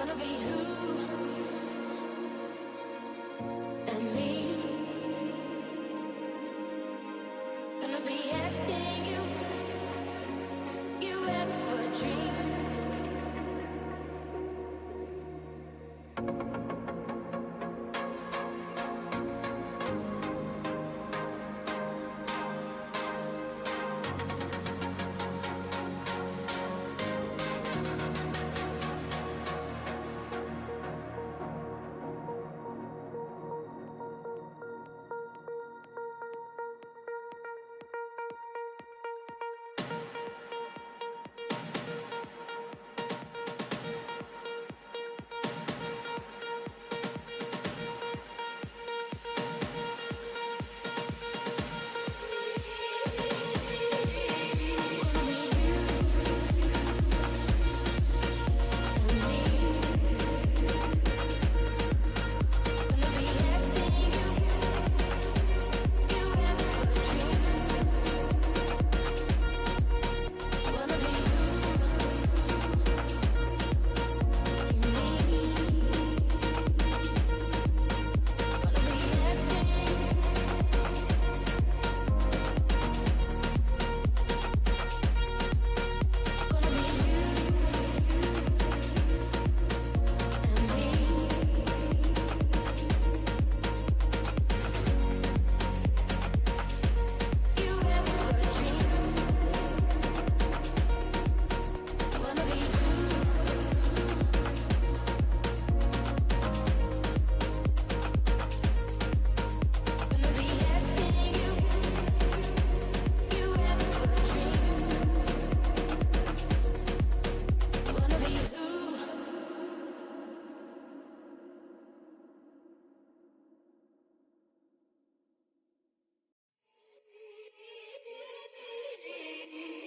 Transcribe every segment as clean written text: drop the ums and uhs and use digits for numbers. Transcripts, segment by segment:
Wanna be who and me. Gonna be everything you ever dreamed.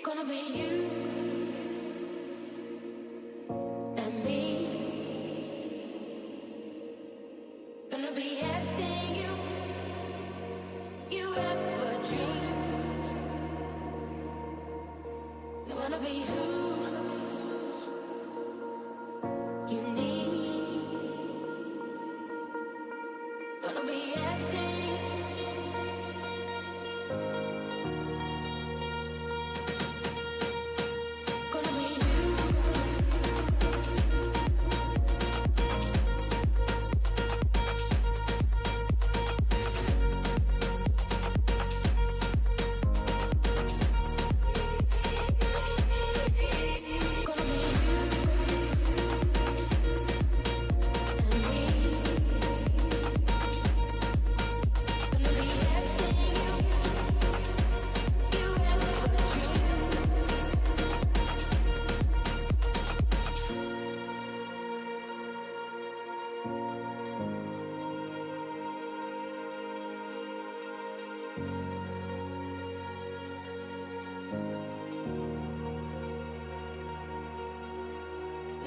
Gonna be you and me. Gonna be everything you ever dreamed. Wanna be who you need. Gonna be everything.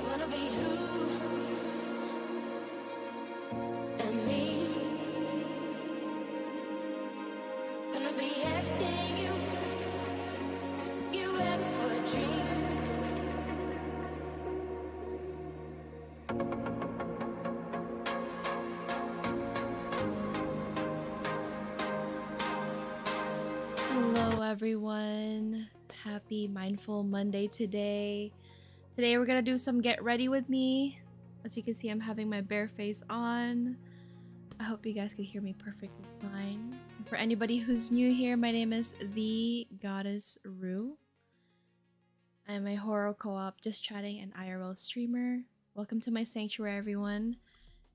Wanna be who and me. Gonna be everything you ever dreamed. Hello everyone. Happy Mindful Monday today. Today we're gonna do some get ready with me. As you can see, I'm having my bare face on. I hope you guys could hear me perfectly fine. And for anybody who's new here, my name is the Goddess Rue. I'm a horror co-op, just chatting, and IRL streamer. Welcome to my sanctuary, everyone.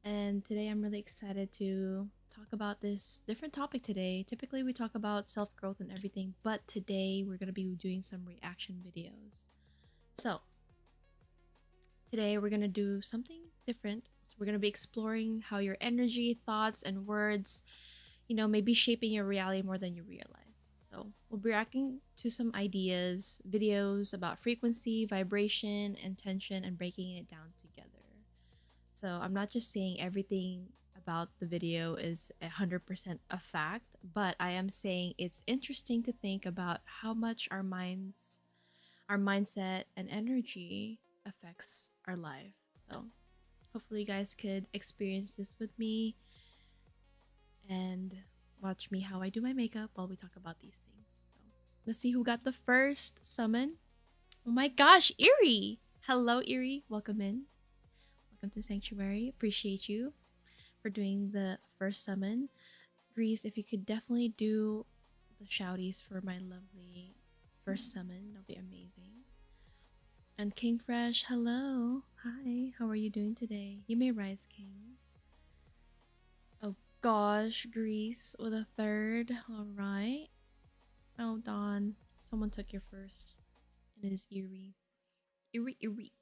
And today I'm really excited to talk about this different topic today. Typically we talk about self-growth and everything, but today we're gonna be doing some reaction videos. So today we're gonna do something different. So we're gonna be exploring how your energy, thoughts, and words, may be shaping your reality more than you realize. So we'll be reacting to some ideas, videos about frequency, vibration, intention, and breaking it down together. So I'm not just saying everything about the video is 100% a fact, but I am saying it's interesting to think about how much our mindset, and energy affects our life. So Hopefully, you guys could experience this with me and watch me how I do my makeup while we talk about these things. So let's see who got the first summon. Oh my gosh, Eerie! Hello, Eerie. Welcome in. Welcome to Sanctuary. Appreciate you for doing the first summon. Grease, if you could definitely do the shouties for my lovely first summon, that'll be amazing. And King Fresh, hello. Hi, how are you doing today? You may rise, King. Oh gosh, Grease with a third. Alright. Oh, Dawn. Someone took your first. And it is Eerie. Eerie.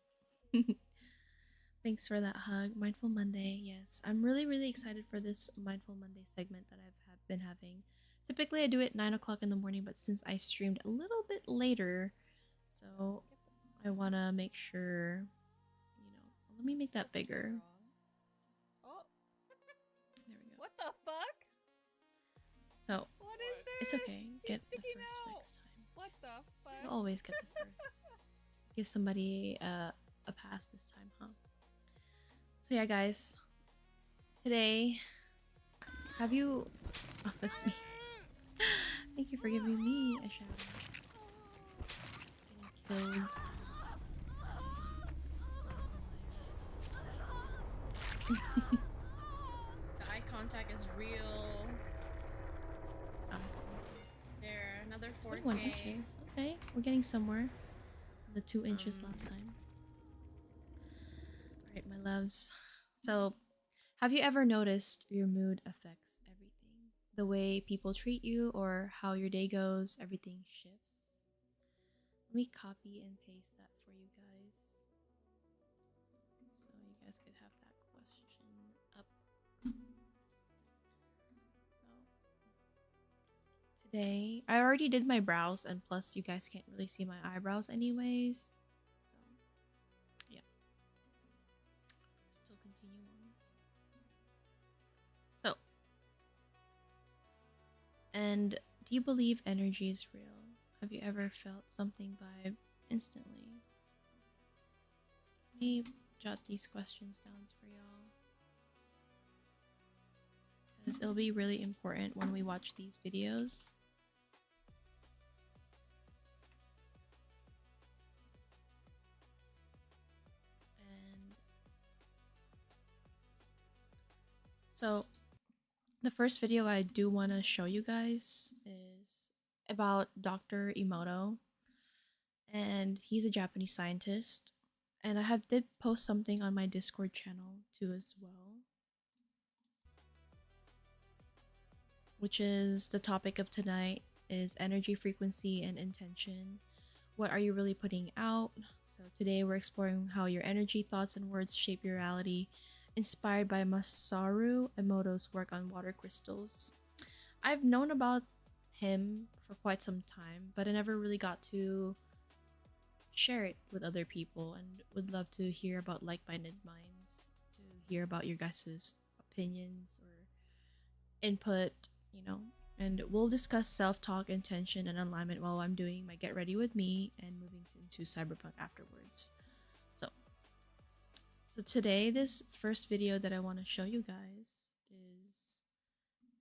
Thanks for that hug. Mindful Monday. Yes, I'm really excited for this Mindful Monday segment that I've been having. Typically, I do it 9 o'clock in the morning, but since I streamed a little bit later, so I want to make sure, let me make that bigger. Oh, there we go. What the fuck? So, What is this? it's okay. Get the sticking first out. next time. What the fuck? You'll always get the first. Give somebody a pass this time, huh? So yeah, guys. Today, have you... Oh, that's me. Thank you for giving me a shout out. Getting killed. The eye contact is real. There, another 4K. 1 inches. Okay, we're getting somewhere. The 2 inches last time. Alright, my loves. So, have you ever noticed your mood affects everything? The way people treat you or how your day goes, everything shifts. Let me copy and paste that for you guys. So you guys could have that question up. So today, I already did my brows, and plus you guys can't really see my eyebrows anyways. So yeah. Still continue on. So, and do you believe energy is real? Have you ever felt something vibe instantly? Let me jot these questions down for y'all, because it'll be really important when we watch these videos. And so the first video I do want to show you guys is about Dr. Emoto, and he's a Japanese scientist, and I did post something on my Discord channel too as well, which is the topic of tonight is energy, frequency, and intention. What are you really putting out? So today we're exploring how your energy, thoughts, and words shape your reality, inspired by Masaru Emoto's work on water crystals. I've known about him for quite some time, but I never really got to share it with other people, and would love to hear about like-minded minds, to hear about your guys' opinions or input, and we'll discuss self-talk, intention, and alignment while I'm doing my get ready with me and moving into Cyberpunk afterwards. So today, this first video that I want to show you guys is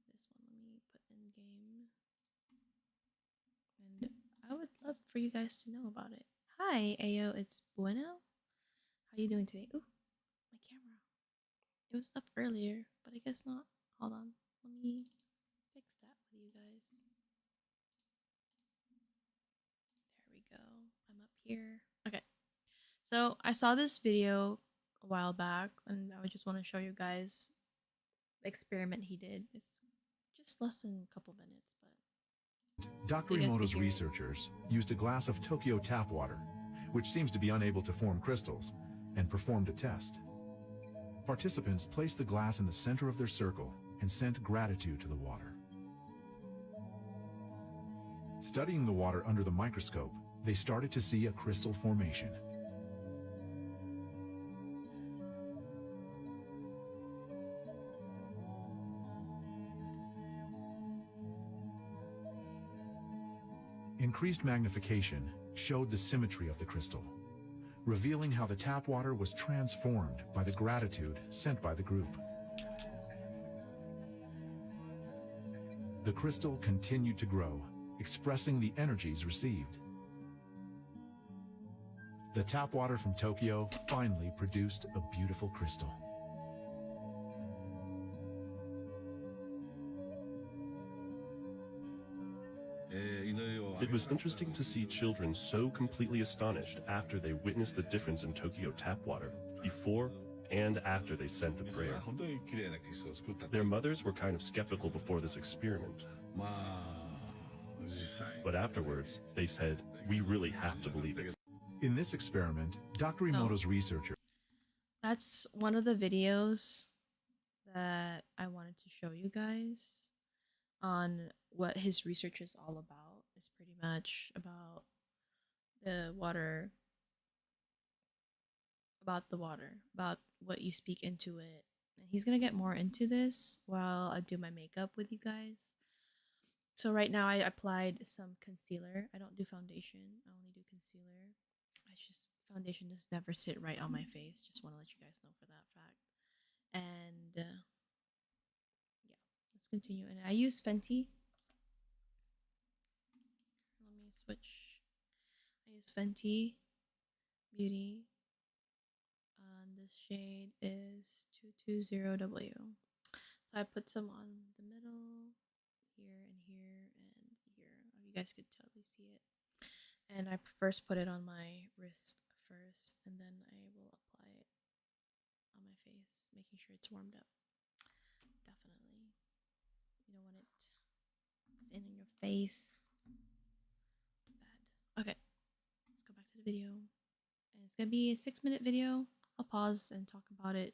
this one. Let me put in game, and I would love for you guys to know about it. Hi, Ayo, it's Bueno. How you doing today? Ooh, my camera. It was up earlier, but I guess not. Hold on. Let me fix that with you guys. There we go. I'm up here. Okay. So I saw this video a while back, and I would just want to show you guys the experiment he did. It's just less than a couple minutes, but Dr. you guys could Emoto's hear it. researchers used a glass of Tokyo tap water, which seems to be unable to form crystals, and performed a test. Participants placed the glass in the center of their circle and sent gratitude to the water. Studying the water under the microscope, they started to see a crystal formation. Increased magnification showed the symmetry of the crystal. revealing how the tap water was transformed by the gratitude sent by the group. The crystal continued to grow, expressing the energies received. The tap water from Tokyo finally produced a beautiful crystal. It was interesting to see children so completely astonished after they witnessed the difference in Tokyo tap water, before and after they sent the prayer. Their mothers were kind of skeptical before this experiment. But afterwards, they said, "We really have to believe it." In this experiment, Dr. Emoto's researcher That's one of the videos that I wanted to show you guys on what his research is all about. It's pretty much about the water, about what you speak into it. And he's gonna get more into this while I do my makeup with you guys. So right now I applied some concealer. I don't do foundation. I only do concealer. Foundation just never sit right on my face. Just want to let you guys know for that fact. And yeah, let's continue. And I use Fenty. Let me switch. I use Fenty Beauty. This shade is 220W. So I put some on the middle, here and here and here. You guys could totally see it. And I first put it on my wrist first, and then I will apply it on my face, making sure it's warmed up. Definitely. You don't want it in your face. Bad. Okay, let's go back to the video. And it's gonna be a 6-minute video. I'll pause and talk about it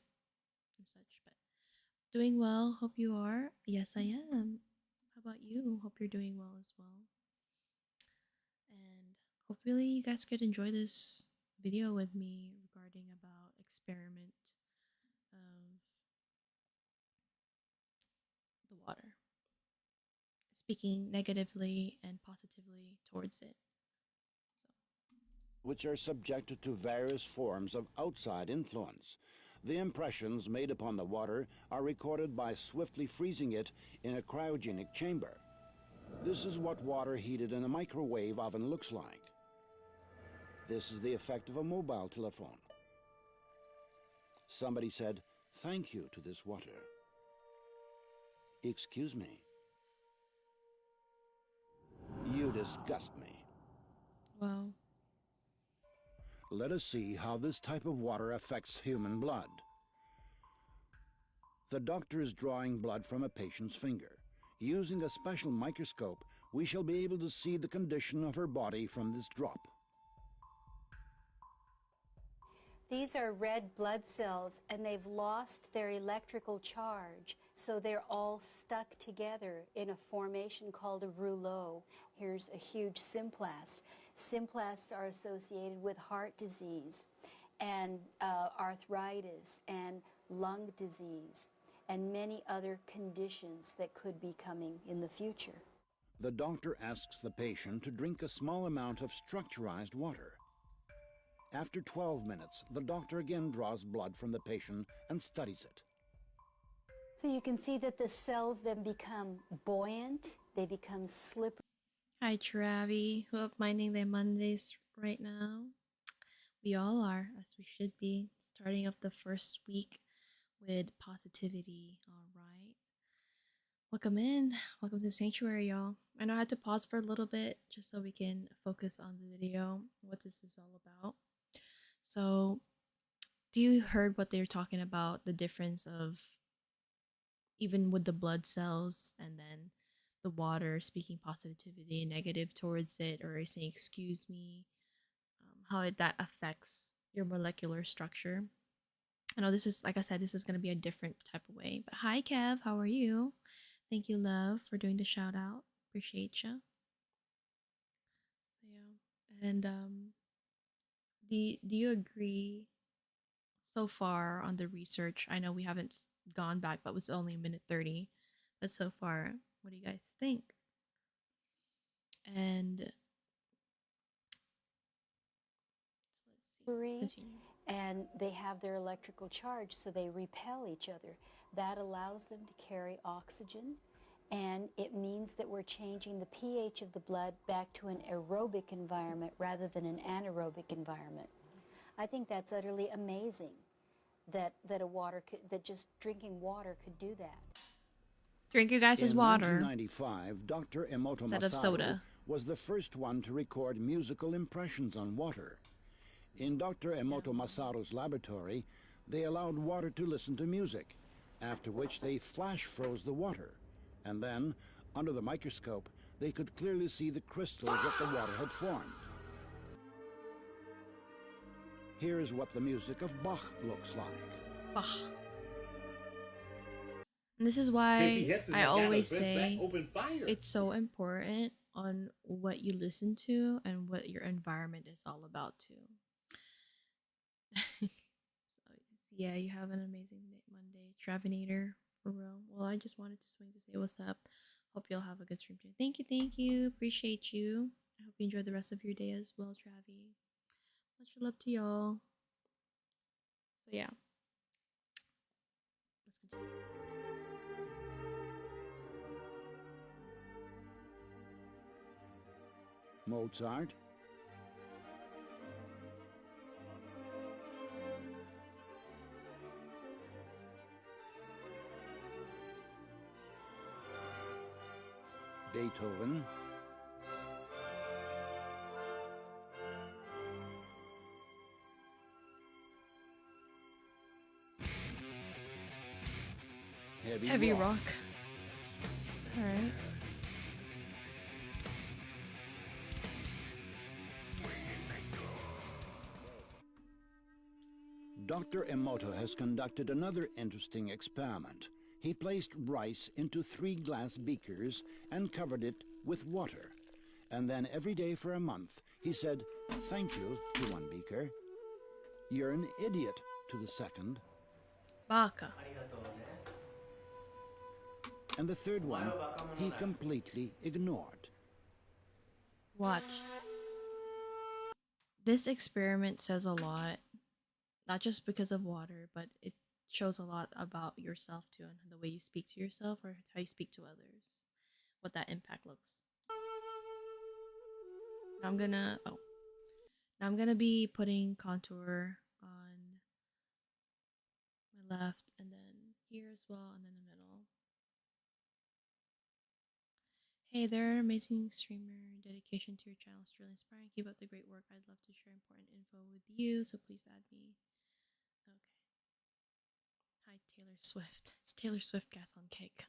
and such, but doing well. Hope you are. Yes, I am. How about you? Hope you're doing well as well. And hopefully you guys could enjoy this video with me regarding about experiment of the water, speaking negatively and positively towards it. Which are subjected to various forms of outside influence. The impressions made upon the water are recorded by swiftly freezing it in a cryogenic chamber. This is what water heated in a microwave oven looks like. This is the effect of a mobile telephone. Somebody said, "Thank you to this water." Excuse me. You disgust me. Wow. Let us see how this type of water affects human blood. The doctor is drawing blood from a patient's finger. Using a special microscope, we shall be able to see the condition of her body from this drop. These are red blood cells, and they've lost their electrical charge, so they're all stuck together in a formation called a rouleau. Here's a huge symplast. Symplasts are associated with heart disease and arthritis and lung disease and many other conditions that could be coming in the future. The doctor asks the patient to drink a small amount of structurized water. After 12 minutes, the doctor again draws blood from the patient and studies it. So you can see that the cells then become buoyant, they become slippery. Hi, Travi. Who up minding their Mondays right now? We all are, as we should be. Starting up the first week with positivity. All right. Welcome in. Welcome to Sanctuary, y'all. I know I had to pause for a little bit just so we can focus on the video, what this is all about. So, do you heard what they're talking about? The difference of even with the blood cells and then the water speaking positivity and negative towards it, or saying excuse me, how that affects your molecular structure. I know this is, like I said, this is going to be a different type of way. But hi, Kev. How are you? Thank you, love, for doing the shout out. Appreciate you. So, yeah. And do you agree so far on the research? I know we haven't gone back, but it was only a minute 30. But so far, what do you guys think? And so let's Continue. and they have their electrical charge, so they repel each other. That allows them to carry oxygen, and it means that we're changing the pH of the blood back to an aerobic environment rather than an anaerobic environment. I think that's utterly amazing that just drinking water could do that. Drink your guys' In water 1995, Dr. Emoto instead of Masaru soda. was the first one to record musical impressions on water. In Dr. Emoto Masaru's laboratory, they allowed water to listen to music, after which they flash froze the water. And then, under the microscope, they could clearly see the crystals that the water had formed. Here is what the music of Bach looks like. Bach. And this is why I always say it's so important on what you listen to and what your environment is all about too. So yeah, you have an amazing Monday, Travinator, for real. Well, I just wanted to swing to say what's up. Hope you'll have a good stream today. Thank you, appreciate you. I hope you enjoy the rest of your day as well, Travi. Much love to y'all. So yeah, let's continue. Mozart, Beethoven, Heavy rock. All right. Dr. Emoto has conducted another interesting experiment. He placed rice into 3 glass beakers and covered it with water. And then every day for a month, he said, "Thank you" to one beaker, "You're an idiot" to the second, Baka. and the third one he completely ignored. Watch. This experiment says a lot, not just because of water, but it shows a lot about yourself too, and the way you speak to yourself or how you speak to others, what that impact looks. Now I'm gonna be putting contour on my left and then here as well and then the middle. Hey there, amazing streamer. Dedication to your channel is truly inspiring. Keep up the great work. I'd love to share important info with you, so please add me. Okay. Hi, Taylor Swift. It's Taylor Swift gas on cake.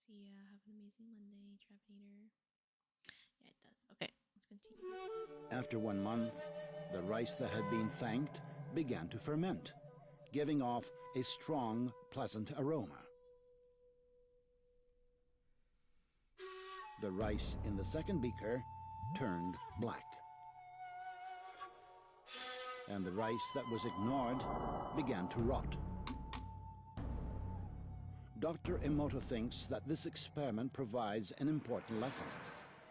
See ya. Have an amazing Monday, Travinator. Yeah, it does. Okay, let's continue. After 1 month, the rice that had been thanked began to ferment, giving off a strong, pleasant aroma. The rice in the second beaker turned black. And the rice that was ignored began to rot. Dr. Emoto thinks that this experiment provides an important lesson,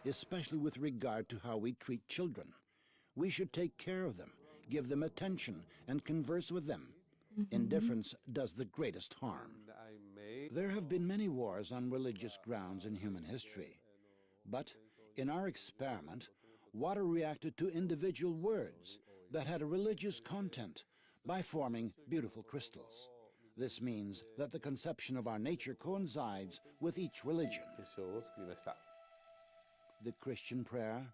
especially with regard to how we treat children. We should take care of them, give them attention, and converse with them. Indifference does the greatest harm. There have been many wars on religious grounds in human history. But in our experiment, water reacted to individual words that had a religious content by forming beautiful crystals. This means that the conception of our nature coincides with each religion. The Christian prayer,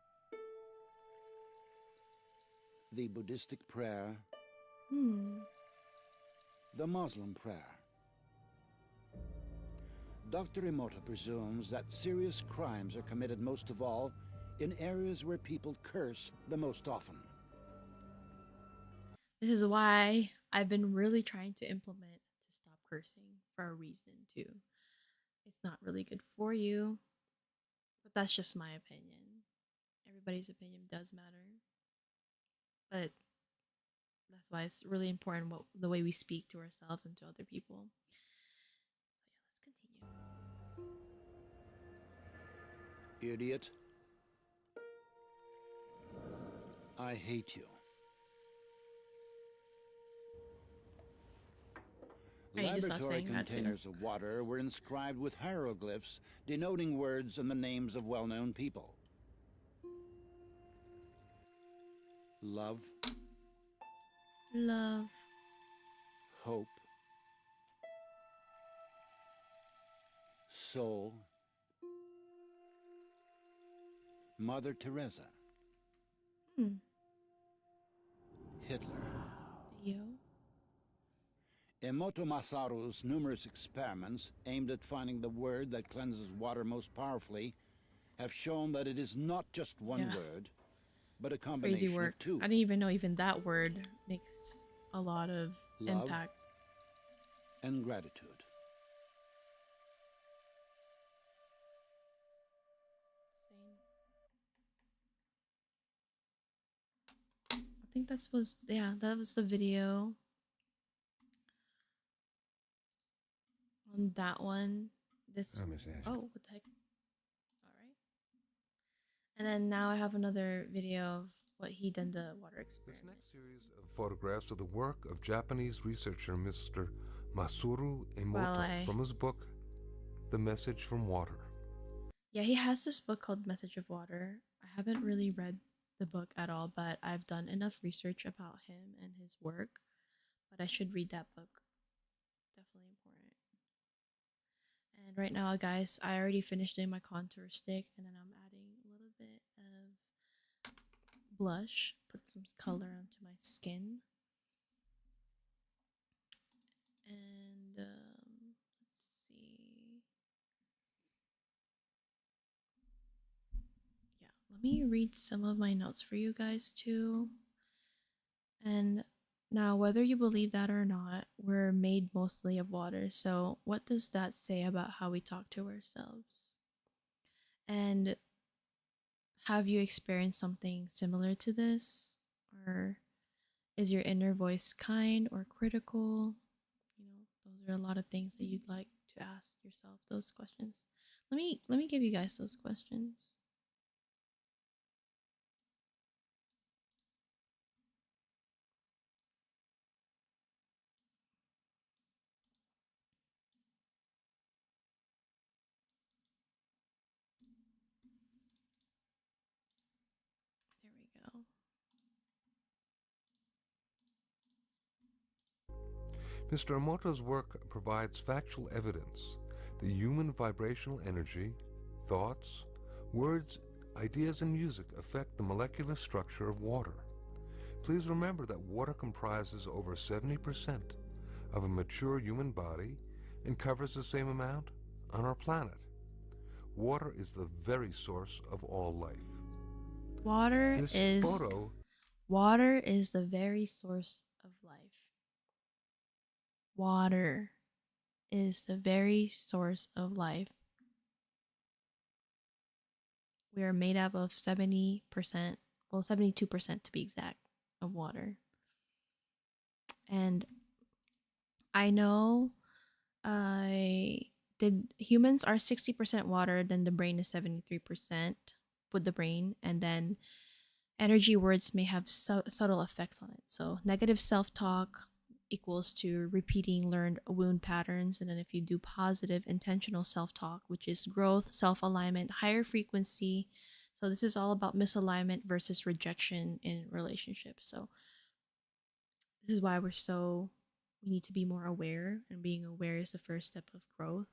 the Buddhistic prayer, the Muslim prayer. Dr. Emoto presumes that serious crimes are committed most of all in areas where people curse the most often. This is why I've been really trying to implement to stop cursing for a reason too. It's not really good for you, but that's just my opinion. Everybody's opinion does matter, but that's why it's really important the way we speak to ourselves and to other people. So yeah, let's continue. Idiot, I hate you. I need to stop Laboratory saying that too. containers of water were inscribed with hieroglyphs denoting words and the names of well-known people. Love, Love. hope, soul, Mother Teresa, Hmm. Hitler. You. Emoto Masaru's numerous experiments aimed at finding the word that cleanses water most powerfully have shown that it is not just one Yeah. word, but a Crazy combination work. of two. I didn't even know even that word makes a lot of Love. impact. And gratitude. I think that was, yeah, that was the video on that one. This, oh, what the heck? All right. And then now I have another video of what he done the water This experiment. next series of photographs are the work of Japanese researcher Mr. Masaru Emoto from his book, The Message from Water. Yeah, he has this book called Message of Water. I haven't really read the book at all, but I've done enough research about him and his work. But I should read that book. Definitely important. And right now, guys, I already finished doing my contour stick, and then I'm adding a little bit of blush, put some color onto my skin. And let's see. Yeah, let me read some of my notes for you guys too. And now, whether you believe that or not, we're made mostly of water. So, what does that say about how we talk to ourselves? And have you experienced something similar to this? Or is your inner voice kind or critical? You know, those are a lot of things that you'd like to ask yourself, those questions. Let me give you guys those questions. There we go. Mr. Emoto's work provides factual evidence that human vibrational energy, thoughts, words, ideas, and music affect the molecular structure of water. Please remember that water comprises over 70% of a mature human body and covers the same amount on our planet. Water is the very source of all life. Water This is photo the very source of life. Water is the very source of life. We are made up of 70%, well, 72% to be exact, of water. And I know humans are 60% water, then the brain is 73% with the brain, and then energy words may have subtle effects on it. So negative self-talk equals to repeating learned wound patterns. And then if you do positive intentional self-talk, which is growth, self-alignment, higher frequency. So this is all about misalignment versus rejection in relationships. So this is why we need to be more aware, and being aware is the first step of growth.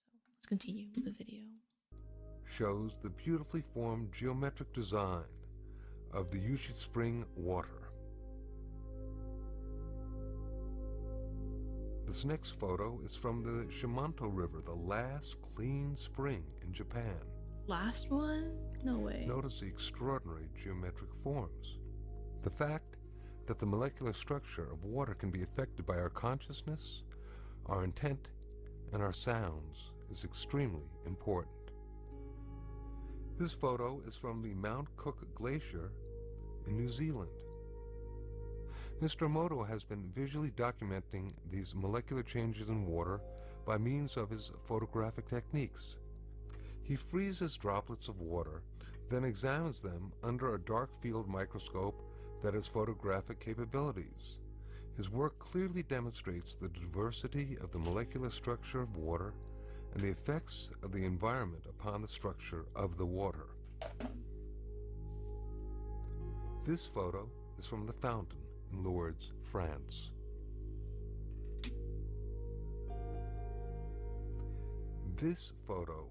So let's continue with the video. shows the beautifully formed geometric design of the Yushi Spring water. This next photo is from the Shimanto River, the last clean spring in Japan. Last one? No way. Notice the extraordinary geometric forms. The fact that the molecular structure of water can be affected by our consciousness, our intent, and our sounds is extremely important. This photo is from the Mount Cook Glacier in New Zealand. Mr. Emoto has been visually documenting these molecular changes in water by means of his photographic techniques. He freezes droplets of water then examines them under a dark field microscope that has photographic capabilities. His work clearly demonstrates the diversity of the molecular structure of water and the effects of the environment upon the structure of the water. This photo is from the fountain in Lourdes, France. This photo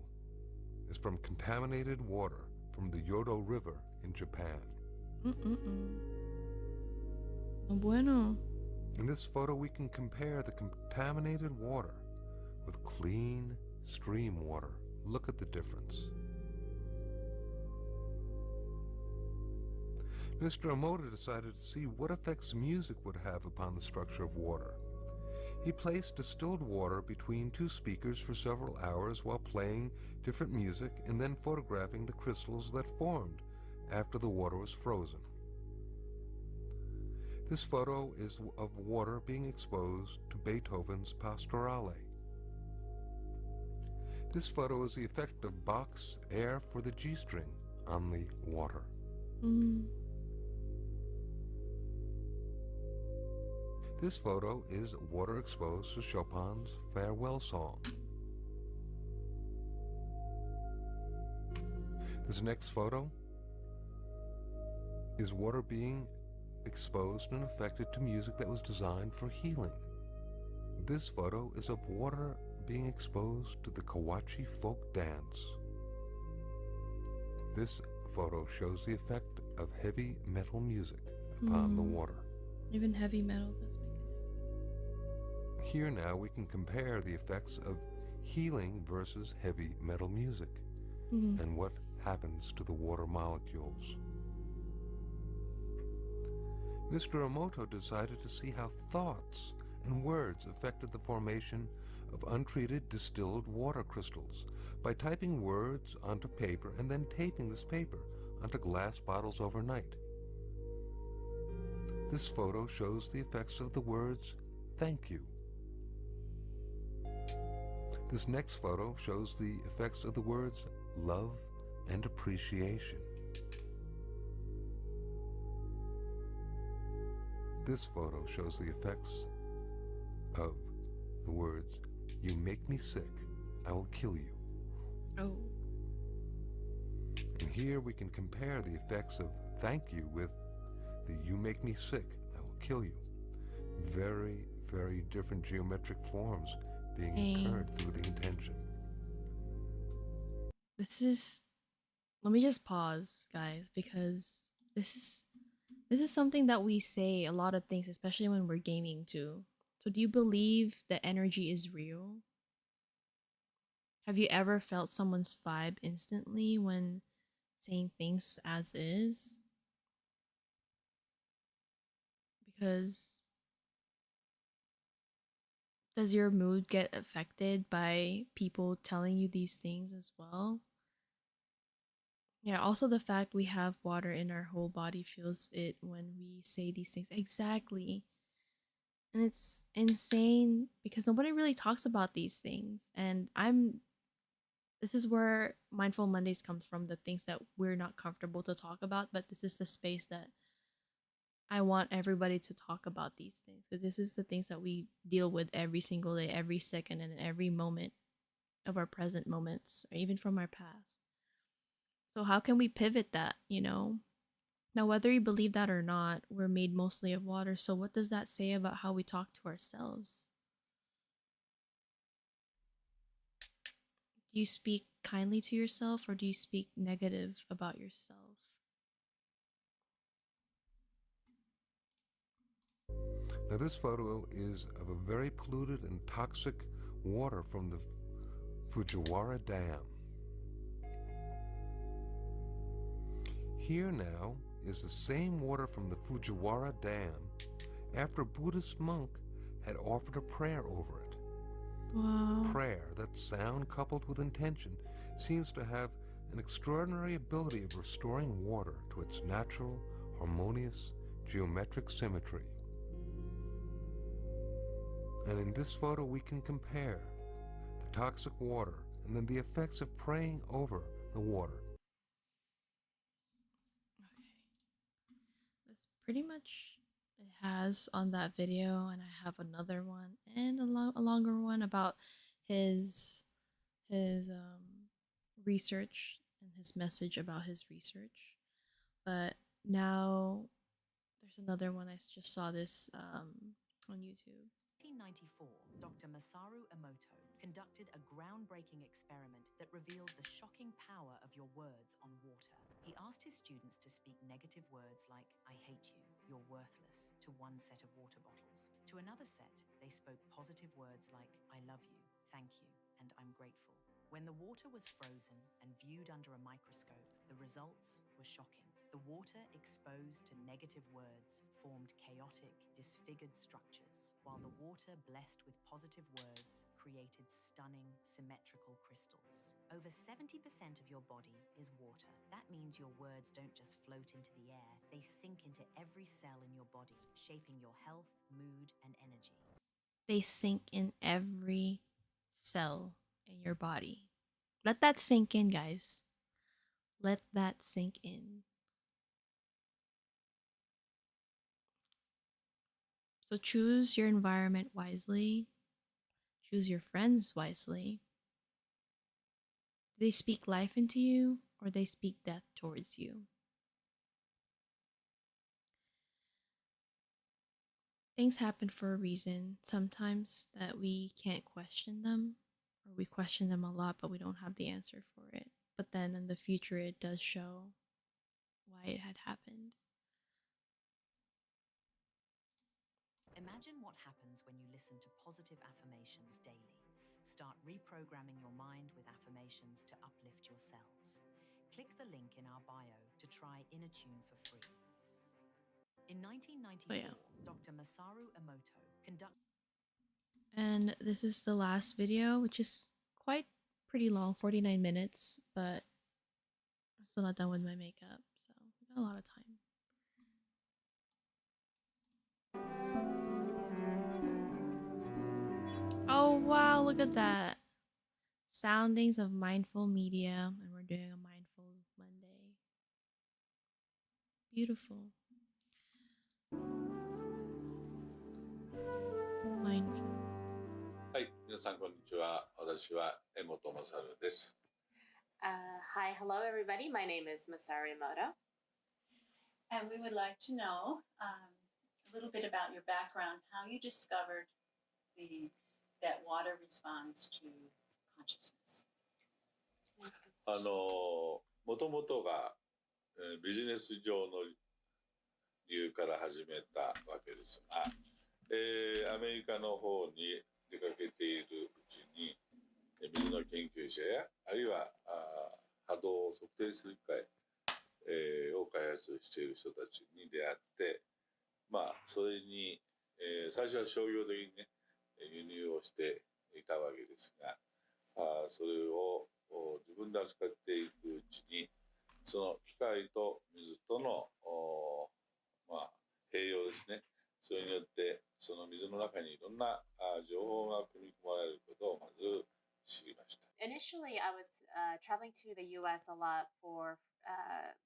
is from contaminated water from the Yodo River in Japan. Bueno. In this photo, we can compare the contaminated water with clean stream water. Look at the difference. Mr. Emoto decided to see what effects music would have upon the structure of water. He placed distilled water between two speakers for several hours while playing different music and then photographing the crystals that formed after the water was frozen. This photo is of water being exposed to Beethoven's Pastorale. This photo is the effect of Bach's Air for the G string on the water. This photo is water exposed to Chopin's Farewell Song. This next photo is water being exposed and affected to music that was designed for healing. This photo is of water being exposed to the Kawachi folk dance. This photo shows the effect of heavy metal music upon the water. Even heavy metal does make it. Here now we can compare the effects of healing versus heavy metal music and what happens to the water molecules. Mr. Emoto decided to see how thoughts and words affected the formation of untreated distilled water crystals by typing words onto paper and then taping this paper onto glass bottles overnight. This photo shows the effects of the words, "Thank you." This next photo shows the effects of the words, "Love and appreciation." This photo shows the effects of the words, "You make me sick, I will kill you." Oh. And here we can compare the effects of "thank you" with the "you make me sick, I will kill you." Very, very different geometric forms being incurred through the intention. Let me just pause, guys, because this is something that we say a lot of things, especially when we're gaming too. So do you believe that energy is real? Have you ever felt someone's vibe instantly when saying things as is? Because does your mood get affected by people telling you these things as well? Yeah, also the fact we have water in our whole body feels it when we say these things. Exactly. And it's insane because nobody really talks about these things. And this is where Mindful Mondays comes from, the things that we're not comfortable to talk about, but this is the space that I want everybody to talk about these things, because this is the things that we deal with every single day, every second, and every moment of our present moments, or even from our past. So how can we pivot that, Now, whether you believe that or not, we're made mostly of water. So what does that say about how we talk to ourselves? Do you speak kindly to yourself, or do you speak negative about yourself? Now this photo is of a very polluted and toxic water from the Fujiwara Dam. Here now is the same water from the Fujiwara Dam after a Buddhist monk had offered a prayer over it. Wow. Prayer, that sound coupled with intention, seems to have an extraordinary ability of restoring water to its natural, harmonious, geometric symmetry. And in this photo we can compare the toxic water and then the effects of praying over the water. That's pretty much it has on that video, and I have another one and a longer one about his research and his message about his research. But now there's another one. I just saw this on YouTube. 1994, Dr. Masaru Emoto conducted a groundbreaking experiment that revealed the shocking power of your words on water. He asked his students to speak negative words like, I hate you, you're worthless, to one set of water bottles. To another set, they spoke positive words like, I love you, thank you, and I'm grateful. When the water was frozen and viewed under a microscope, the results were shocking. The water exposed to negative words formed chaotic, disfigured structures, while the water blessed with positive words created stunning, symmetrical crystals. Over 70% of your body is water. That means your words don't just float into the air, they sink into every cell in your body, shaping your health, mood, and energy. They sink in every cell in your body. Let that sink in, guys. Let that sink in. So choose your environment wisely. Choose your friends wisely. Do they speak life into you, or they speak death towards you? Things happen for a reason. Sometimes that we can't question them, or we question them a lot, but we don't have the answer for it. But then in the future, it does show why it had happened. Imagine what happens when you listen to positive affirmations daily. Start reprogramming your mind with affirmations to uplift your cells. Click the link in our bio to try Inner Tune for free. In 1994, yeah. Dr. Masaru Emoto conducted. And this is the last video, which is quite pretty long, 49 minutes, but I'm still not done with my makeup, so we got a lot of time. Oh wow, look at that. Soundings of mindful media, and we're doing a mindful Monday. Beautiful. Mindful. はい、皆さんこんにちは。私は江本勝です。Hi, hello everybody. My name is Masaru Emoto. And we would like to know a little bit about your background, how you discovered that water responds to consciousness. もともとがビジネス上の理由から始めたわけですが、アメリカの方に出かけているうちに水の研究者やあるいは波動を測定する機械、を開発している人たちに出会って、まあそれに、最初は商業的にね輸入をしていたわけですが、それを自分で扱っていくうちにその機械と水とのまあ併用ですね。それによってその水の中にいろんな情報が組み込まれることをまず知りました。Initially, I was traveling to the US a lot for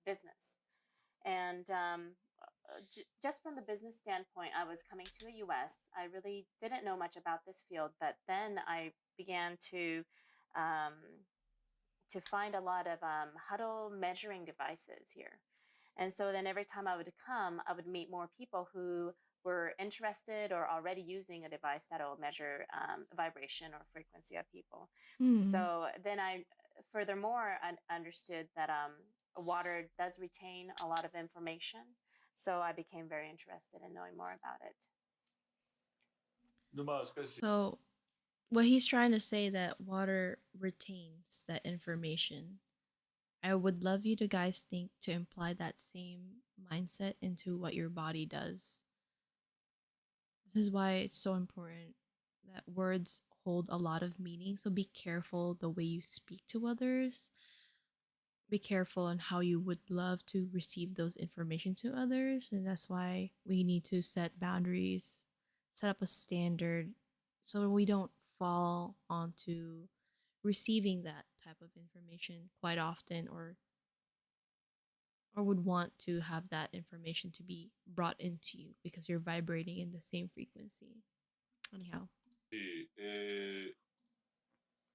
business. And just from the business standpoint, I was coming to the US. I really didn't know much about this field, but then I began to find a lot of huddle measuring devices here. And so then every time I would come, I would meet more people who were interested or already using a device that will measure vibration or frequency of people. So then I furthermore understood that water does retain a lot of information. So I became very interested in knowing more about it. So what he's trying to say that water retains that information. I would love you to guys think to imply that same mindset into what your body does. This is why it's so important that words hold a lot of meaning. So be careful the way you speak to others. Be careful on how you would love to receive those information to others. And that's why we need to set boundaries, set up a standard so we don't fall onto receiving that type of information quite often or or would want to have that information to be brought into you because you're vibrating in the same frequency. Anyhow.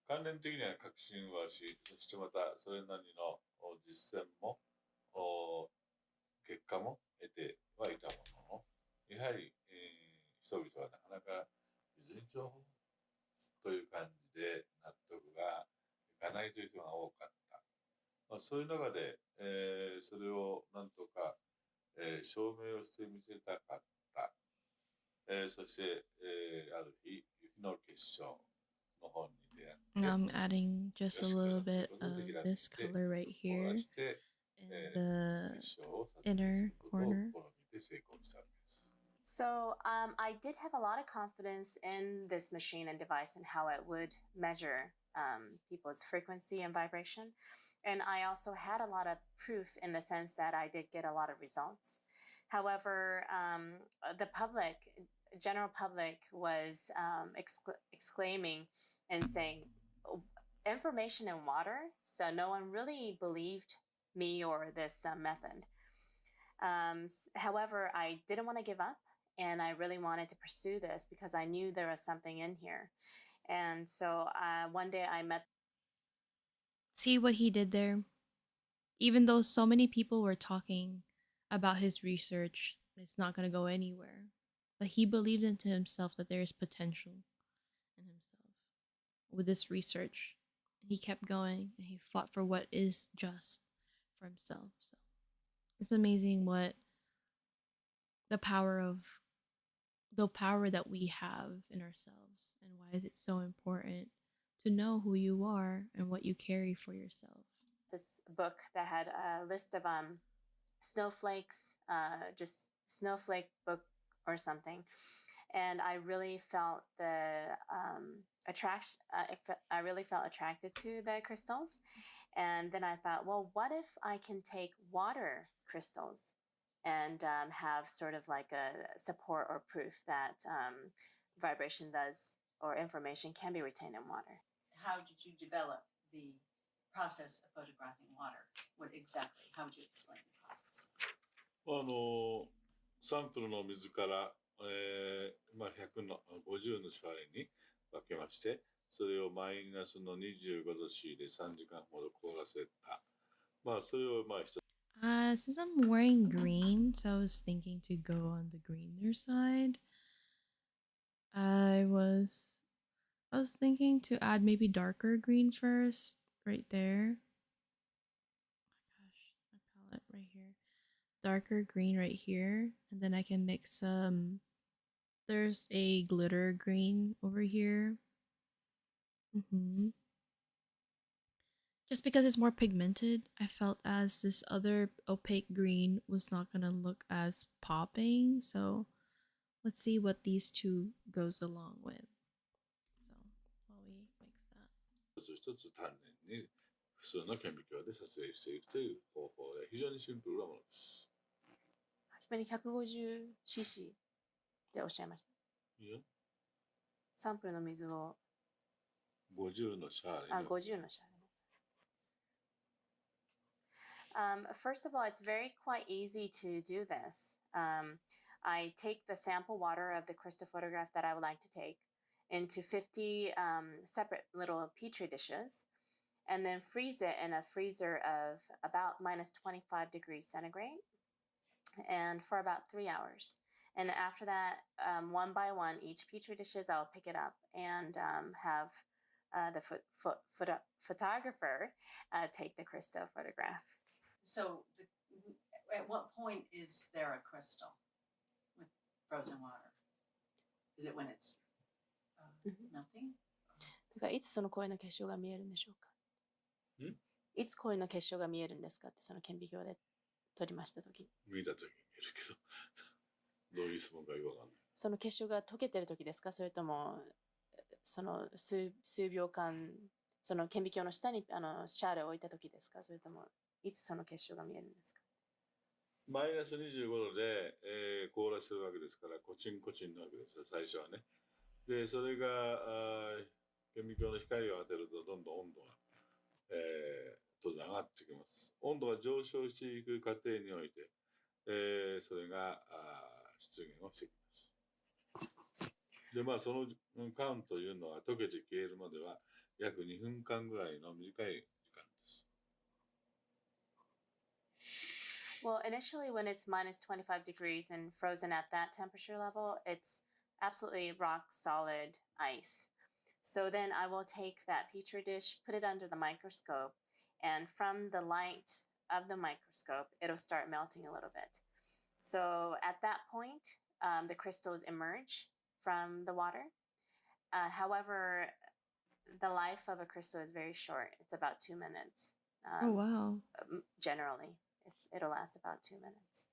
関連的には確信はし、そしてまたそれなりの実践も結果も得てはいたものの、やはり、人々はなかなか別に情報という感じで納得がいかないという人が多かった。そういう中で、それをなんとか、証明をしてみせたかった。そして、ある日、雪の結晶の本に出会って、I'm adding just a little bit of this color right here in the inner corner. So I did have a lot of confidence in this machine and device and how it would measure people's frequency and vibration. And I also had a lot of proof in the sense that I did get a lot of results. However, the public, general public, was exclaiming and saying, information in water, so no one really believed me or this method. However, I didn't want to give up, and I really wanted to pursue this because I knew there was something in here. And so one day I met. See what he did there? Even though so many people were talking about his research, it's not going to go anywhere. But he believed into himself that there is potential in himself with this research. He kept going and he fought for what is just for himself. So it's amazing what the power that we have in ourselves, and why is it so important to know who you are and what you carry for yourself. This book that had a list of snowflakes, just snowflake book or something. And I really felt the attraction. I really felt attracted to the crystals. And then I thought, well, what if I can take water crystals and have sort of like a support or proof that vibration does or information can be retained in water. How did you develop the process of photographing water? What exactly? How would you explain the process? サンプルの水から、100の50のシャレに分けまして、それをマイナスの25度 C で3時間ほど凍らせた。それを一つ。Since I'm wearing green, so I was thinking to go on the greener side. I was thinking to add maybe darker green first, right there. Oh my gosh, my palette right here. Darker green right here, and then I can mix some. There's a glitter green over here. Just because it's more pigmented, I felt as this other opaque green was not gonna look as popping. So let's see what these two goes along with. So while we mix that. 一つ丹念に普通の顕微鏡で撮影していくという方法で非常にシンプルなものです。初めに 150cc っておっしゃいました。いいよ。サンプルの水を50のシャーレ。50のシャーレ。First of all, it's very quite easy to do this. I take the sample water of the crystal photograph that I would like to take into 50 separate little petri dishes, and then freeze it in a freezer of about minus 25 degrees centigrade, and for about 3 hours. And after that, one by one, each petri dishes, I'll pick it up and have the photographer take the crystal photograph. So at what point is there a crystal with frozen water? Is it when it's melting? だからいつその氷の結晶が見えるんでしょうか。いつ氷の結晶が見えるんですかってその顕微鏡で撮りました時に。見た時に見えるけど、どういう質問かよくわかんない。その結晶が溶けてる時ですか、それともその数秒間その顕微鏡の下にシャーレを置いた時ですか、それともいつその結晶が見えるんですか。マイナス25度で、凍らせてるわけですからコチンコチンなわけですよ最初はね。でそれが顕微鏡の光を当てるとどんどん温度が、当然上がってきます。温度が上昇していく過程において、それが出現をしてきます。で、まあ、その間というのは溶けて消えるまでは約2分間ぐらいの短い時間です。Well, initially, when it's minus 25 degrees and frozen at that temperature level, it's absolutely rock solid ice. So then I will take that petri dish, put it under the microscope, and from the light of the microscope, it'll start melting a little bit. So at that point, the crystals emerge from the water. However, the life of a crystal is very short. It's about 2 minutes. Oh wow. Generally, it'll last about 2 minutes.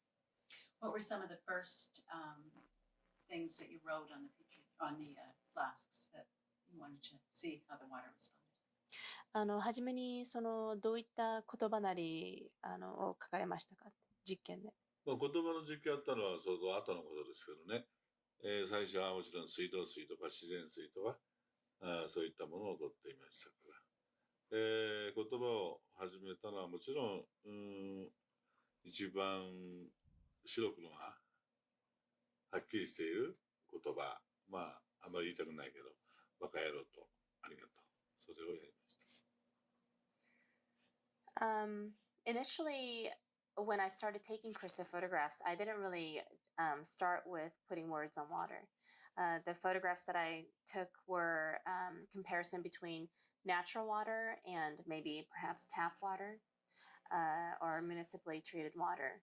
What were some of the first things that you wrote on the flasks that you wanted to see how the water responded? はじめにどういった言葉なりを書かれましたか、実験で。まあ、言葉の実験やったのは相当後のことですけどね。最初はもちろん水道水とか自然水とかそういったものを取っていましたから、言葉を始めたのはもちろん、一番白黒がはっきりしている言葉、まああまり言いたくないけど、バカ野郎とありがとう、それをやりました。Initially, when I started taking crystal photographs, I didn't really start with putting words on water. The photographs that I took were comparison between natural water and maybe perhaps tap water or municipally treated water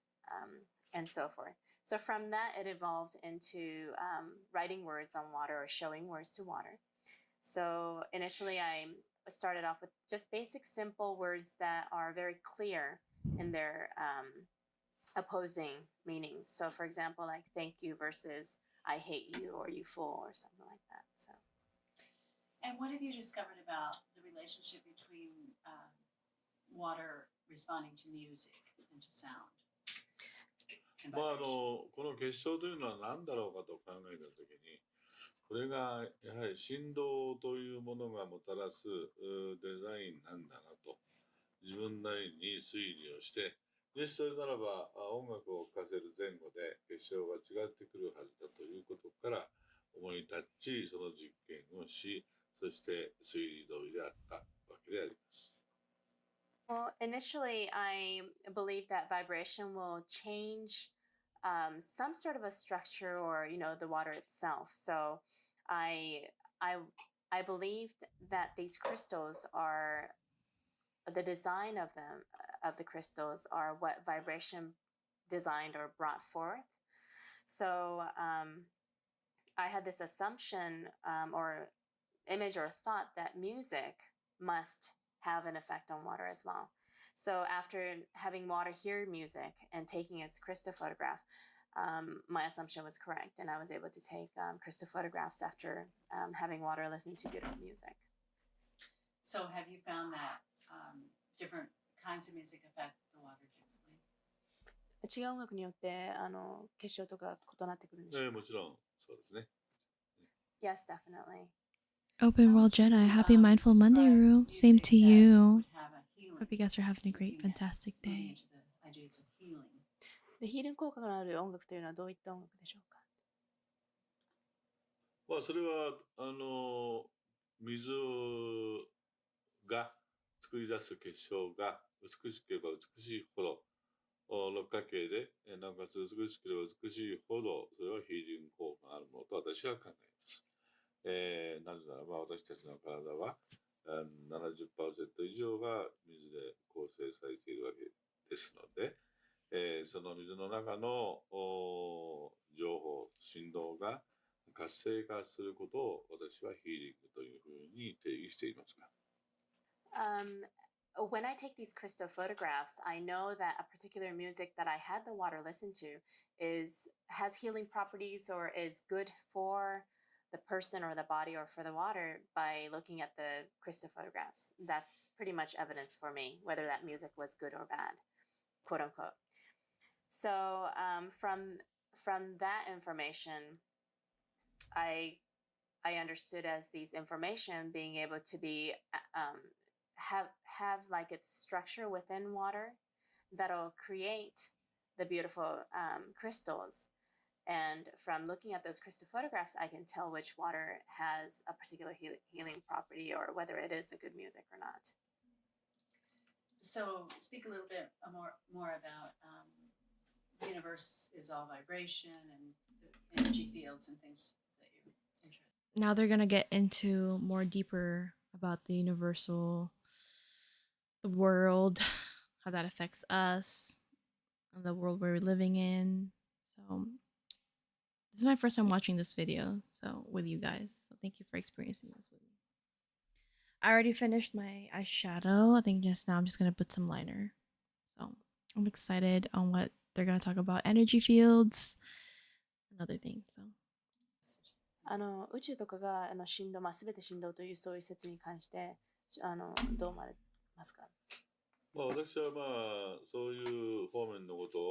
and so forth. So from that, it evolved into writing words on water or showing words to water. So initially, I started off with just basic, simple words that are very clear in their opposing meanings. So for example, like thank you versus I hate you or you fool or something like that. So. And what have you discovered about the relationship between water responding to music and to sound? まあこの結晶というのは何だろうかと考えたときに、これがやはり振動というものがもたらすデザインなんだなと自分なりに推理をして、それならば音楽を聴かせる前後で結晶が違ってくるはずだということから思い立ち、その実験をし、そして推理通りであったわけであります。Well, initially, I believed that vibration will change some sort of a structure or, the water itself. So I believed that these crystals are, the design of them, of the crystals are what vibration designed or brought forth. So I had this assumption or image or thought that music must have an effect on water as well. So after having water hear music and taking its crystal photograph, my assumption was correct, and I was able to take crystal photographs after having water listen to beautiful music. So have you found that different kinds of music affect the water differently? 違う音楽によって結晶とか異なってくるんでしょうか？もちろんそうですね。Yes, definitely. Open World Jedi, happy Mindful Monday, Rue. Same to you. Hope you guys are having a great, fantastic day. で、ヒーリング効果がある音楽というのはどういった音楽でしょうか？まあそれは水が作り出す結晶が美しければ美しいほど六角形でなおかつ美しければ美しいほどそれはヒーリング効果があるものと私は考えます。なぜならば私たちの体は70% 以上が水で構成されているわけですので、その水の中の情報、振動が活性化することを私はヒーリングというふうに定義していますが。When I take these crystal photographs, I know that a particular music that I had the water listen to has healing properties or is good for the person or the body or for the water by looking at the crystal photographs. That's pretty much evidence for me, whether that music was good or bad, quote unquote. So from that information, I understood as these information being able to be have like its structure within water that'll create the beautiful crystals. And from looking at those crystal photographs, I can tell which water has a particular healing property or whether it is a good music or not. So speak a little bit more about the universe is all vibration and the energy fields and things that you're interested in. Now they're gonna get into more deeper about the universal, the world, how that affects us, and the world we're living in. So this is my first time watching this video, so with you guys. So thank you for experiencing this with me. I already finished my eyeshadow. I think just now I'm just gonna put some liner. So I'm excited on what they're gonna talk about, energy fields and other things. So 宇宙とかが振動、全て振動というそういう説に関してどう思われますか？私はそういう方面のこと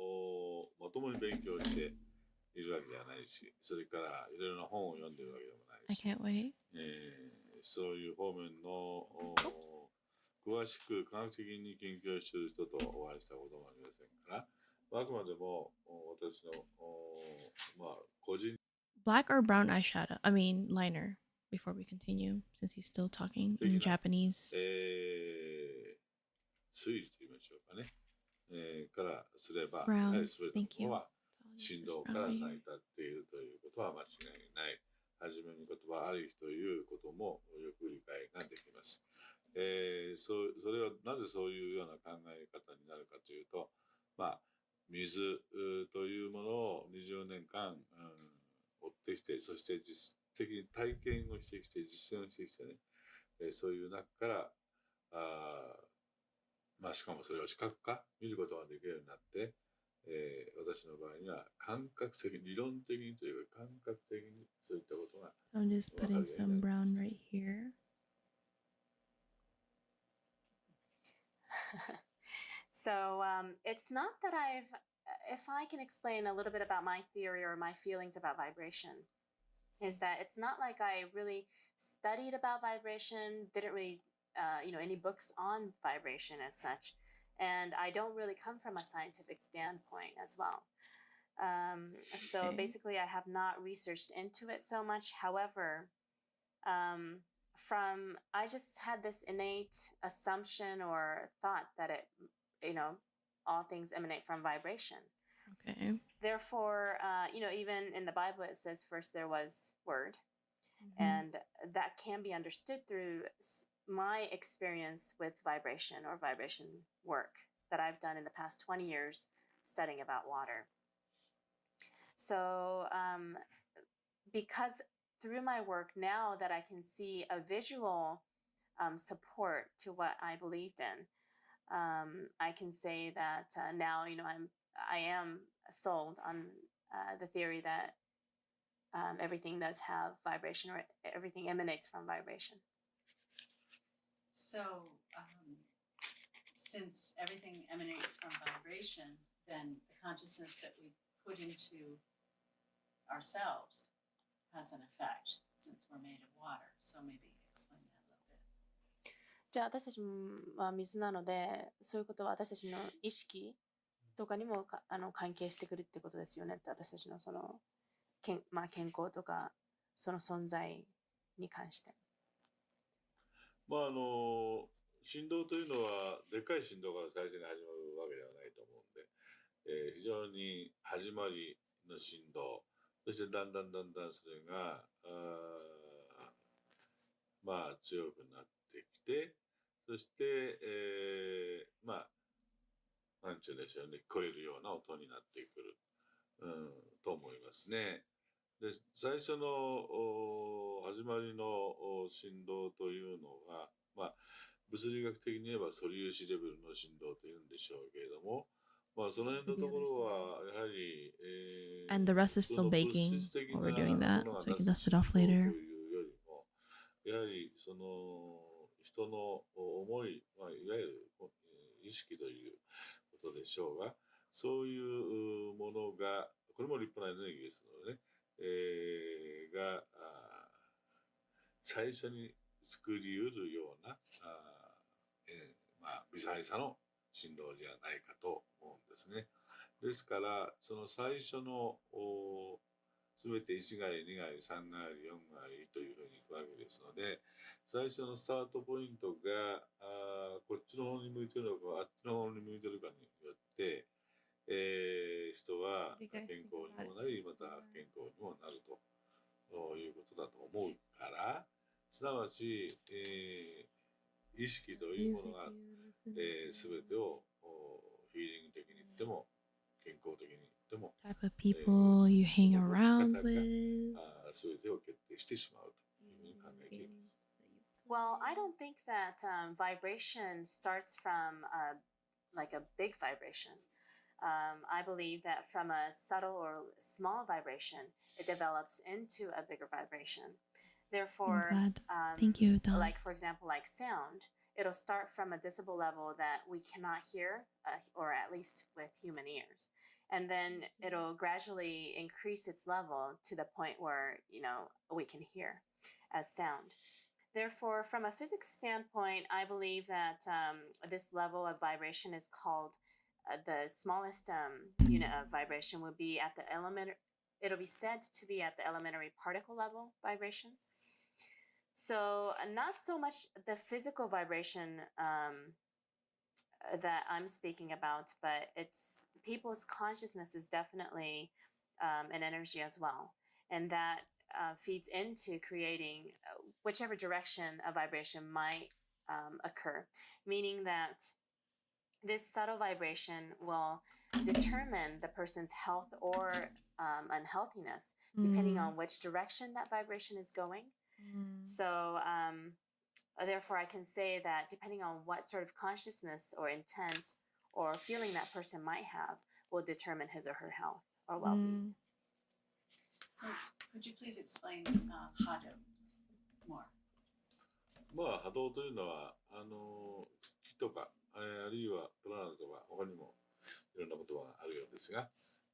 をまともに勉強しているわけではないし、それからいろいろな本を読んでいるわけでもないし、 I can't wait. そういう方面の詳しく科学的に研究している人とお会いしたこともありませんから、あくまでも私の個人 Black or brown eyeshadow? I mean liner. Before we continue, since he's still talking in Japanese. 推理と言いましょうかね。からすれば、やは Brown. り全ての Thank も you. のは振動から成り立っているということは間違いない。はじめに言葉ありきということもよく理解ができます。それはなぜそういうような考え方になるかというと、水というものを20年間、追ってきて、そして実的に体験をしてきて、実践をしてきてね、そういう中からしかもそれを視覚化見ることができるようになって、私の場合には感覚的理論的にというか感覚的にそういったことが So I'm just putting some brown right here. So it's not that if I can explain a little bit about my theory or my feelings about vibration, is that it's not like I really studied about vibration, didn't read any books on vibration as such, and I don't really come from a scientific standpoint as well. So basically I have not researched into it so much. However, I just had this innate assumption or thought that all things emanate from vibration. Okay. Therefore, even in the Bible, it says first there was word. And that can be understood through my experience with vibration or vibration work that I've done in the past 20 years studying about water. So because through my work now that I can see a visual support to what I believed in, I can say that now I am sold on the theory that everything does have vibration or everything emanates from vibration. So since everything emanates from vibration, then the consciousness that we put into ourselves has an effect since we're made of water. So maybe explain that a little bit. じゃあ私たちは水なので、そういうことは私たちの意識とかにも関係してくるってことですよねって、私たちのその健康とかその存在に関して。振動というのはでかい振動から最初に始まるわけではないと思うんで、非常に始まりの振動、そしてだんだんそれが強くなってきて、そしてなんちゅうんでしょうね、聞こえるような音になってくる、と思いますね。で、最初の始まりの振動というのが、物理学的に言えば素粒子レベルの振動というんでしょうけれども、その辺のところはやはり、And the rest is still baking while we're doing that, so we can dust it off later. というよりも、やはりその人の思い、いわゆる意識ということでしょうが、そういうものが、これも立派なエネルギーですのでね、が最初に作り得るような微細さの振動じゃないかと思うんですね。ですから、その最初のすべて1害、2害、3害、4害というふうにいくわけですので、最初のスタートポイントがこっちの方に向いてるのか、あっちの方に向いてるかによって、人は健康にもなり、また不健康にもなるということだと思うから、すなわち、意識というものが、すべてをフィーリング的に言っても、健康的に言っても、Type of people you hang その持ち around 方が with. すべてを決定してしまうというふうに考えています。Well, I don't think that vibration starts from like a big vibration. I believe that from a subtle or small vibration, it develops into a bigger vibration. Therefore, I'm glad. Thank you, Don. like for example, like sound, it'll start from a decibel level that we cannot hear, or at least with human ears. And then it'll gradually increase its level to the point where, we can hear as sound. Therefore, from a physics standpoint, I believe that this level of vibration is called the smallest unit of vibration will be at the it'll be said to be at the elementary particle level vibration. So not so much the physical vibration that I'm speaking about, but it's people's consciousness is definitely an energy as well. And that feeds into creating whichever direction a vibration might occur, meaning that this subtle vibration will determine the person's health or unhealthiness, depending on which direction that vibration is going. So therefore, I can say that depending on what sort of consciousness or intent or feeling that person might have will determine his or her health or well-being. So could you please explain Hado more? 波動というのは木とか、あるいはプラネとか他にもいろんな言葉があるようですが、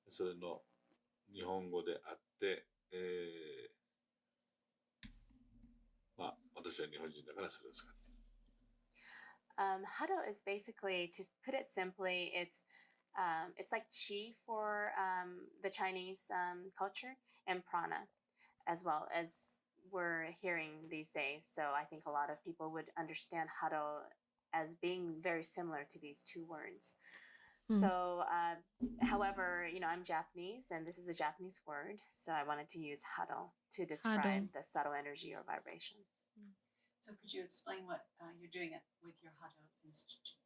それの日本語であって、私は日本人だからそれを使っている。Hado is basically, to put it simply, it's like qi for the Chinese culture and prana as well, as we're hearing these days. So I think a lot of people would understand Hado as being very similar to these two words. So, however, I'm Japanese and this is a Japanese word. So I wanted to use Hado to describe the subtle energy or vibration. So could you explain what you're doing with your Hado Institute?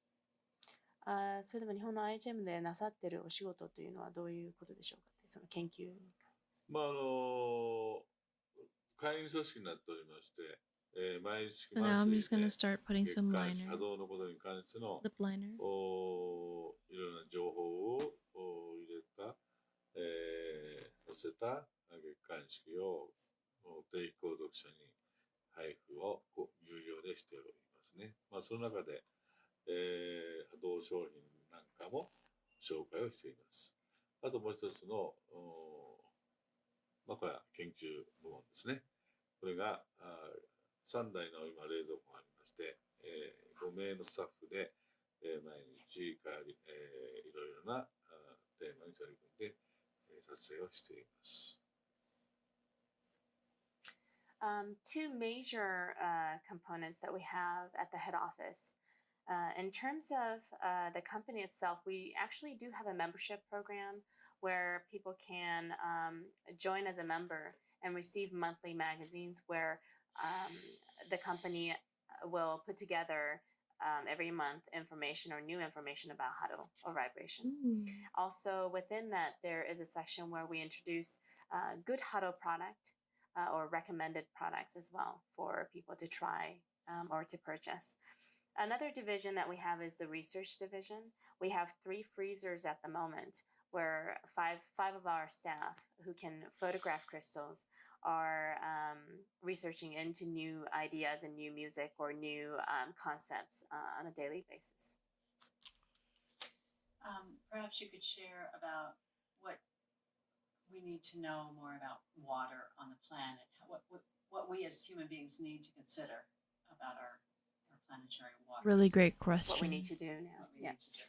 それでも日本の IGM でなさってるお仕事というのはどういうことでしょうか、その研究。会員組織になっておりまして、毎月 So now I'm just gonna start putting some liner. 波動のことに関しての Lip liner. いろんな情報を入れた、載せた月刊式を定期購読者に配布を有料でしておりますね。その中で、波動商品なんかも紹介をしています。あともう一つの、これは研究部門ですね。これが3台の今冷蔵庫がありまして、5名のスタッフで、毎日いろいろなテーマに取り組んで、撮影をしています。Two major components that we have at the head office. In terms of the company itself, we actually do have a membership program where people can join as a member and receive monthly magazines where the company will put together every month information or new information about Hado or vibration. Also, within that, there is a section where we introduce good Hado product or recommended products as well for people to try or to purchase. Another division that we have is the research division. We have 3 freezers at the moment where five of our staff who can photograph crystals are researching into new ideas and new music or new concepts on a daily basis. Perhaps you could share about what we need to know more about water on the planet, what we as human beings need to consider about our planet. planetary waters. Really great what we question. need to do now. What we Yeah. need to do.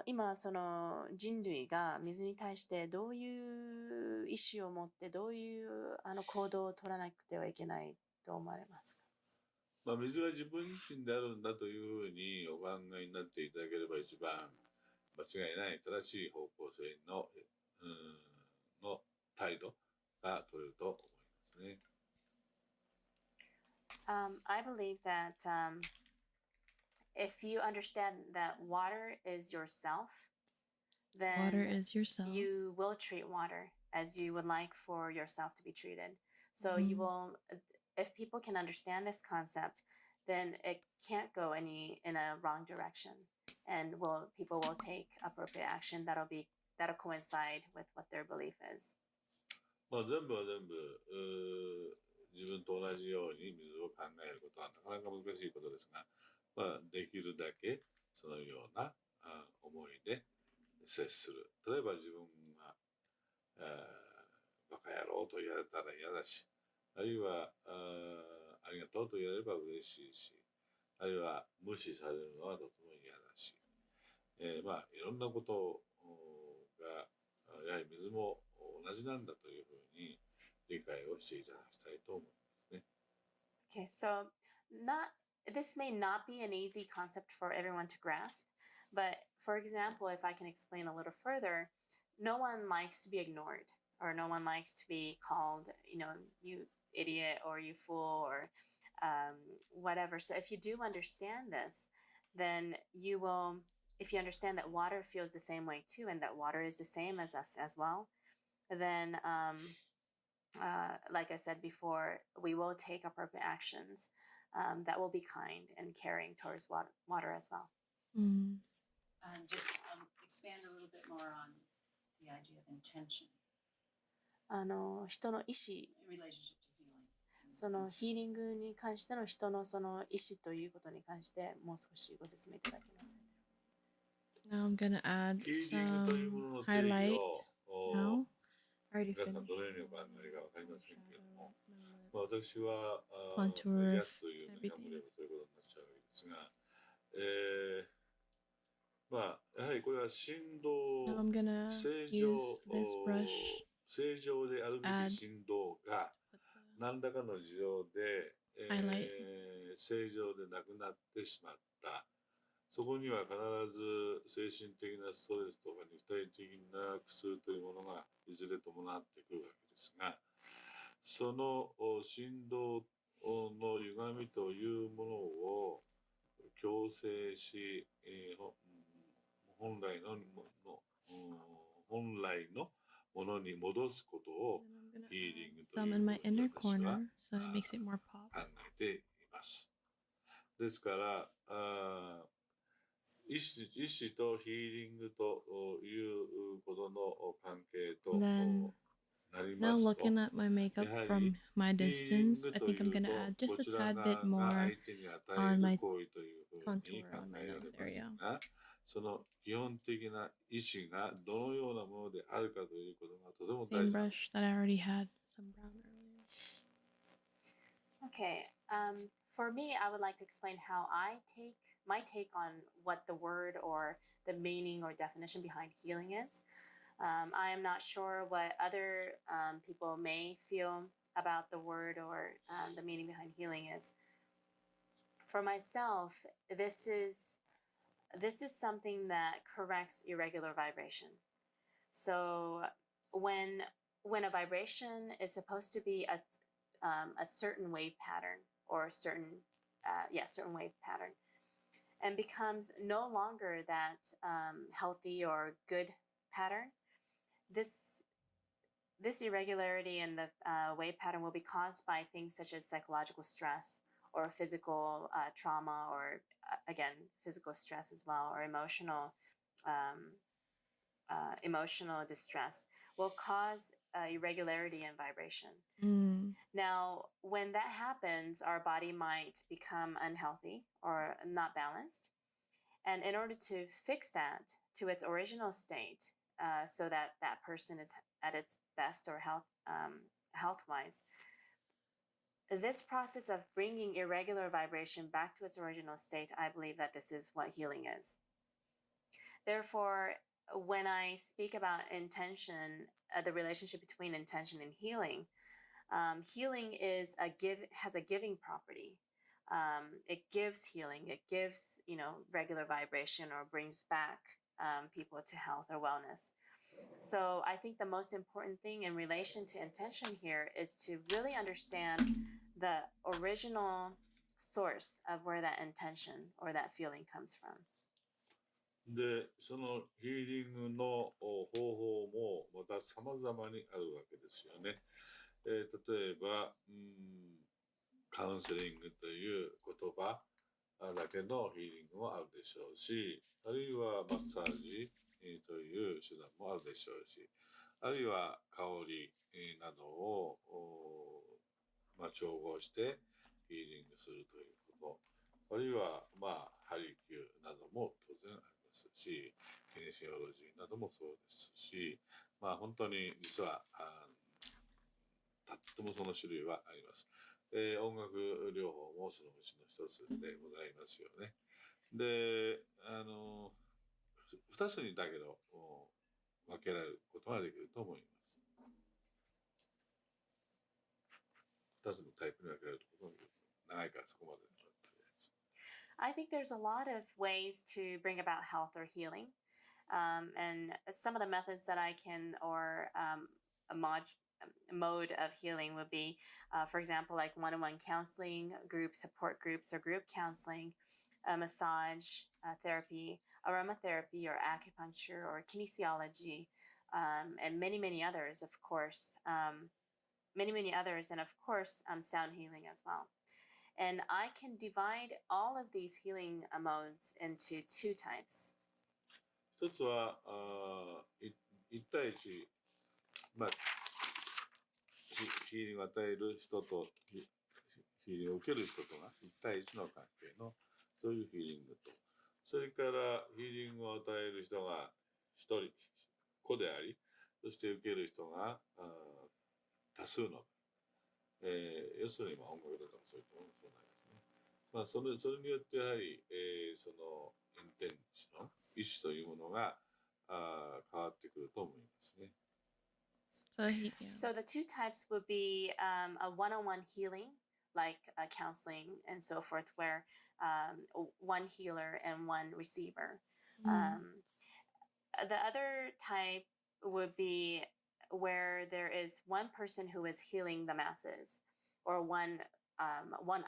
今その人類が水に対してどういう意思を持ってどういう行動を取らなくてはいけないと思われますか？まあ、水が自分自身であるんだというふうにお考えになっていただければ一番間違いない正しい方向性の態度が取れると思いますね。I believe that if you understand that water is yourself, then Water is yourself. you will treat water as you would like for yourself to be treated. So you will, if people can understand this concept, then it can't go in a wrong direction, and people will take appropriate action that'll coincide with what their belief is. まあ、全部は全部自分と同じように水を考えることはなかなか難しいことですが、まあ、できるだけそのような思いで接する。例えば自分がバカ野郎と言われたら嫌だし、あるいはありがとうと言われれば嬉しいし、あるいは無視されるのはとても嫌だし、まあいろんなことがやはり水も同じなんだというふうに理解をしていただきたいと思いますね。Okay, so this may not be an easy concept for everyone to grasp, but for example, if I can explain a little further, no one likes to be ignored, or no one likes to be called, you idiot or you fool or whatever. So if you do understand this, then you will, if you understand that water feels the same way too, and that water is the same as us as well, then like I said before, we will take appropriate actions that will be kind and caring towards water as well. Just expand a little bit more on the idea of intention. 人の意思、 in relationship to healing. そのヒーリングに関しての人のその意思ということに関してもう少しご説明いただけますか？ Now I'm gonna add ヒーリングというものの some 定義 highlight を now. I already 皆さん finished. どのようにお考えか分かりませんけれども、まあ、私はContour 癒すというのにあ everything. ふればそういうことになっちゃうわけですが、まあやはりこれは振動 Now I'm gonna 正 use 常 this brush 正常であるべ add き振動が with the 何らかの事情で、highlight. 正常でなくなってしまった。そこには必ず精神的なストレスとか肉体的な苦痛というものがいずれ伴ってくるわけですが、その振動の歪みというものを矯正し、本来のものに戻すことを And then I'm gonna ヒーリング add と some い in う my ふうに inner 私は corner so it makes it more pop. 考えています。ですから意思とヒーリングということの関係と And then なり now ますと、 looking at my makeup やはり from my ヒーリン distance, グ I と think い I'm う gonna と add こ just a ちら tad 側 bit が more 相手に与え on る my 行為というふうに contour 考 on my えられ nose ます area. が、その基本的な意思がどのようなものであるかということがとても大 Same 事な brush that I already had some brown earlier. Okay. For me, I would like to explain how my take on what the word or the meaning or definition behind healing is. I am not sure what other people may feel about the word or the meaning behind healing is. For myself, this is something that corrects irregular vibration. So when a vibration is supposed to be a certain wave pattern or certain wave pattern, and becomes no longer that healthy or good pattern, this irregularity in the wave pattern will be caused by things such as psychological stress or physical trauma, or again physical stress as well, or emotional distress will cause irregularity in vibration. Now, when that happens, our body might become unhealthy or not balanced. And in order to fix that to its original state, so that that person is at its best or health-wise, this process of bringing irregular vibration back to its original state, I believe that this is what healing is. Therefore, when I speak about intention, the relationship between intention and healing, healing has a giving property. It gives healing. It gives, regular vibration or brings back people to health or wellness. So I think the most important thing in relation to intention here is to really understand the original source of where that intention or that feeling comes from. で、そのヒーリングの方法もまた様々にあるわけですよね。例えば、カウンセリングという言葉だけのヒーリングもあるでしょうし、あるいはマッサージという手段もあるでしょうし、あるいは香りなどを調合してヒーリングするということ、あるいはハリキューなども当然ありますし、キネシオロジーなどもそうですし、本当に実はとってもその種類はあります。音楽療法もそのうちの一つでございますよね。で、2つにだけど分けられることができると思います。2つのタイプに分けられることができる。長いからそこまでになったりです。I think there's a lot of ways to bring about health or healing. And some of the methods that I can, or a mode of healing would be, for example, like one-on-one counseling, group support groups or group counseling, massage therapy, aromatherapy or acupuncture or kinesiology, and many, many others, of course. Many others, and of course, sound healing as well. And I can divide all of these healing modes into two types. 一つは1対1、ヒーリングを与える人とヒーリングを受ける人とが1対1の関係のそういうヒーリングと、それからヒーリングを与える人が1人子であり、そして受ける人が多数の、要するに音楽だとかそういったものもそうなんですね。それによってやはり、そのインテンション、意思というものが変わってくると思いますね。So the two types would be a one-on-one healing, like counseling and so forth, where one healer and one receiver. The other type would be where there is one person who is healing the masses, or one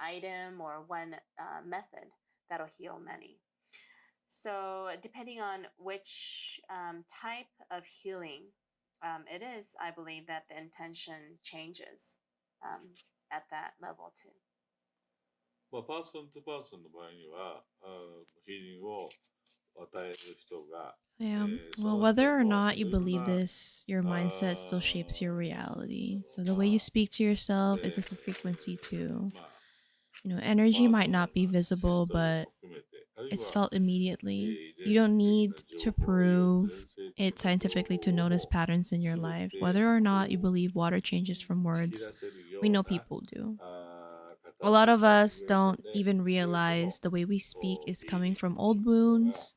item or one method that'll heal many. So depending on which type of healing it is, I believe that the intention changes at that level too. パーソンとパーソンの場合には、ヒーリングを与える人が、Yeah. Well, whether or not you believe this, your mindset still shapes your reality. So the way you speak to yourself is just a frequency too. Energy might not be visible, but it's felt immediately. You don't need to prove it scientifically to notice patterns in your life. Whether or not you believe water changes from words, we know people do. A lot of us don't even realize the way we speak is coming from old wounds.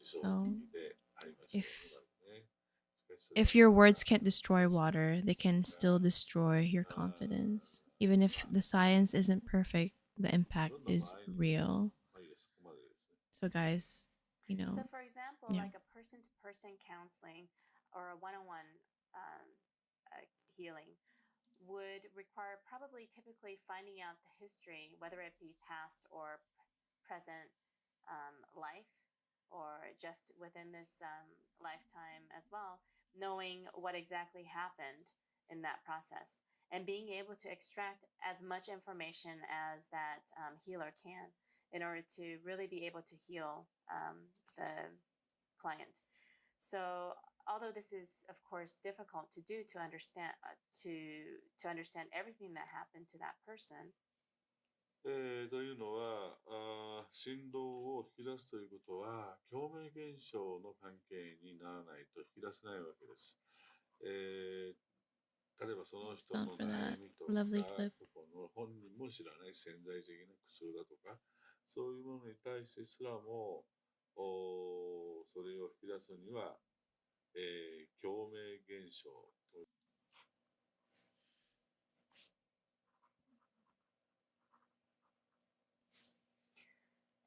So if your words can't destroy water, they can still destroy your confidence. Even if the science isn't perfect, the impact is real. So guys, So for example, like a person-to-person counseling or a one-on-one healing would require probably typically finding out the history, whether it be past or present life, or just within this lifetime as well, knowing what exactly happened in that process and being able to extract as much information as that healer can in order to really be able to heal the client. So although this is of course difficult to do, to understand to understand everything that happened to that person, というのは振動を引き出すということは共鳴現象の関係にならないと引き出せないわけです。例えばその人の悩みとかも知らない潜在的な苦痛だとか、そういうものに対してすらも、それを引き出すには、共鳴現象と。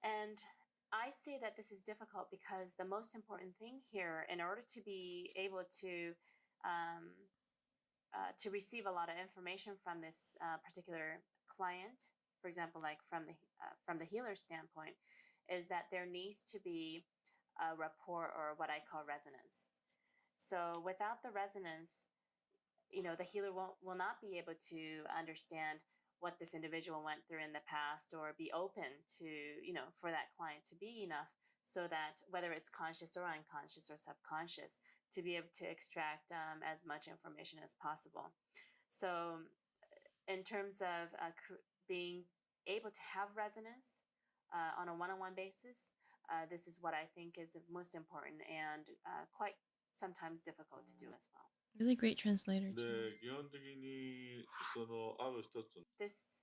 And I say that this is difficult because the most important thing here, in order to be able to receive a lot of information from this particular client, for example, like from the healer standpoint, is that there needs to be a rapport, or what I call resonance. So without the resonance, the healer will not be able to understand what this individual went through in the past, or be open to, for that client to be enough, so that whether it's conscious or unconscious or subconscious, to be able to extract as much information as possible. So in terms of being able to have resonance on a one-on-one basis, this is what I think is most important, and quite sometimes difficult to do as well. Really great translator で、 too. 基本的に、ある一つの This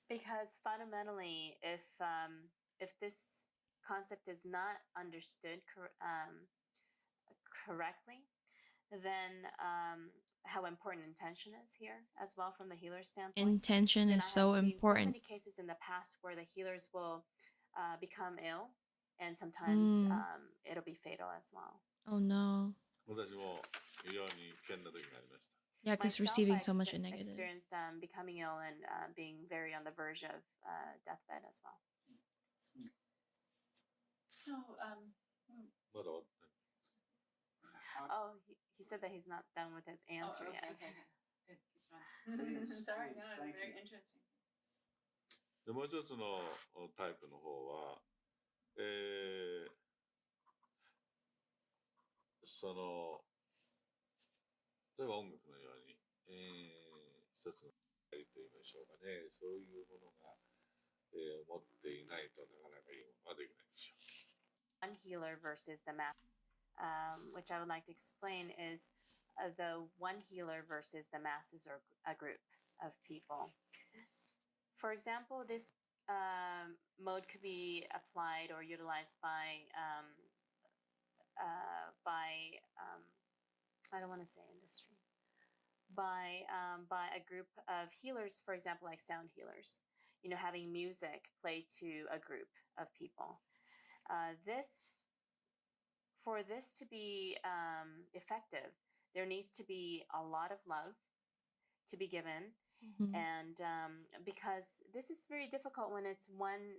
because fundamentally, if this concept is not understood correctly, then how important intention is here as well from the healer standpoint. Intention Then is I so have seen so important. many cases in the past where the healers will become ill, and sometimes it'll be fatal as well. Oh no. 私も非常に危険な時がありました。 Yeah, because Myself, receiving I so much in negative. experienced becoming ill and being very on the verge of deathbed as well. So, まだ終わってない。 Oh, he said that he's not done with his answer okay, yet. okay. Good. Keep on. Sorry, no, it's very interesting. で、もう一つのタイプの方は、例えば音楽のように、一つのやりと言いましょうかね、そういうものが、持っていないとなかなかいいものはできないんですよ。One healer versus the mass, which I would like to explain, is the one healer versus the masses, or a group of people. For example, this mode could be applied or utilized by I don't want to say industry, by a group of healers, for example, like sound healers, having music play to a group of people. For this to be effective, there needs to be a lot of love to be given. And because this is very difficult when it's one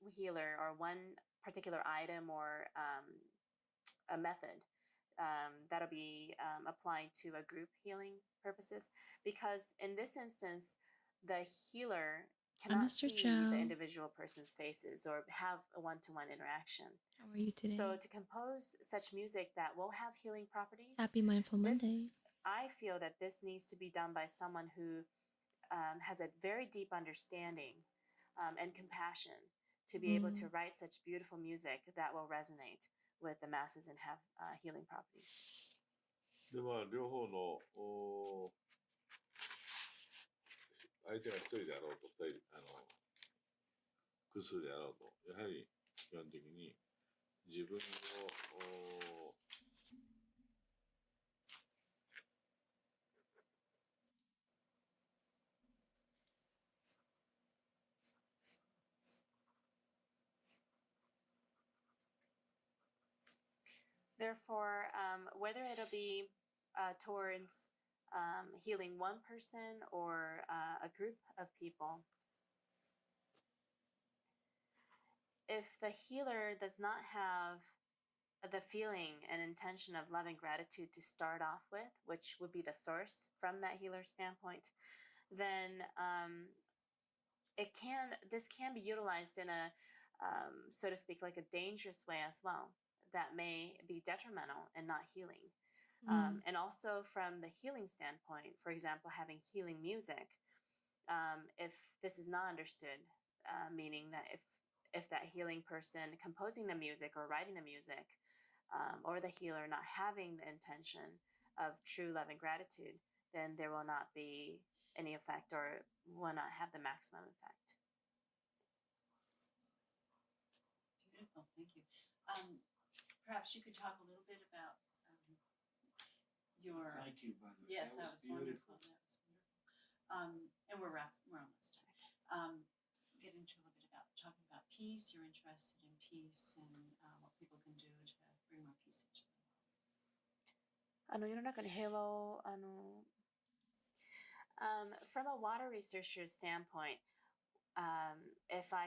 healer or one particular item or a method that'll be applied to a group healing purposes. Because in this instance, the healer cannot Mr. see Chow. the individual person's faces or have a one-to-one interaction. How are you today? So to compose such music that will have healing properties, Happy Mindful Monday. I feel that this needs to be done by someone who has a very deep understanding and compassion to be able to write such beautiful music that will resonate with the masses and have healing properties. で、両方の相手が一人であろうと、複数であろうと、やはり基本的に自分をTherefore, whether it'll be towards healing one person or a group of people, if the healer does not have the feeling and intention of love and gratitude to start off with, which would be the source from that healer standpoint, then this can be utilized in a so to speak, like a dangerous way as well, that may be detrimental and not healing. And also from the healing standpoint, for example, having healing music, if this is not understood, meaning that if that healing person composing the music or writing the music, or the healer not having the intention of true love and gratitude, then there will not be any effect or will not have the maximum effect. Beautiful, thank you. Perhaps you could talk a little bit about your. Thank you, by the way. Yes, that was wonderful. beautiful. That was wonderful. And we're almost done. Get into a little bit about talking about peace. You're interested in peace and what people can do to bring more peace into the world. 世の中に平和をfrom a water researcher's standpoint, if I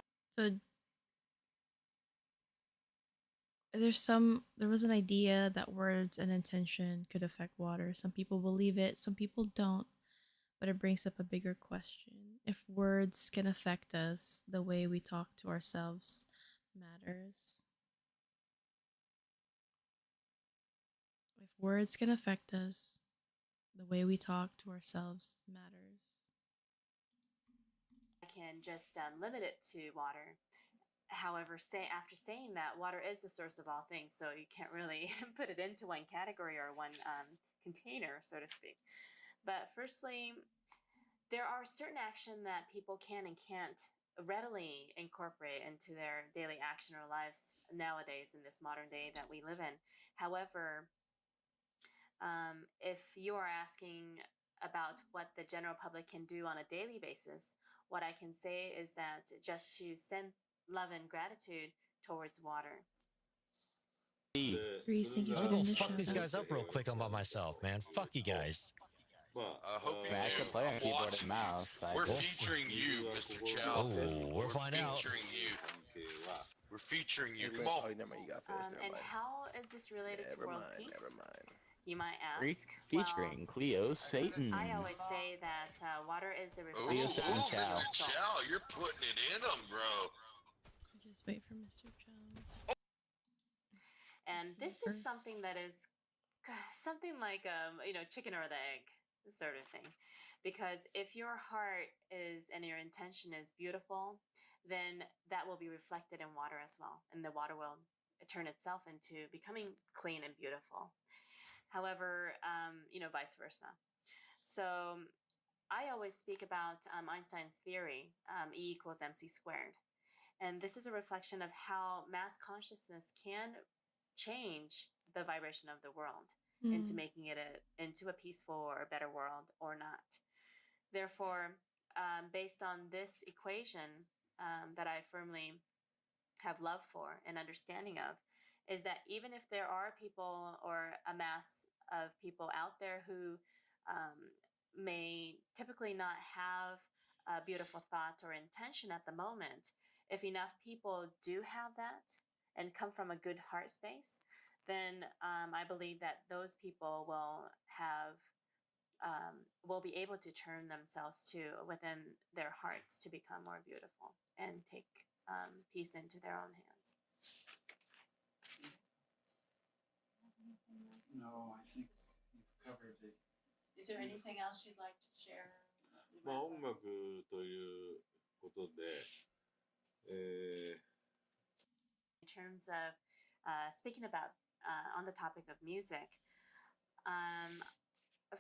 So there was an idea that words and intention could affect water. Some people believe it, some people don't. But it brings up a bigger question. If words can affect us, the way we talk to ourselves matters. If words can affect us, the way we talk to ourselves matters. can just limit it to water. However, after saying that, water is the source of all things, so you can't really put it into one category or one container, so to speak. But firstly, there are certain action that people can and can't readily incorporate into their daily action or lives nowadays in this modern day that we live in. However, if you are asking about what the general public can do on a daily basis, what I can say is that just to send love and gratitude towards water. Grease, thank you for I'm gonna the fuck these shout-out. guys up real quick. I'm by myself, man. Fuck you guys. Hope you I do. could play on I'm keyboard watching and mouse. you. We're featuring you, Mr. Chow. Oh, we'll find out. Featuring you. We're featuring you. Come on. Oh, never mind. You got first. And how is this related to world peace? Never mind. You might ask. Featuring Cleo Satan. I always say that water is the Ooh, reflection of Chow. Mr. Chow, you're putting it in them, bro. Just wait for Mr. Jones. And this is something that is something like chicken or the egg sort of thing, because if your heart is and your intention is beautiful, then that will be reflected in water as well, and the water will turn itself into becoming clean and beautiful. However, vice versa. So I always speak about Einstein's theory, E equals mc squared. And this is a reflection of how mass consciousness can change the vibration of the world into making it into a peaceful or a better world or not. Therefore, based on this equation that I firmly have love for and understanding of, is that even if there are people or a mass of people out there who may typically not have a beautiful thought or intention at the moment, if enough people do have that and come from a good heart space, then I believe that those people will be able to turn themselves within their hearts to become more beautiful and take peace into their own hands. No, I think you've covered it. Is there anything else you'd like to share? 音楽ということで、In terms of speaking about on the topic of music,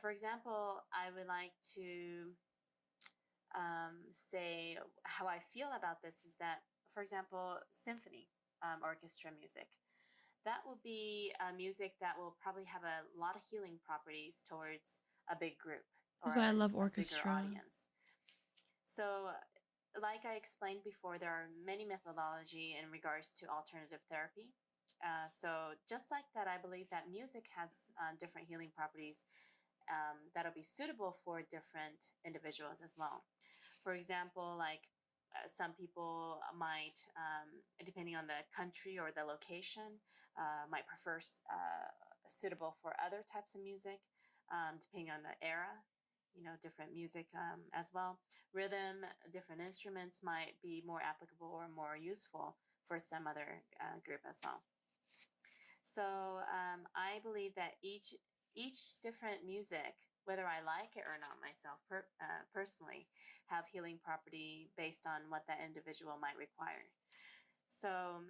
for example, I would like to say how I feel about this is that, for example, symphony orchestra music. That will be music that will probably have a lot of healing properties towards a big group. That's why I love a bigger orchestra. audience. So, like I explained before, there are many methodology in regards to alternative therapy. So just like that, I believe that music has different healing properties that'll be suitable for different individuals as well. For example, like some people might, depending on the country or the location, might prefer suitable for other types of music, depending on the era, different music as well. Rhythm, different instruments might be more applicable or more useful for some other group as well. So I believe that each different music, whether I like it or not myself personally, have healing property based on what that individual might require. So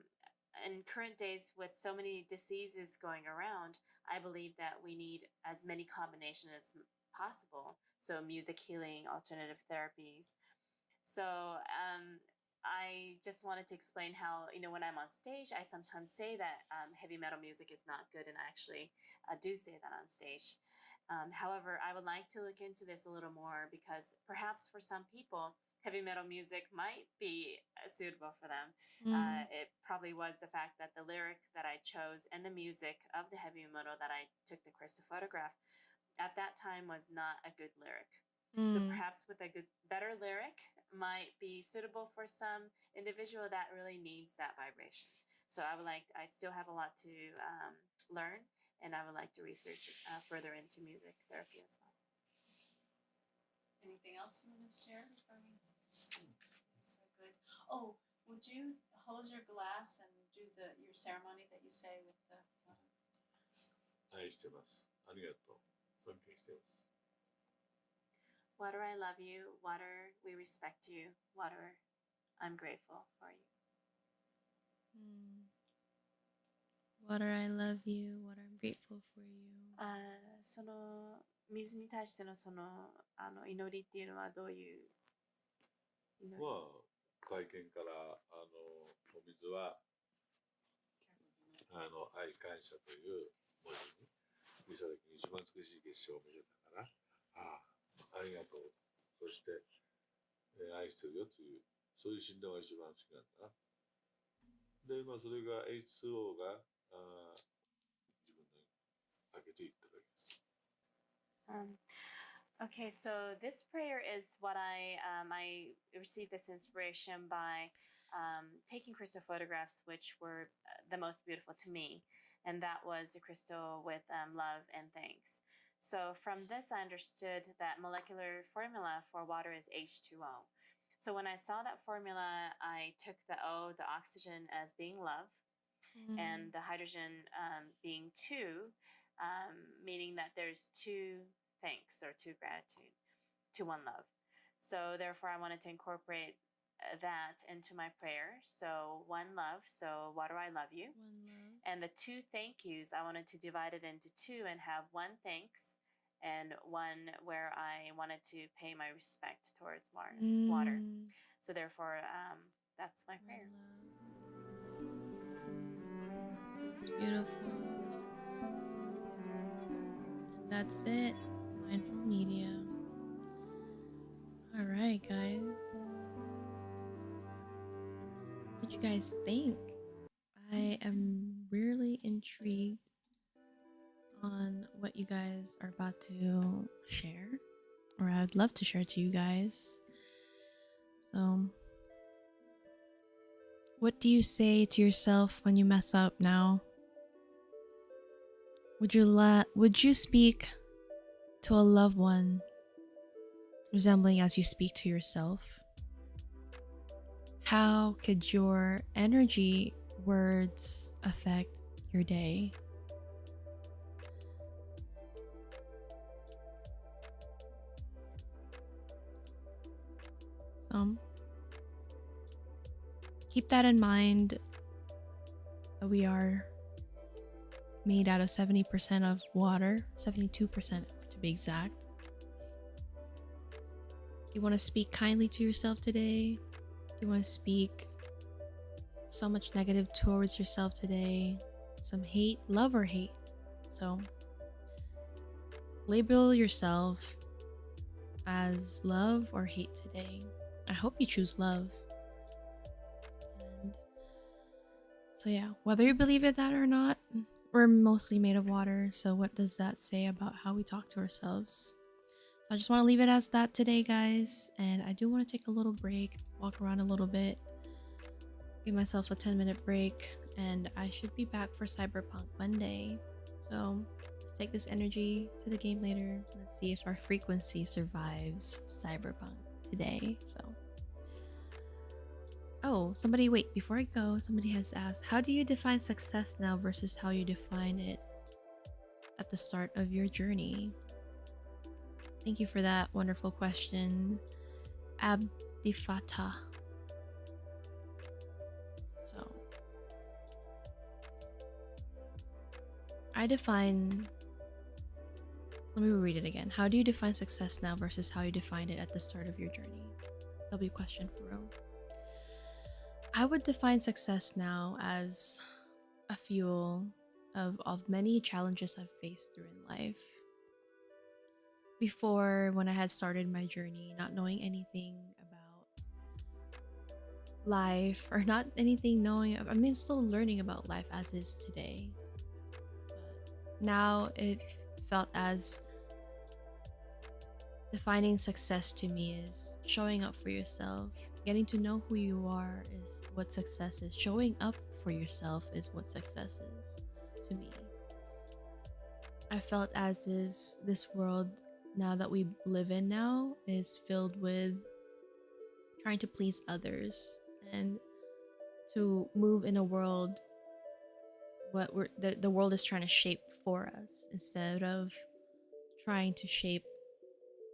in current days with so many diseases going around, I believe that we need as many combinations as possible. So music healing, alternative therapies. So I just wanted to explain how, when I'm on stage, I sometimes say that heavy metal music is not good, and I actually do say that on stage. However, I would like to look into this a little more because perhaps for some people, heavy metal music might be suitable for them. It probably was the fact that the lyric that I chose and the music of the heavy metal that I took the crystal photograph at that time was not a good lyric. So perhaps with a better lyric might be suitable for some individual that really needs that vibration. So I still have a lot to learn, and I would like to research further into music therapy as well. Anything else you want to share before we? So good. Oh, would you hold your glass and do your ceremony that you say with the? 愛してます。ありがとう。尊敬してます。Water, I love you. Water, we respect you. Water, I'm grateful for you. Water, I love you. Water, I'm grateful for you. その水に対しての祈りっていうのはどういう祈り？体験からお水は愛感謝という文字に見た時に一番美しい結晶を見れたからありがとう、そして、愛してるよというそういう信頼が一番好きなんだな。でそれが H2O が自分に開けていったわけです。Okay, so this prayer is what I received this inspiration by taking crystal photographs, which were the most beautiful to me, and that was the crystal with love and thanks. So from this, I understood that molecular formula for water is H2O. So when I saw that formula, I took the O, the oxygen, as being love, and the hydrogen being two, meaning that there's two thanks or two gratitude to one love. So therefore, I wanted to incorporate that into my prayer. So one love, so water, I love you. One love. And the two thank yous, I wanted to divide it into two and have one thanks and one where I wanted to pay my respect towards water. So therefore, that's my prayer. It's beautiful. And that's it. Mindful media. All right, guys. What do you guys think? I am really intrigued on what you guys are about to share, or I'd love to share to you guys. So, what do you say to yourself when you mess up now? Would you speak to a loved one resembling as you speak to yourself? How could your energy words affect your day? So keep that in mind, that we are made out of 70% of water, 72% to be exact. Do you want to speak kindly to yourself today? Do you want to speak so much negative towards yourself today? Some hate, love or hate? So label yourself as love or hate today. I hope you choose love. And so yeah, whether you believe in that or not, we're mostly made of water. So what does that say about how we talk to ourselves? So I just want to leave it as that today, guys. And I do want to take a little break, walk around a little bit, give myself a 10-minute break, and I should be back for Cyberpunk Monday. So let's take this energy to the game later. Let's see if our frequency survives Cyberpunk today. So wait, before I go, somebody has asked, how do you define success now versus how you define it at the start of your journey? Thank you for that wonderful question, Abdifata. So I define. Let me read it again. How do you define success now versus how you defined it at the start of your journey? That'll be a question for Ro. I would define success now as a fuel of many challenges I've faced through in life. Before, when I had started my journey, not knowing anything about life or not anything knowing, I mean, I'm still learning about life as is today. But now it felt as defining success to me is showing up for yourself. Getting to know who you are is what success is. Showing up for yourself is what success is to me. I felt as is this world now that we live in now is filled with trying to please others and to move in a world the world is trying to shape for us instead of trying to shape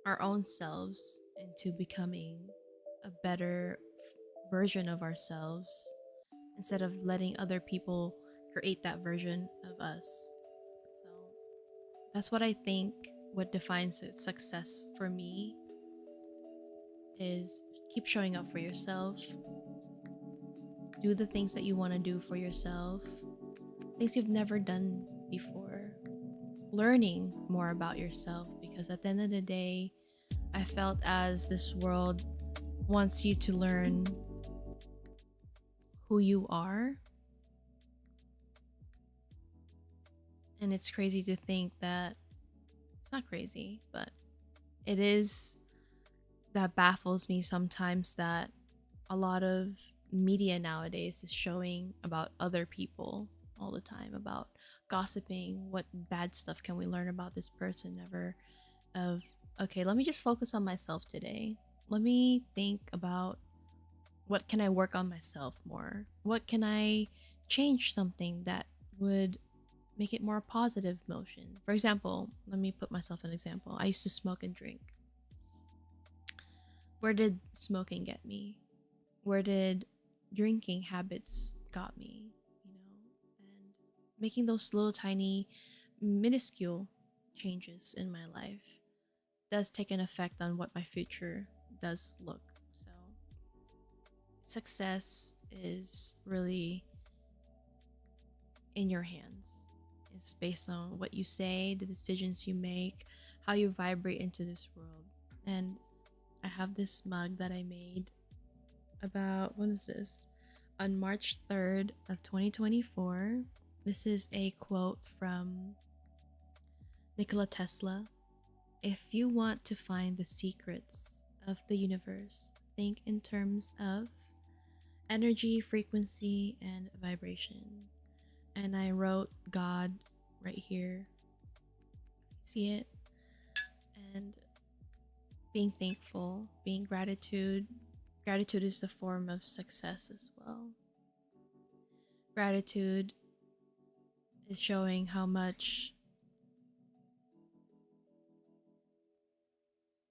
our own selves into becoming a better version of ourselves instead of letting other people create that version of us. So that's what I think what defines success for me is keep showing up for yourself. Do the things that you want to do for yourself. Things you've never done before. Learning more about yourself because at the end of the day, I felt as this world wants you to learn who you are. And it's crazy to think that it's not crazy, but it is that baffles me sometimes that a lot of media nowadays is showing about other people all the time, about gossiping, what bad stuff can we learn about this person, never of okay, let me just focus on myself today. Let me think about what can I work on myself more? What can I change something that would make it more positive motion? For example, let me put myself an example. I used to smoke and drink. Where did smoking get me? Where did drinking habits got me? You know, and making those little tiny minuscule changes in my life does take an effect on what my future does look. So success is really in your hands. It's based on what you say, the decisions you make, how you vibrate into this world. And I have this mug that I made about, what is this? On March 3rd of 2024. This is a quote from Nikola Tesla. If you want to find the secrets of the universe, think in terms of energy, frequency, and vibration. And I wrote God right here. See it? And being thankful, being gratitude. Gratitude is a form of success as well. Gratitude is showing how much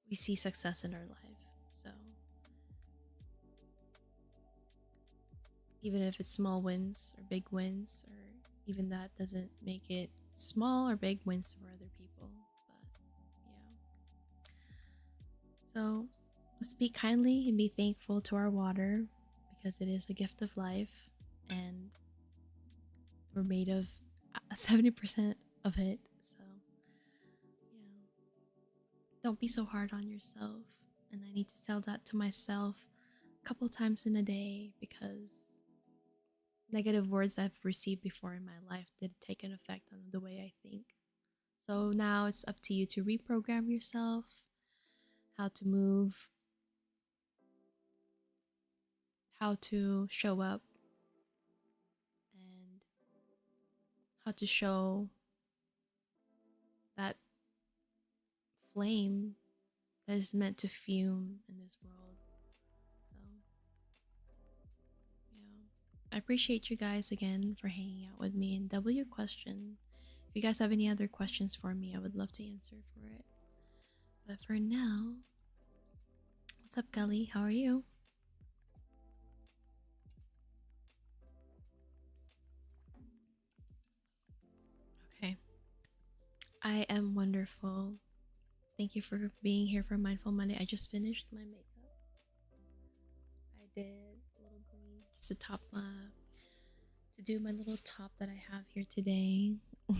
we see success in our life. So even if it's small wins or big wins, or even that doesn't make it small or big wins for other people. But yeah. So let's be kindly and be thankful to our water because it is a gift of life and we're made of 70% of it. So yeah. Don't be so hard on yourself. And I need to tell that to myself a couple times in a day because negative words I've received before in my life did take an effect on the way I think. So now it's up to you to reprogram yourself, how to move, how to show up, and how to show that flame that is meant to fume in this world. So yeah, I appreciate you guys again for hanging out with me and double your question. If you guys have any other questions for me, I would love to answer for it. But for now, what's up, Gully? How are you? Okay, I am wonderful. Thank you for being here for Mindful Monday. I just finished my makeup. I did a little gleam, just a top, to do my little top that I have here today. So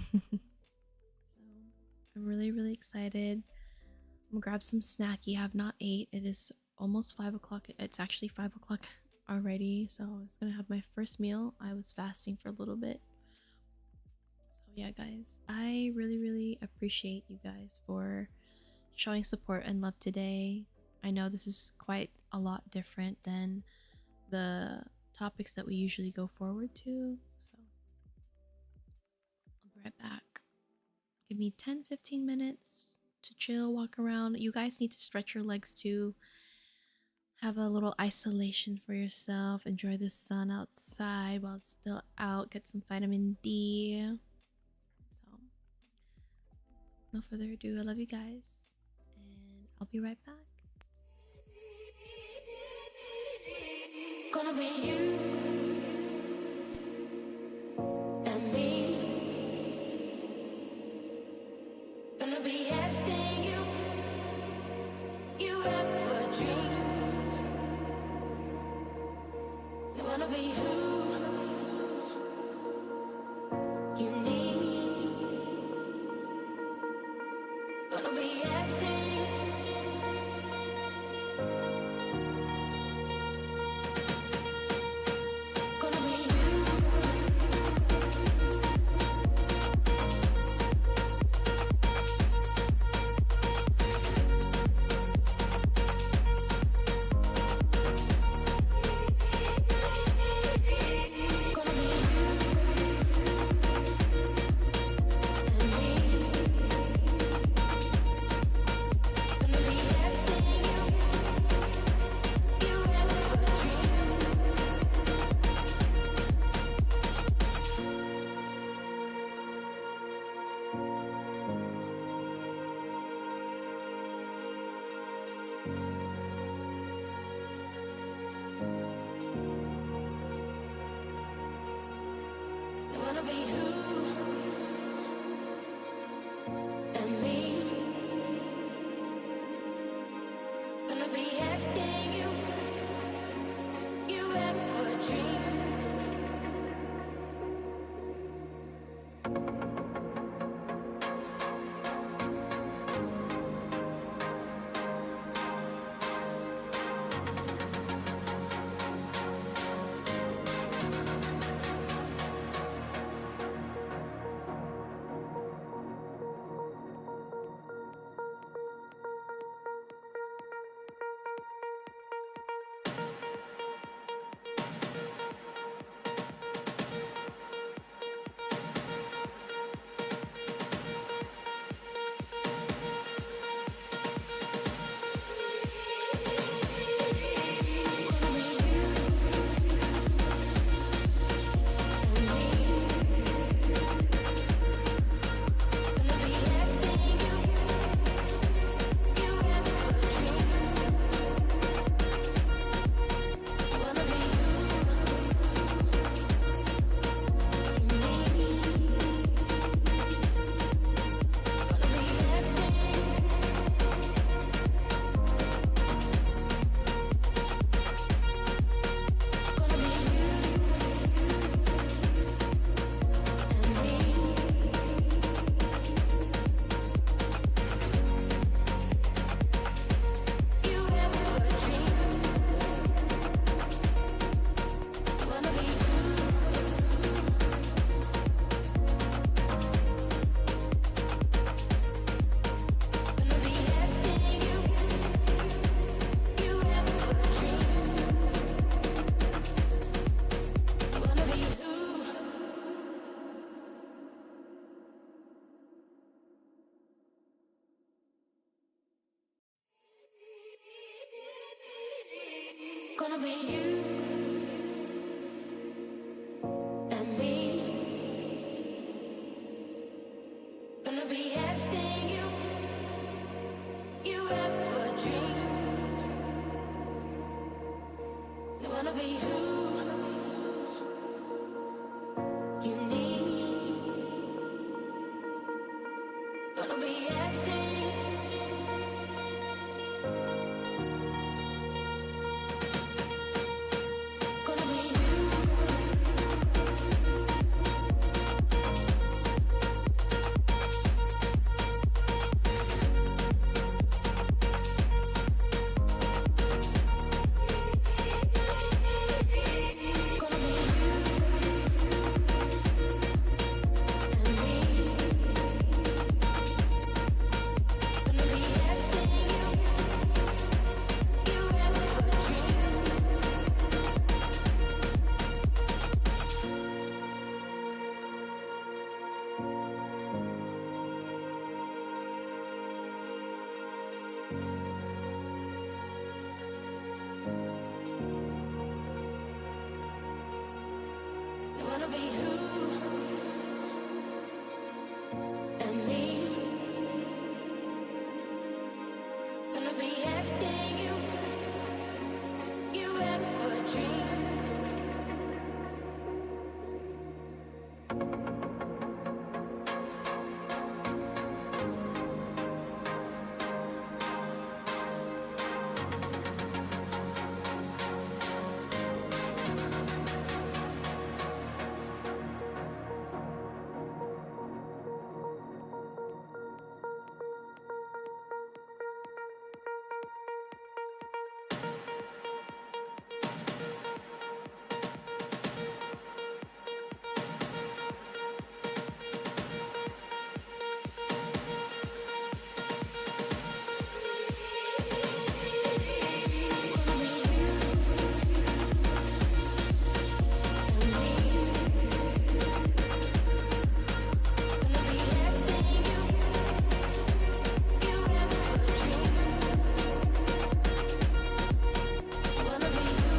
I'm really, really excited. I'm gonna grab some snacky. I have not ate. It is almost 5 o'clock. It's actually 5 o'clock already. So I was gonna have my first meal. I was fasting for a little bit. So yeah, guys, I really, really appreciate you guys for showing support and love today. I know this is quite a lot different than the topics that we usually go forward to. So I'll be right back. Give me 10-15 minutes to chill, walk around. You guys need to stretch your legs too. Have a little isolation for yourself. Enjoy the sun outside while it's still out. Get some vitamin D. So, no further ado, I love you guys. And I'll be right back. Gonna be you and me. Gonna be everything you ever dreamed. Wanna be who you need. Gonna be everything. Gonna be you. Gonna be you and me. Gonna be everything you ever dreamed. Wanna be who and me. Gonna be everything you ever dreamed. Gonna be you and me. Gonna be everything you ever dreamed. Wanna be who you need. be everything. Gonna be you. Gonna be you and me. Gonna be everything you ever dreamed. Wanna be who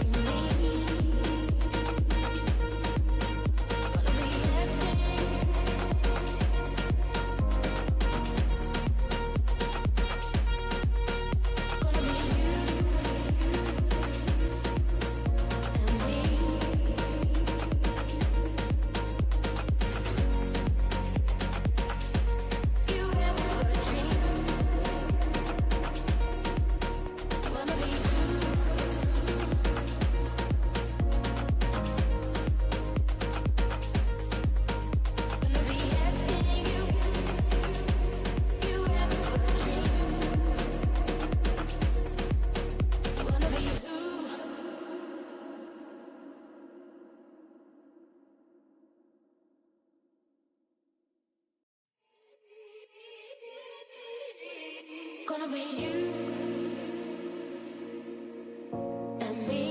and me. Gonna be everything you ever dreamed. Gonna be you and me.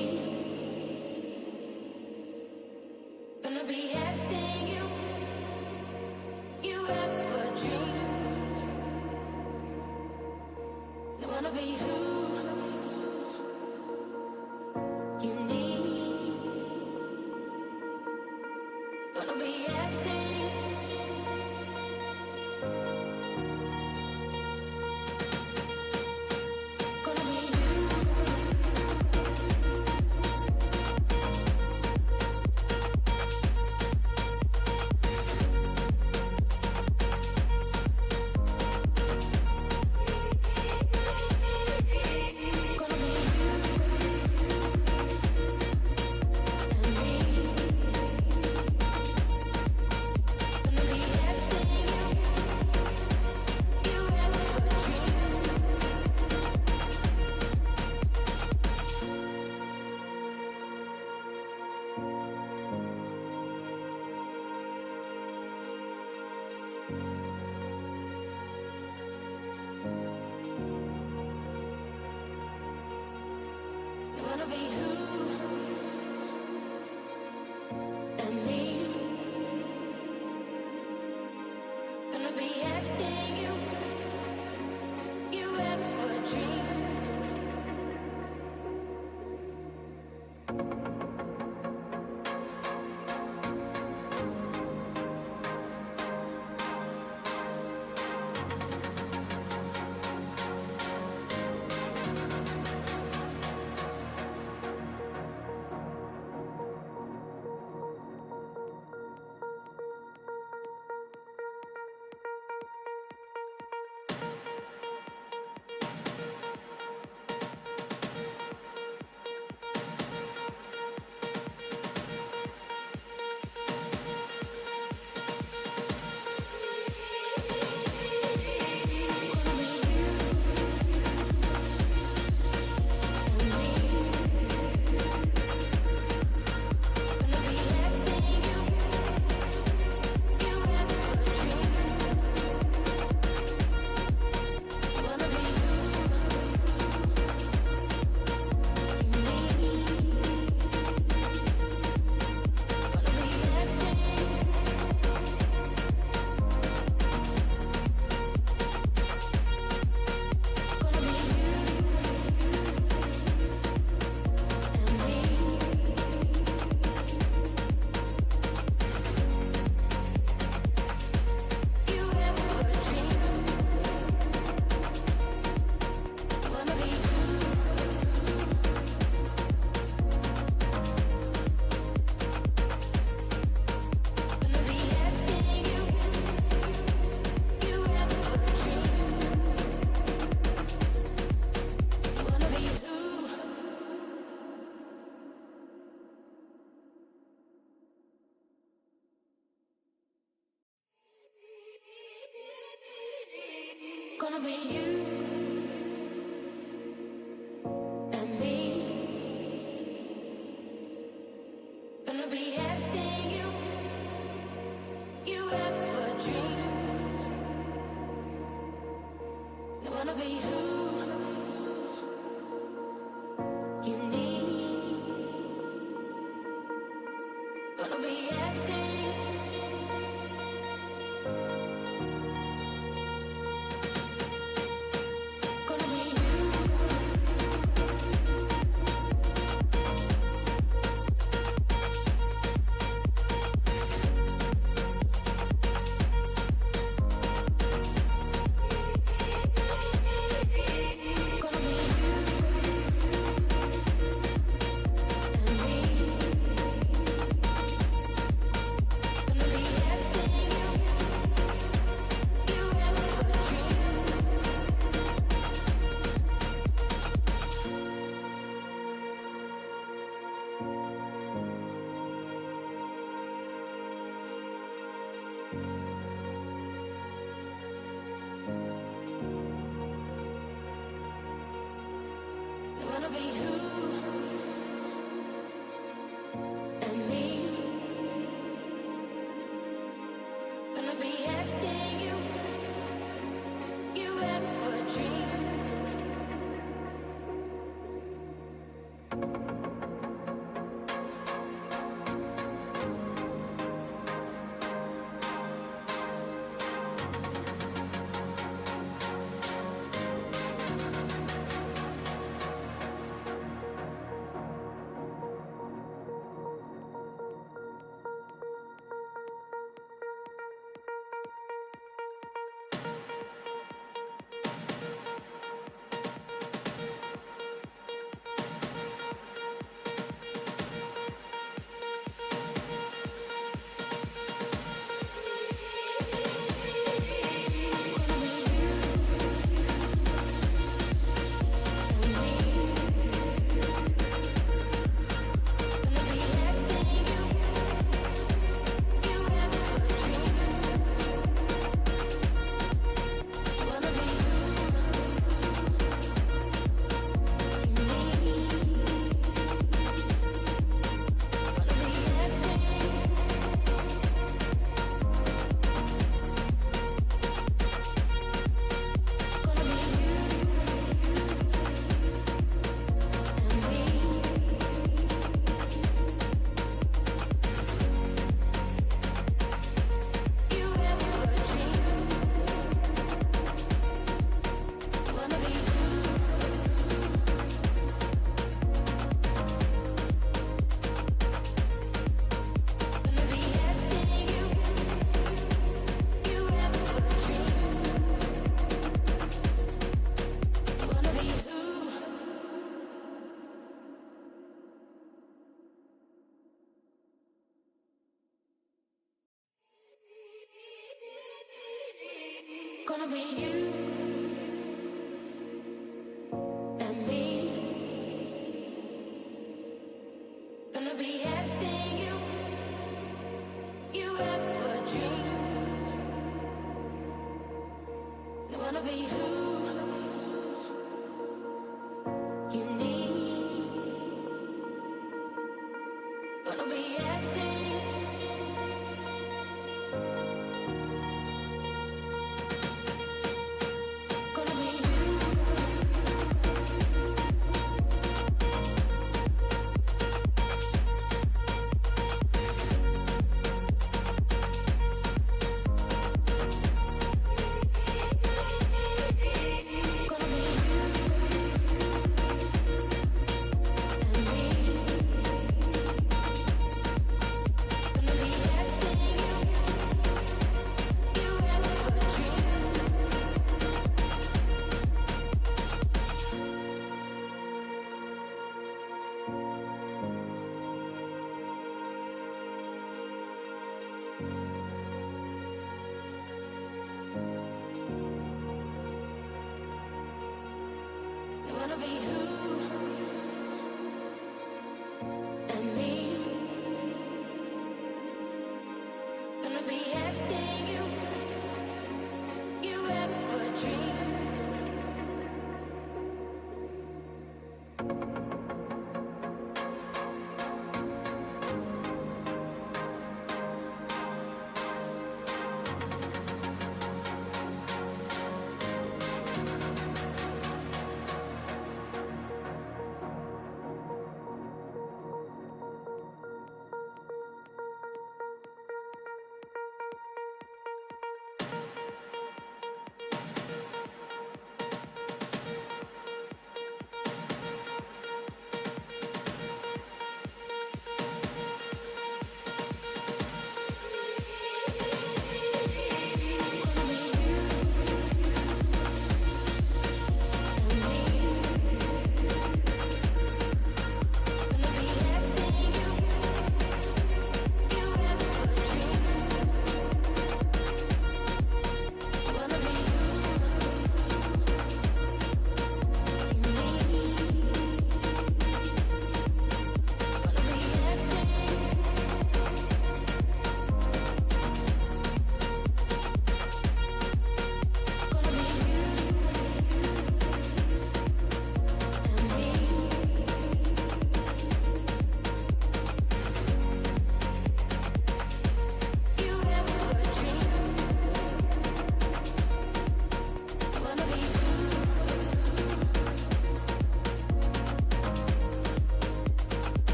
Gonna be everything you ever dreamed. Wanna be who you need. Gonna be everything. Gonna be you and me. Gonna be everything you ever dreamed. Wanna be who you need. Gonna be everything. Gonna be you. Gonna be you and me. Gonna be everything you ever dreamed. Wanna be who and me. Gonna be everything you ever dreamed. Gonna be you and me. Gonna be everything you ever dreamed. Wanna be who you need. Gonna be everything. Gonna be you. Gonna be you and me. Gonna be everything you ever dreamed. Wanna be who and me. Gonna be everything you ever dreamed.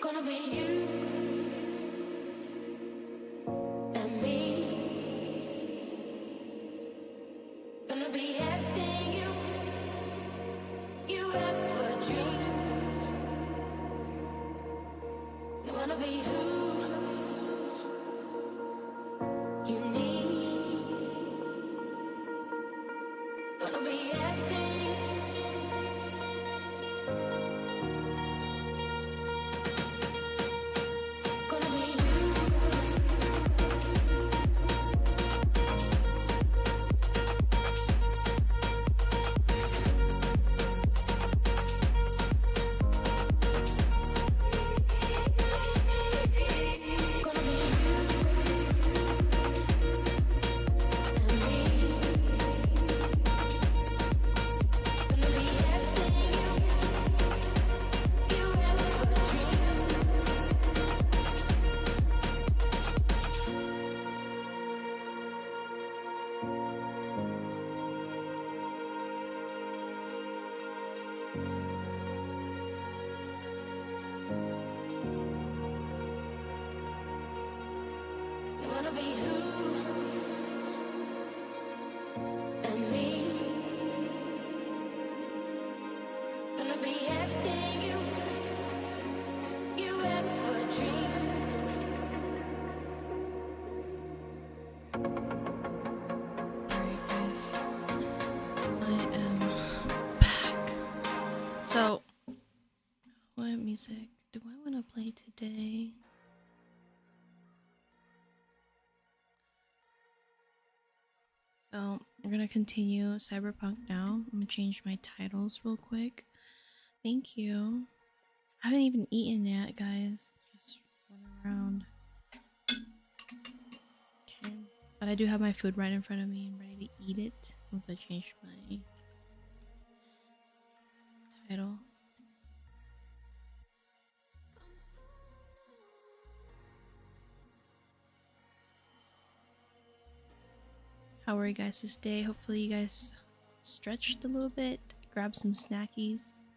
Gonna be you and me. Gonna be everything you ever dreamed. Gonna be who you need. Gonna be everything. Gonna be you. Wanna be who and me. Gonna be everything you ever dreamed. Alright, guys. I am back. So, what music do I want to play today? So, we're gonna continue Cyberpunk now. I'm gonna change my titles real quick. Thank you. I haven't even eaten yet, guys. Just running around. Okay. But I do have my food right in front of me and ready to eat it once I change my title. How are you guys this day? Hopefully you guys stretched a little bit, grabbed some snackies.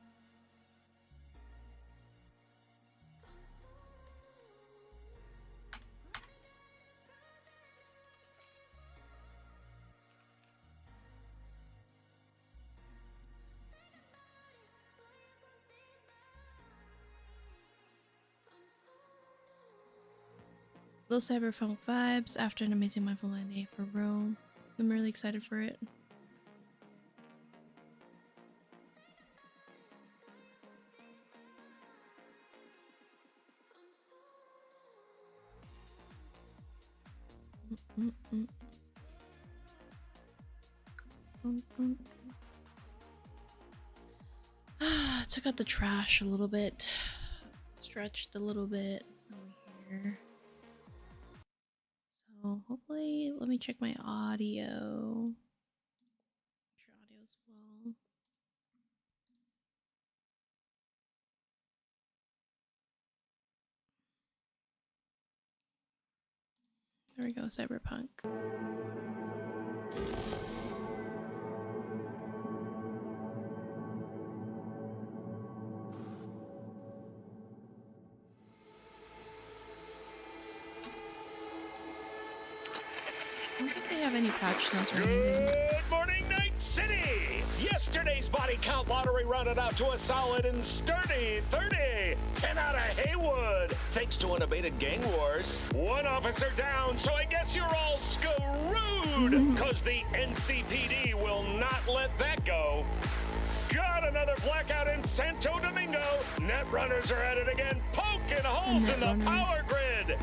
Little Cyberpunk vibes after an amazing mindful Monday for Rome. I'm really excited for it. Took out the trash a little bit, stretched a little bit over here. So hopefully, let me check my audio. Check your audio as well. There we go, Cyberpunk. I don't think they have any patch notes or anything. Good morning, Night City! Yesterday's body count lottery rounded out to a solid and sturdy 30. 10 out of Haywood, thanks to unabated gang wars. One officer down, so I guess you're all screwed, because the NCPD will not let that go. Got another blackout in Santo Domingo. Netrunners are at it again, poking holes in the power grid.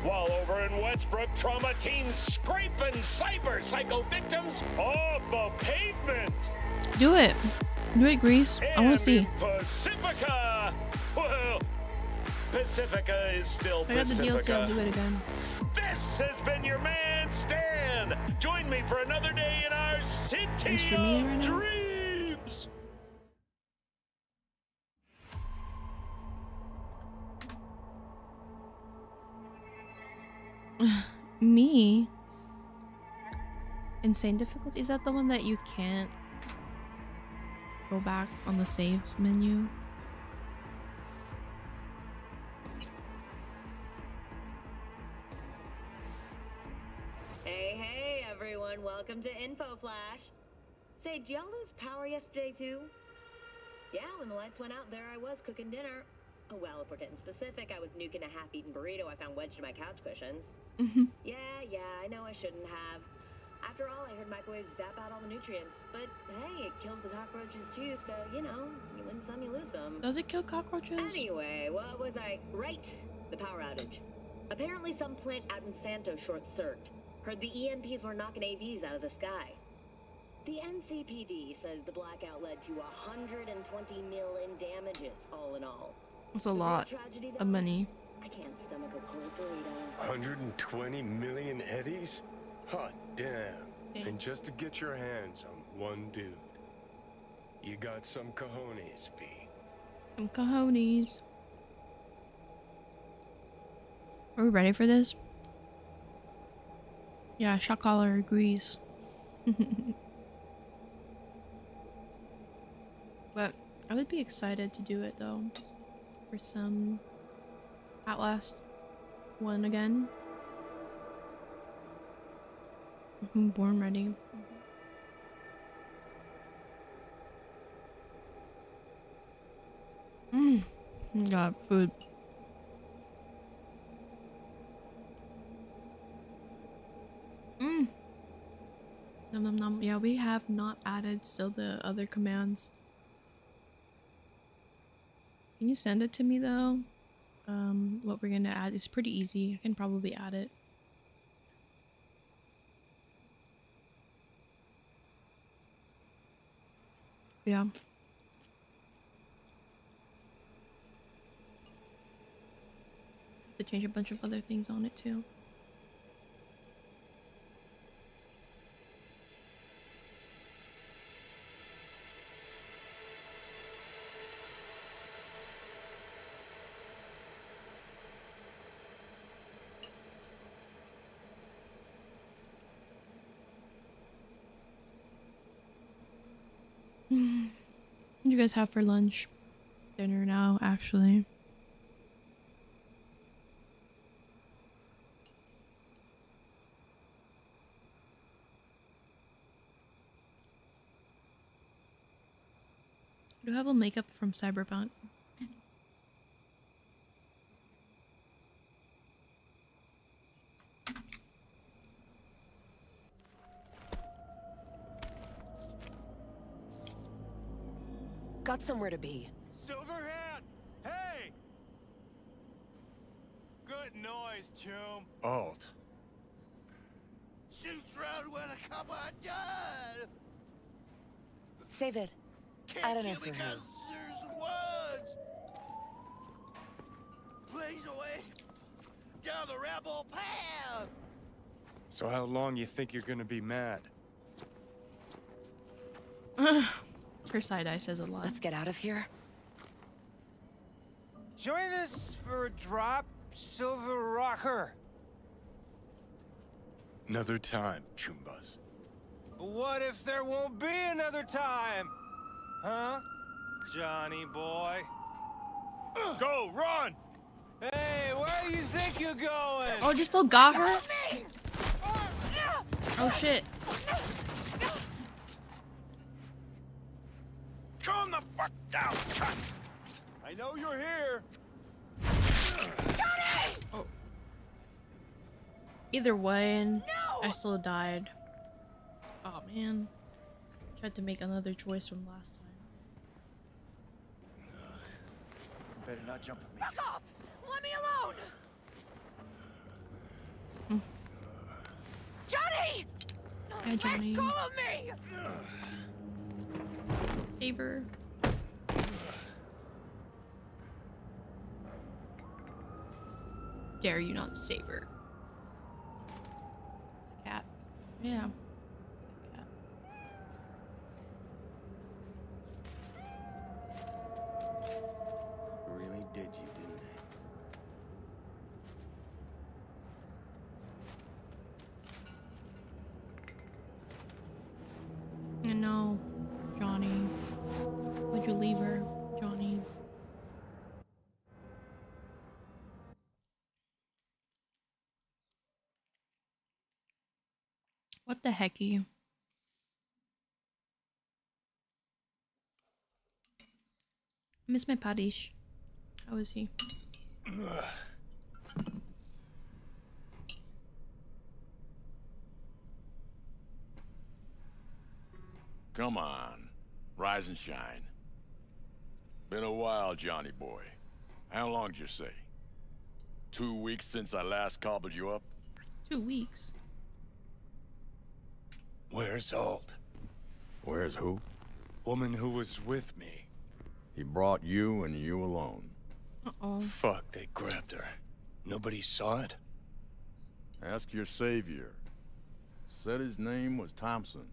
While over in Westbrook, trauma teens scraping cyber psycho victims off the pavement. Do it. Do it, Grease. I want to see. Pacifica. Well, Pacifica is still I got the Pacifica. DLC. I'll do it again. This has been your man, Stan. Join me for another day in our city streaming of right now? dreams. Me? Insane difficulty? Is that the one that you can't go back on the saves menu? welcome to Info Flash. Say, did y'all lose power yesterday too? Yeah, when the lights went out, there I was cooking dinner. Oh, well, if we're getting specific, I was nuking a half-eaten burrito I found wedged in my couch cushions. Yeah, I know I shouldn't have. After all, I heard microwaves zap out all the nutrients. But hey, it kills the cockroaches too, so, you know, you win some, you lose some. Does it kill cockroaches? Anyway, what was I? Right, the power outage. Apparently some plant out in Santo short-circuited. Heard the EMPs were knocking AVs out of the sky. The NCPD says the blackout led to 120 mil in damages, all in all. That's a lot of money. I can't stomach a cold burrito. 120 million eddies? Hot damn. And just to get your hands on one dude. You got some cojones, V. Some cojones. Are we ready for this? Yeah, shot caller agrees. But I would be excited to do it though. For some Outlast 1 again. Born ready. Got food. Nom nom nom. Yeah, we have not added still the other commands. Can you send it to me though? What we're gonna add is pretty easy. I can probably add it. Yeah. To change a bunch of other things on it too. What do you guys have for lunch? Dinner now, actually. Do I have a makeup from Cyberpunk? Got somewhere to be. Silverhand! Hey! Good noise, chum. Alt. Shoots round when a couple are done! Save it. I don't know for who. There's words! Please away! Down the rebel path! So how long you think you're gonna be mad? Her side eye says a lot. Let's get out of here. Join us for a drop, Silver Rocker. Another time, Chumbas. What if there won't be another time? Huh? Johnny boy? Go, run! Hey, where do you think you're going? Oh, you still got her? Oh shit. Calm the fuck down, cunt! I know you're here. Oh. Either way, and I still died. Oh man. Tried to make another choice from last time. Better not jump at me. Fuck off! Let me alone! Johnny! Hi, Johnny. Let go of me! Save her. Dare you not save her? Cat. Yeah. Cat. Really did you, didn't they? I know, Johnny. Would you leave her, Johnny? What the hecky? I miss my Padish. How is he? Come on. Rise and shine. Been a while, Johnny boy. How long did you say? 2 weeks since I last cobbled you up? 2 weeks. Where's Alt? Where's who? Woman who was with me. He brought you and you alone. Uh-oh. Fuck, they grabbed her. Nobody saw it? Ask your savior. Said his name was Thompson.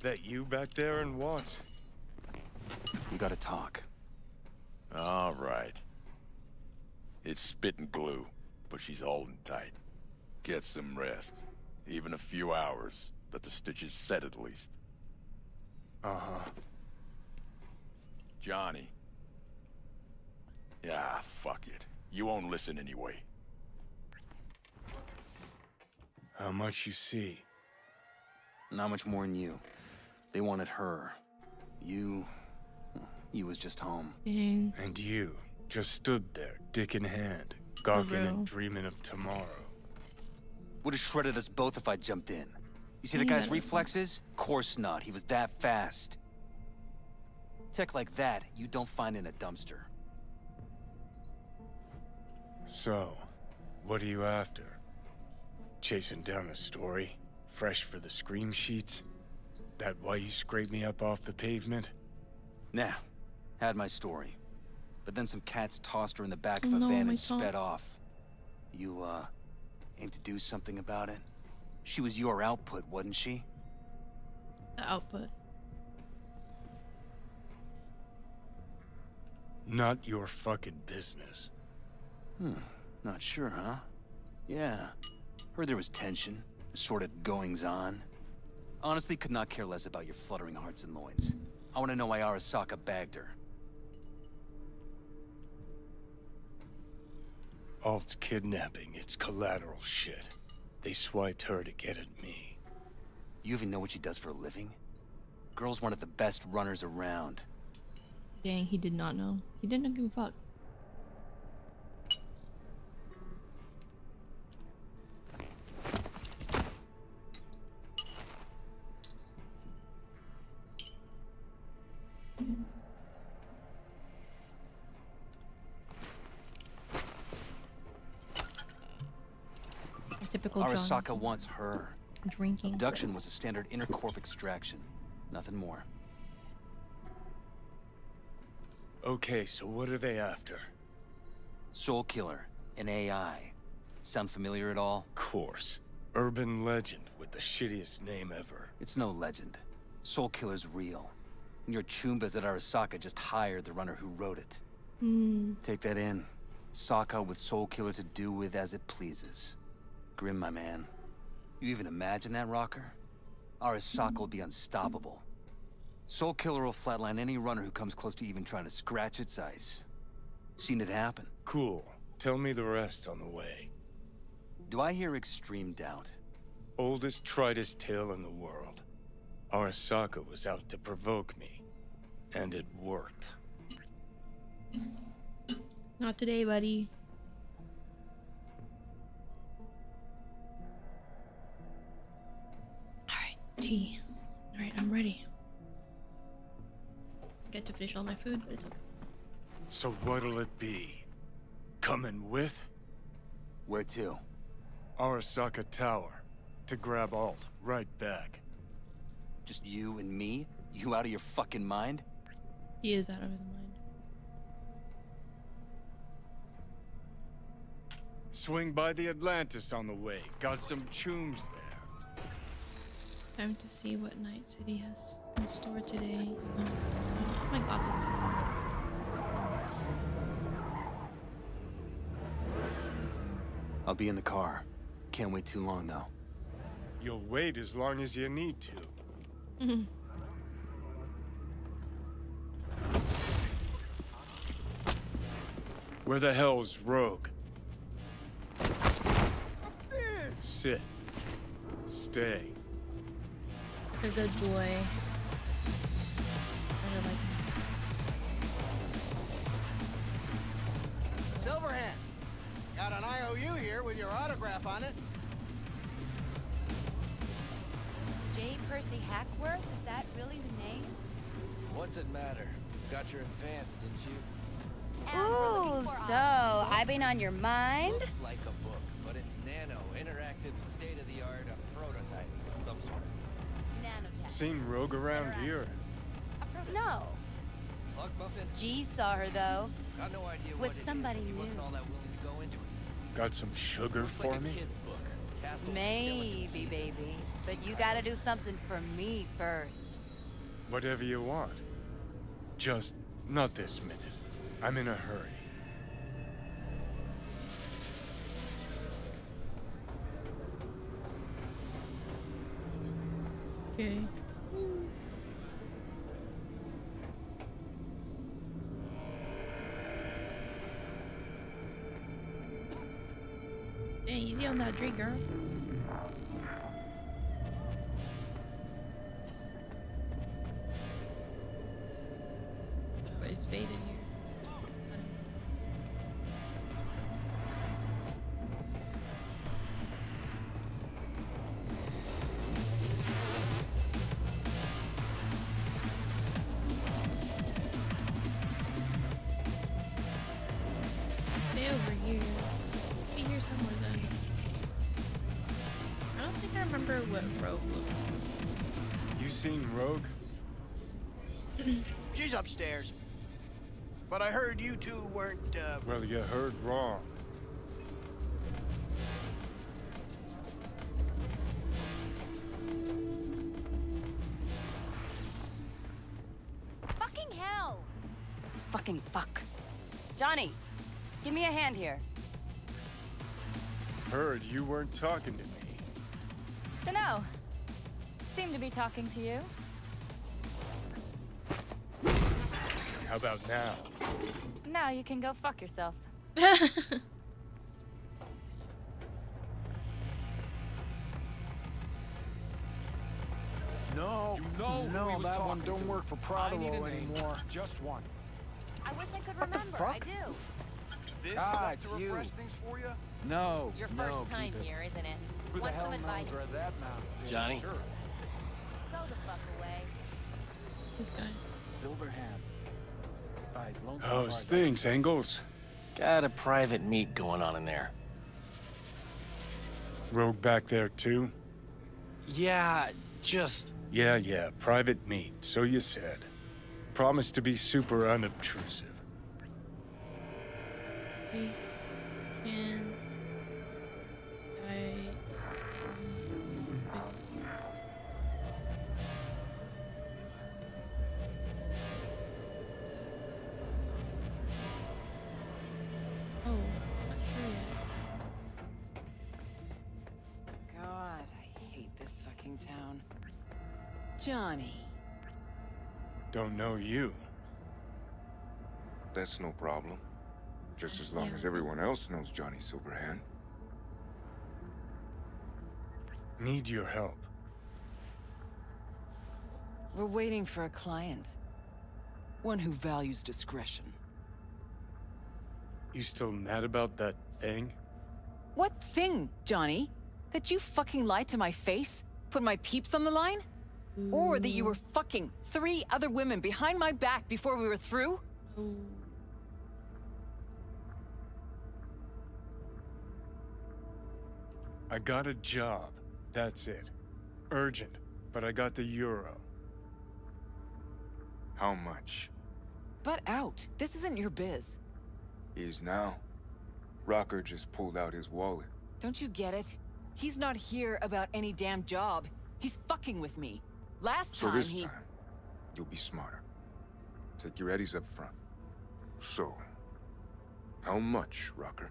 That you back there and what? We gotta talk. All right. It's spitting glue, but she's holding tight. Get some rest. Even a few hours. Let the stitches set at least. Uh-huh. Johnny. Yeah, fuck it. You won't listen anyway. How much you see? Not much more than you. They wanted her. You was just home. Dang. And you just stood there, dick in hand, gawking and dreaming of tomorrow. Would have shredded us both if I jumped in. You see the Yeah. guy's reflexes? Course not. He was that fast. Tech like that, you don't find in a dumpster. So, what are you after? Chasing down a story? Fresh for the scream sheets? That why you scraped me up off the pavement? Nah, had my story. But then some cats tossed her in the back of a No, van my and son. sped off. You, aim to do something about it? She was your output, wasn't she? The output. Not your fucking business. Not sure, huh? Yeah. Heard there was tension, assorted goings-on. Honestly, could not care less about your fluttering hearts and loins. I want to know why Arasaka bagged her. Alt's kidnapping, it's collateral shit. They swiped her to get at me. You even know what she does for a living? Girl's one of the best runners around. Dang, he did not know. He didn't give a fuck. Typical John. Arasaka wants her. Drinking. Abduction was a standard intercorp extraction. Nothing more. Okay, so what are they after? Soul Killer, an AI. Sound familiar at all? Course. Urban legend with the shittiest name ever. It's no legend. Soul Killer's real. And your Chumbas at Arasaka just hired the runner who wrote it. Take that in. Sokka with Soul Killer to do with as it pleases. Grim, my man. You even imagine that, Rocker? Arasaka will be unstoppable. Soul Killer will flatline any runner who comes close to even trying to scratch its ice. Seen it happen. Cool. Tell me the rest on the way. Do I hear extreme doubt? Oldest, tritest tale in the world. Arasaka was out to provoke me. And it worked. Not today, buddy. Alright, tea. Alright, I'm ready. I get to finish all my food, but it's okay. So what'll it be? Coming with? Where to? Arasaka Tower. To grab Alt. Right back. Just you and me? You out of your fucking mind? He is out of his mind. Swing by the Atlantis on the way. Got some chooms there. Time to see what Night City has in store today. My glasses. I'll be in the car. Can't wait too long, though. You'll wait as long as you need to. Where the hell's Rogue? Sit. Stay. A good boy. I really like him. Silverhand, got an IOU here with your autograph on it. J. Percy Hackworth? Is that really the name? What's it matter? Got your advance, didn't you? Ooh, so I've been on your mind? Looks like a book, but it's nano, interactive, state-of-the-art, a prototype of some sort. Nanotech. Seen Rogue around here? No. Fuck Muffin? G saw her though. Got no idea With what it somebody is. He new. wasn't all that willing to go into it. Got some sugar Looks for like me? a kid's book. Castle, Maybe, baby. But you gotta do something for me first. Whatever you want. Just not this minute. I'm in a hurry. Okay. Hey, easy on that drink, girl. But it's faded here. Stay over here. Be here somewhere then. I don't think I remember what Rogue looked like. You seen Rogue? She's upstairs. But I heard you two weren't, Well, you heard wrong. Fucking hell! Fucking fuck. Johnny, give me a hand here. Heard you weren't talking to me. Dunno. Seem to be talking to you. How about now? Now you can go fuck yourself. No, no, that one don't work for Prodolo anymore. Just one. I wish I could What the remember. I fuck? do. This Ah, enough to it's you. refresh things for you? No. Your no, first time keep it. here, isn't it? Who the Want hell some advice? knows where that mouth's been? Johnny? Sure. Go the fuck away. This guy. Silverhand. Buys lonesome How's cars. things, Engels? Got a private meet going on in there. Rogue back there too? Yeah, just... Yeah, private meet, so you said. Promised to be super unobtrusive. We can. Oh, not sure yet. God, I hate this fucking town. Johnny. Don't know you. That's no problem. Just as long as everyone else knows Johnny Silverhand. Need your help. We're waiting for a client. One who values discretion. You still mad about that thing? What thing, Johnny? That you fucking lied to my face? Put my peeps on the line? Or that you were fucking 3 other women behind my back before we were through? I got a job. That's it. Urgent, but I got the euro. How much? Butt out. This isn't your biz. Is now. Rocker just pulled out his wallet. Don't you get it? He's not here about any damn job. He's fucking with me. Last So time this he... time, you'll be smarter. Take your eddies up front. So, how much, Rocker?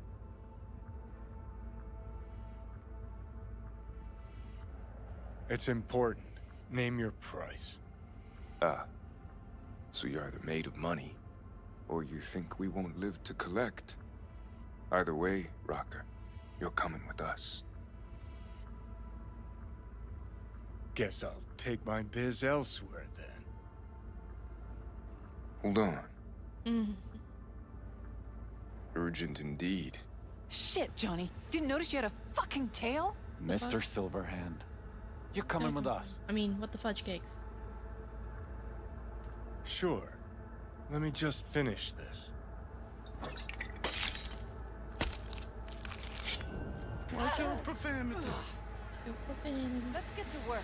It's important. Name your price. Ah. So you're either made of money, or you think we won't live to collect. Either way, Rocker, you're coming with us. Guess I'll take my biz elsewhere then. Hold on. Mm. Urgent indeed. Shit, Johnny. Didn't notice you had a fucking tail? Mr. Silverhand, you're coming with us. I mean, what the fudge cakes? Sure. Let me just finish this. Watch your profanity. Let's get to work.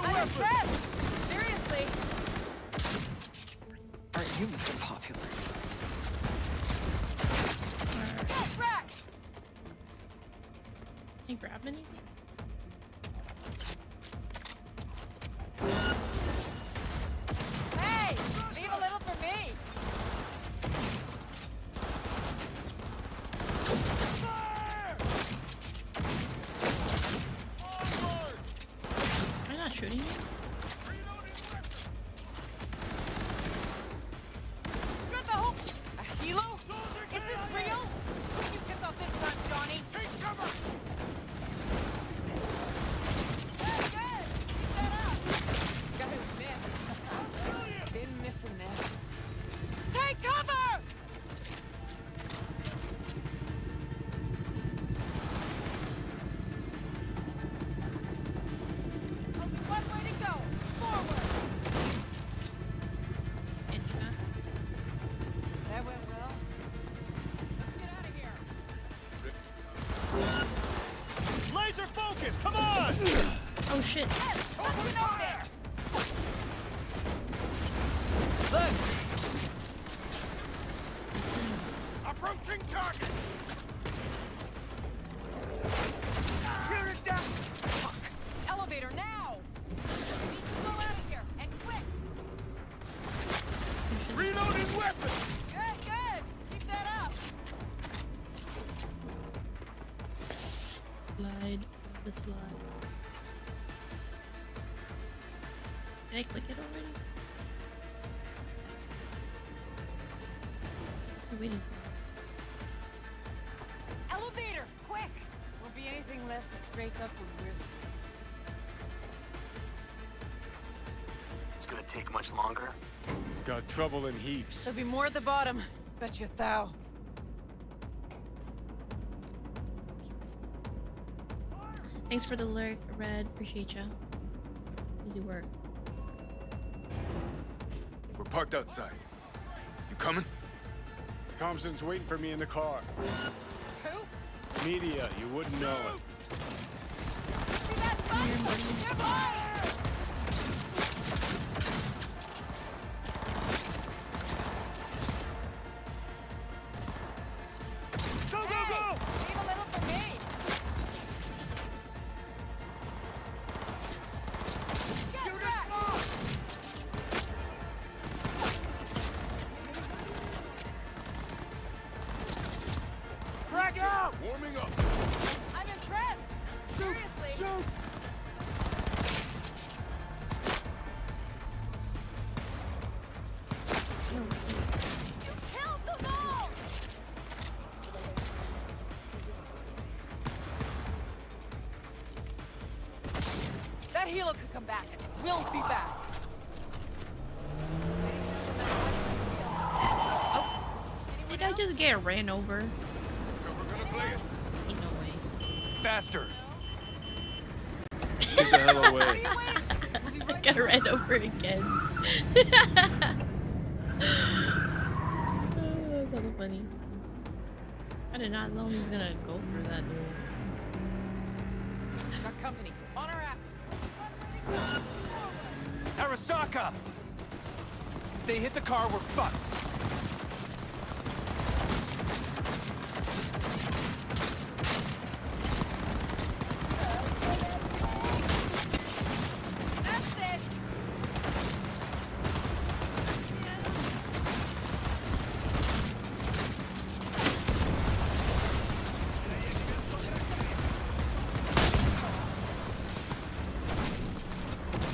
I'm impressed! Seriously! Aren't you Mr. Popular? Get wrecked! Can you grab anything? Hey! Leave a little for me! Am I not shooting you? Shut the hook! A helo? Is this real? When you piss off this time, Johnny? Take cover! Good, good! Keep that up! Gotta admit, been missing this. Take cover! Only one way to go. Forward! That went well. Let's get out of here. Laser focus! Come on! Oh shit. What's in over there? Look! Approaching target! Tear it down! Fuck! Elevator now! We need to go out of here, and quick! Reloading weapon! Good, good! Keep that up! Slide. The slide. Did I click it already? I'm waiting for Elevator! Quick! Won't be anything left to scrape up when we're It's gonna take much longer. Got trouble in heaps. There'll be more at the bottom. Bet you thou. Thanks for the lurk, Red. Appreciate ya. Easy work. We're parked outside. You coming? Thompson's waiting for me in the car. Who? Media, you wouldn't know it. See that fight? Give fire! Go, go, go! Leave a little for me! Get wrecked! Crack out! Warming up. I'm impressed! Seriously! Shoot! You killed them all! That helo could come back. We'll be back. Did I just get ran over? We're gonna play it. Ain't no way. Faster! Get the hell away. I got ran over again. Oh, that's so funny. I did not know he was gonna go through that. Got company. On our app. Arasaka! If they hit the car, we're fucked. That's it!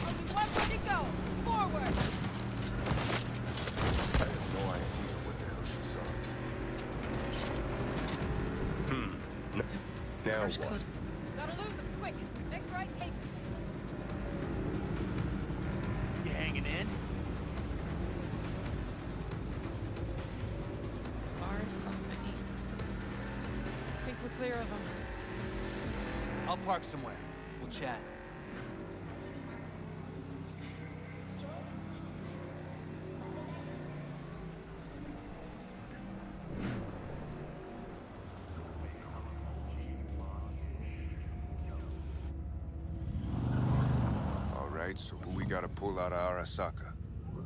Only one way to go. Forward! I have no Now First what? code. Gotta lose him, quick! Next right, take. You hanging in? Arasaka. Think we're clear of him. I'll park somewhere. We'll chat. All right, so who we gotta pull out of Arasaka?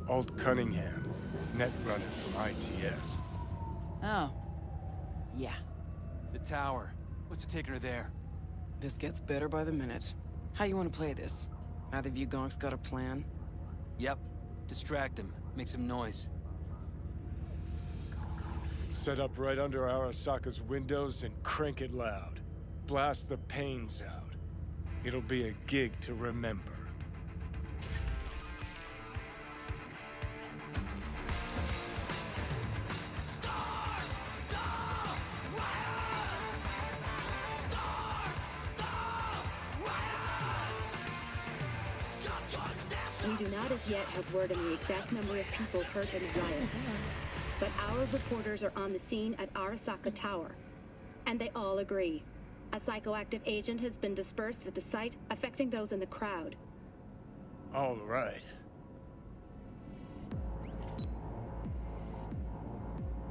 Alt Cunningham, net runner from ITS. Oh. Yeah. The tower. What's it taking her there? This gets better by the minute. How you want to play this? Either of you gonks got a plan? Yep. Distract him. Make some noise. Set up right under Arasaka's windows and crank it loud. Blast the panes out. It'll be a gig to remember. We do not as yet have word on the exact number of people hurt in the riots. But our reporters are on the scene at Arasaka Tower. And they all agree. A psychoactive agent has been dispersed at the site, affecting those in the crowd. All right.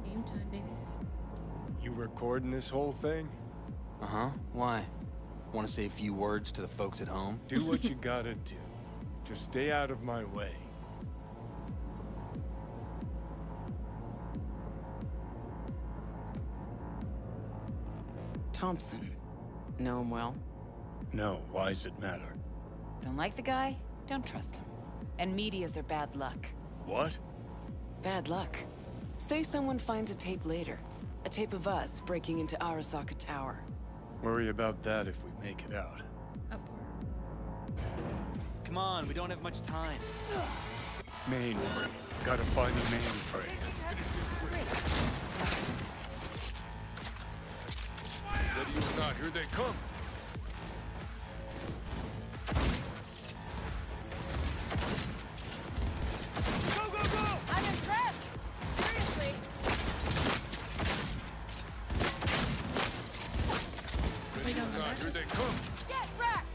Game time, baby. You recording this whole thing? Uh-huh. Why? Want to say a few words to the folks at home? Do what you gotta do. Just stay out of my way. Thompson. Know him well? No, why's it matter? Don't like the guy? Don't trust him. And medias are bad luck. What? Bad luck. Say someone finds a tape later. A tape of us breaking into Arasaka Tower. Worry about that if we make it out. Come on, we don't have much time. Mainframe. Gotta find the mainframe. Ready or not, here they come. Go, go, go! I'm impressed! Seriously! Ready or not, here they come. Get wrecked!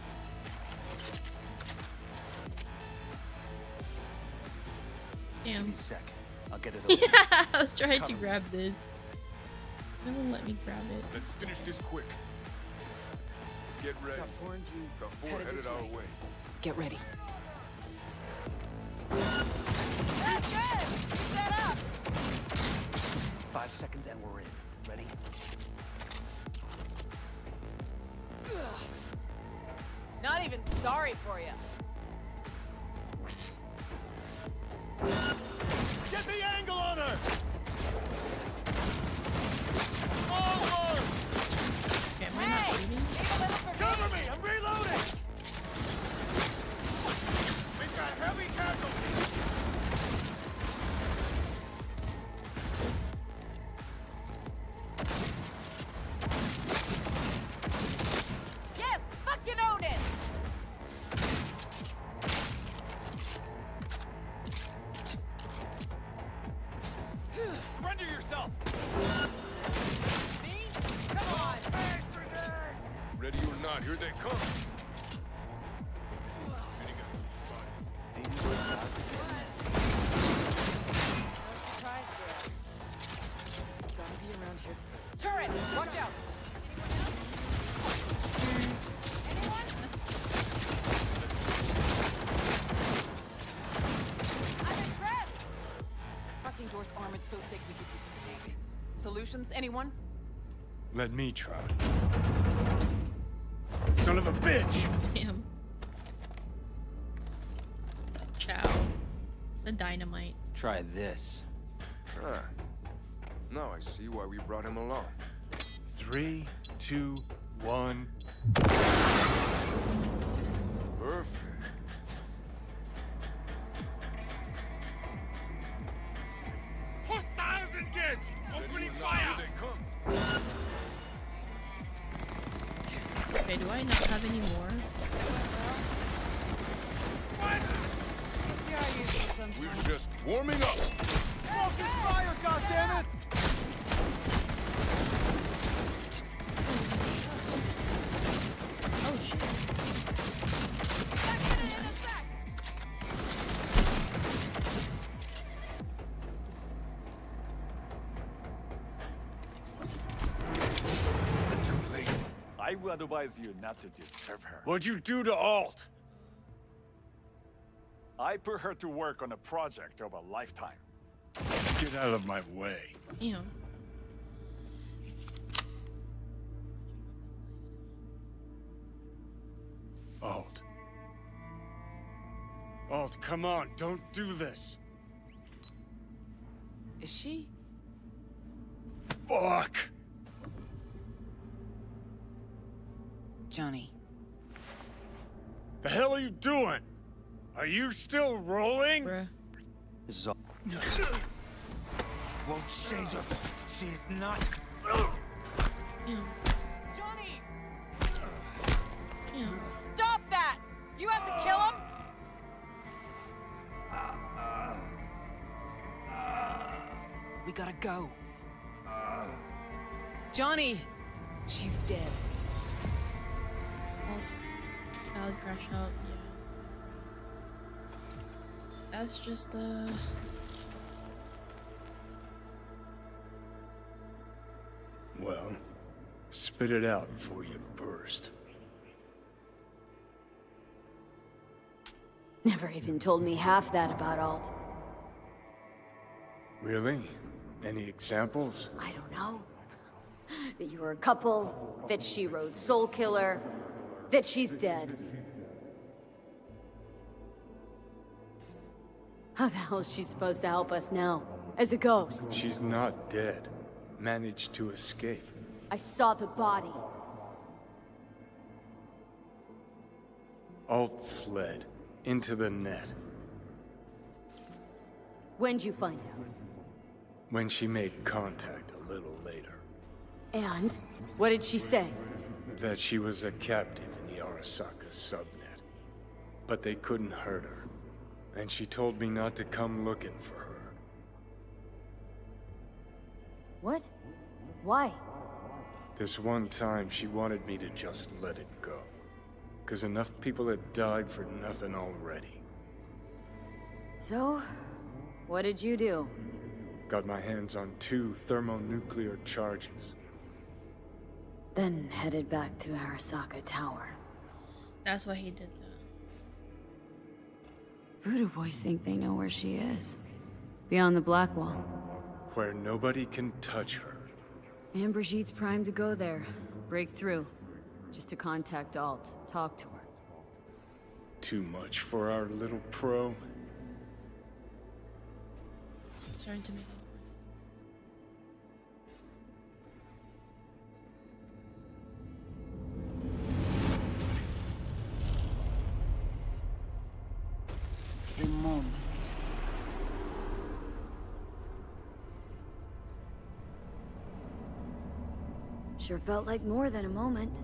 Damn. Give me a sec. I'll get it over. Yeah, I was trying to Cover me. grab this. No one let me grab it. Let's finish this quick. Get ready. Got four in view. Got four Headed headed this our way. way. Get ready. That's good! Keep that up! 5 seconds and we're in. Ready? Not even sorry for you. Get the angle on her! Over! Okay, am I not leaving? Cover me! I'm reloading! We've got heavy casualties! Yes! Fucking own it! Surrender yourself! Me? Come on! Ready or not, here they come. Surprise there. Gotta be around here. Turret! Watch out! Anyone? I'm impressed! Fucking door's armored so thick we could use a tank. Solutions, anyone? Let me try. Son of a bitch! Damn. Chow. The dynamite. Try this. Huh. Now I see why we brought him along. 3, 2, 1. Perfect. Hostiles engaged! Opening Ready or not, fire! here they come. Okay, do I not have any more? We were just warming up. Focus fire, goddammit! Oh shit. I would advise you not to disturb her. What'd you do to Alt? I put her to work on a project of a lifetime. Get out of my way. Ew. Alt. Alt, come on, don't do this. Is she? Fuck! Johnny. The hell are you doing? Are you still rolling? Bruh. This is all. Won't change her. She's not. Ew. Johnny! Ew. Stop that! You have to kill him? We gotta go. Johnny! She's dead. Valid crash out, yeah. That's just Well, spit it out before you burst. Never even told me half that about Alt. Really? Any examples? I don't know. That you were a couple, that she rode Soul Killer, that she's dead. How the hell is she supposed to help us now? As a ghost? She's not dead. Managed to escape. I saw the body. Alt fled. Into the net. When'd you find out? When she made contact a little later. And? What did she say? That she was a captive in the Arasaka subnet. But they couldn't hurt her. And she told me not to come looking for her. What? Why? This one time she wanted me to just let it go. 'Cause enough people had died for nothing already. So, what did you do? Got my hands on 2 thermonuclear charges. Then headed back to Arasaka Tower. that's why he did that. Voodoo boys think they know where she is. Beyond the Black Wall. Where nobody can touch her. And Brigitte's primed to go there. Break through. Just to contact Alt. Talk to her. Too much for our little pro. It's starting to make a lot A moment. Sure felt like more than a moment.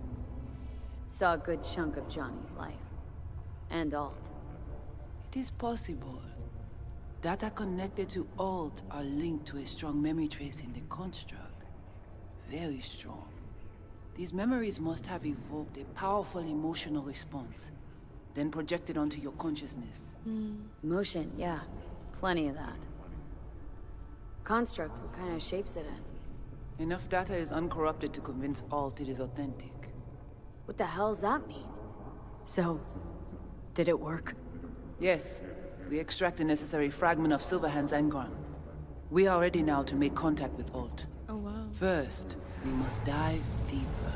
Saw a good chunk of Johnny's life. And Alt. It is possible. Data connected to Alt are linked to a strong memory trace in the construct. Very strong. These memories must have evoked a powerful emotional response, then projected onto your consciousness. Emotion, yeah. Plenty of that. Construct, what kind of shape's it in? Enough data is uncorrupted to convince Alt it is authentic. What the hell's that mean? So, did it work? Yes. We extract the necessary fragment of Silverhand's engram. We are ready now to make contact with Alt. Oh wow. First, we must dive deeper.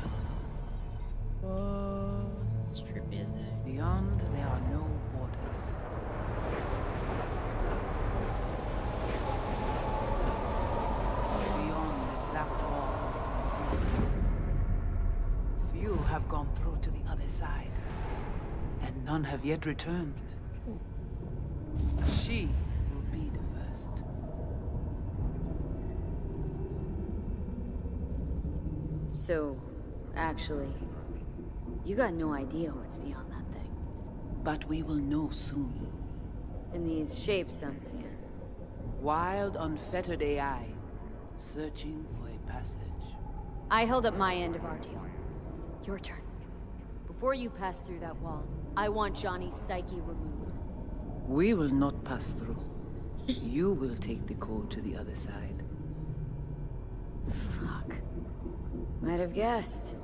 Whoa, this is trippy, isn't it? Beyond, there are no borders. Beyond the Black Wall. Few have gone through to the other side, and none have yet returned. She will be the first. So, actually, You got no idea what's beyond that thing. But we will know soon. In these shapes I'm seeing. Wild, unfettered AI, searching for a passage. I held up my end of our deal. Your turn. Before you pass through that wall, I want Johnny's psyche removed. We will not pass through. You will take the code to the other side. Fuck. Might have guessed.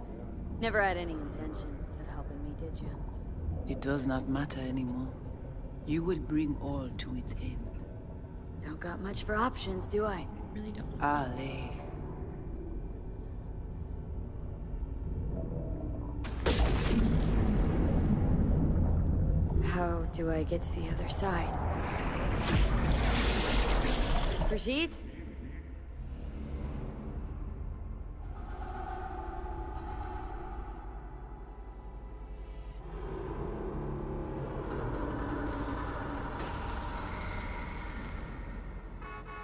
Never had any intention of helping me, did you? It does not matter anymore. You will bring all to its end. Don't got much for options, do I? Really don't. Ale. How do I get to the other side? Brigitte?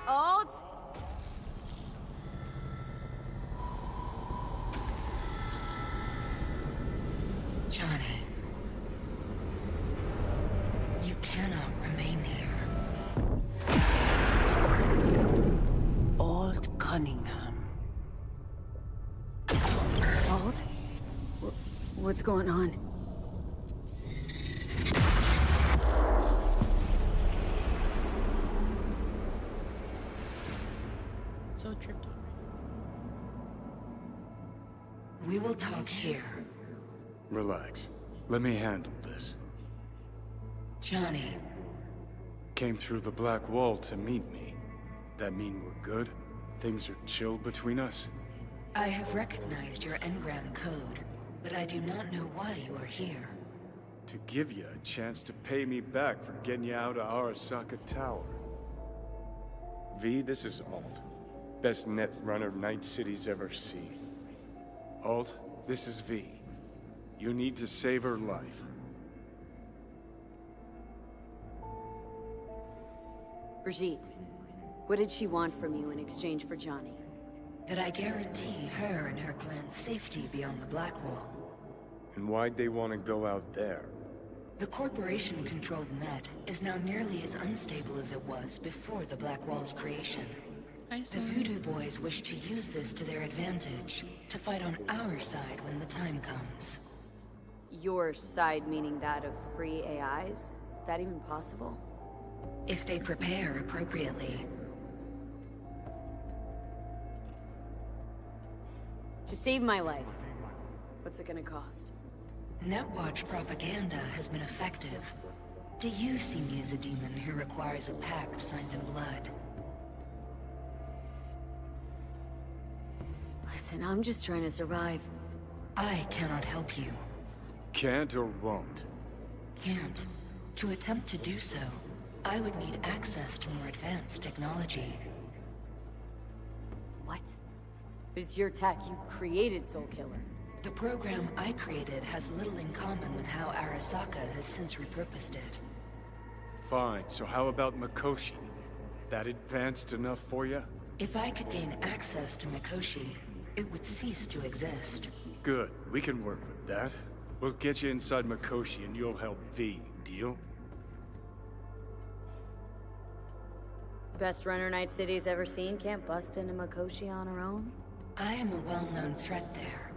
Alt? Johnny. You cannot remain here. Alt Cunningham. Alt? What's going on? So tripped on. We will talk here. Relax. Let me handle this. Johnny. Came through the black wall to meet me. That mean we're good? Things are chill between us? I have recognized your engram code, but I do not know why you are here. To give you a chance to pay me back for getting you out of Arasaka Tower. V, this is Alt. Best net runner Night City's ever seen. Alt, this is V. You need to save her life. Brigitte, what did she want from you in exchange for Johnny? That I guarantee her and her clan's safety beyond the Black Wall. And why'd they want to go out there? The corporation-controlled net is now nearly as unstable as it was before the Black Wall's creation. The Voodoo Boys wish to use this to their advantage, to fight on our side when the time comes. Your side meaning that of free AIs? That even possible? If they prepare appropriately. To save my life, what's it gonna cost? Netwatch propaganda has been effective. Do you see me as a demon who requires a pact signed in blood? Listen, I'm just trying to survive. I cannot help you. Can't or won't? Can't. To attempt to do so, I would need access to more advanced technology. What? But it's your tech. You created Soul Killer. The program I created has little in common with how Arasaka has since repurposed it. Fine, so how about Mikoshi? That advanced enough for you? If I could gain access to Mikoshi, it would cease to exist. Good, we can work with that. We'll get you inside Mikoshi and you'll help V, deal? Best runner Night City's ever seen can't bust into Mikoshi on her own? I am a well-known threat there.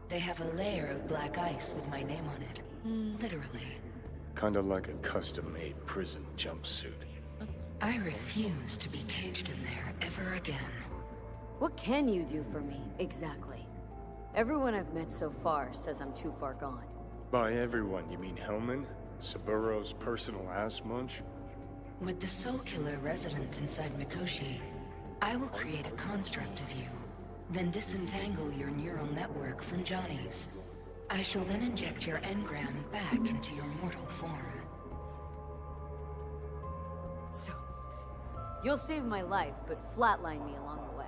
They have a layer of black ice with my name on it. Literally. Kinda like a custom-made prison jumpsuit. I refuse to be caged in there ever again. What can you do for me, exactly? Everyone I've met so far says I'm too far gone. By everyone, you mean Hellman? Saburo's personal ass munch? With the Soul Killer resident inside Mikoshi, I will create a construct of you, then disentangle your neural network from Johnny's. I shall then inject your engram back into your mortal form. So, you'll save my life, but flatline me along the way.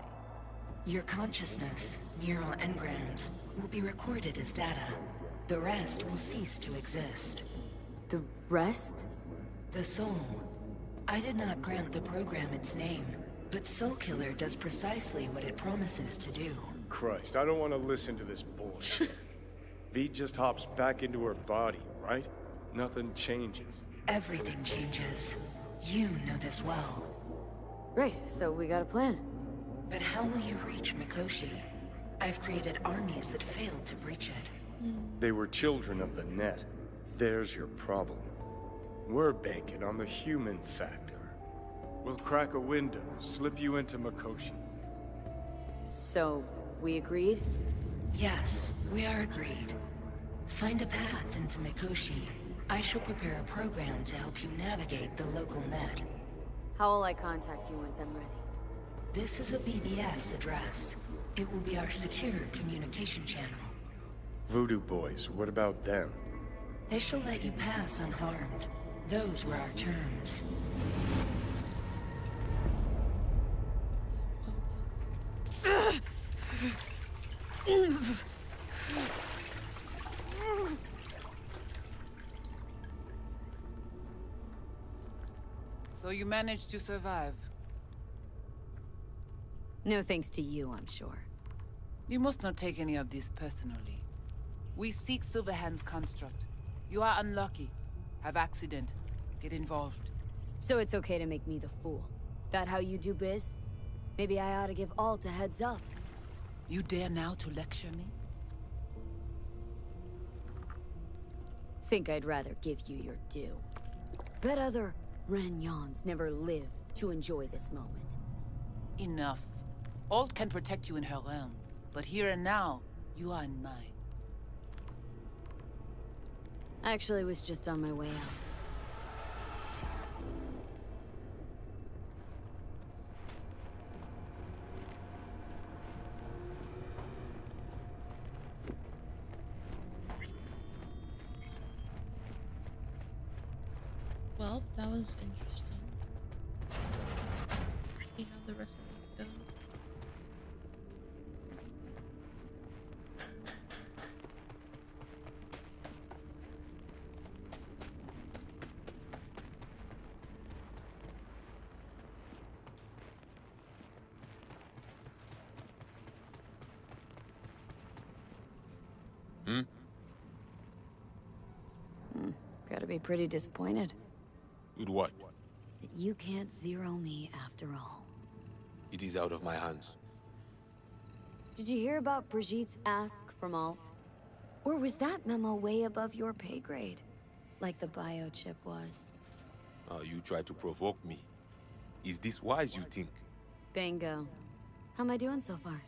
Your consciousness, neural engrams, will be recorded as data. The rest will cease to exist. The rest? The soul. I did not grant the program its name, but Soul Killer does precisely what it promises to do. Christ, I don't want to listen to this bullshit. V just hops back into her body, right? Nothing changes. Everything changes. You know this well. Great, so we got a plan. But how will you reach Mikoshi? I've created armies that failed to breach it. They were children of the net. There's your problem. We're banking on the human factor. We'll crack a window, slip you into Mikoshi. So, we agreed? Yes, we are agreed. Find a path into Mikoshi. I shall prepare a program to help you navigate the local net. How will I contact you once I'm ready? This is a BBS address. It will be our secure communication channel. Voodoo boys, what about them? They shall let you pass unharmed. Those were our terms. So you managed to survive? No thanks to you, I'm sure. You must not take any of this personally. We seek Silverhand's construct. You are unlucky. Have accident. Get involved. So it's okay to make me the fool. That how you do biz? Maybe I ought to give Alt a heads up. You dare now to lecture me? Think I'd rather give you your due. Bet other Renyons never live to enjoy this moment. Enough. Alt can protect you in her realm, but here and now, you are in mine. I actually was just on my way out. Well, that was interesting. See how the rest of this goes. Gotta be pretty disappointed. With what? That you can't zero me after all. It is out of my hands. Did you hear about Brigitte's ask from Alt? Or was that memo way above your pay grade? Like the biochip was? You try to provoke me. Is this wise, you think? Bingo. How am I doing so far?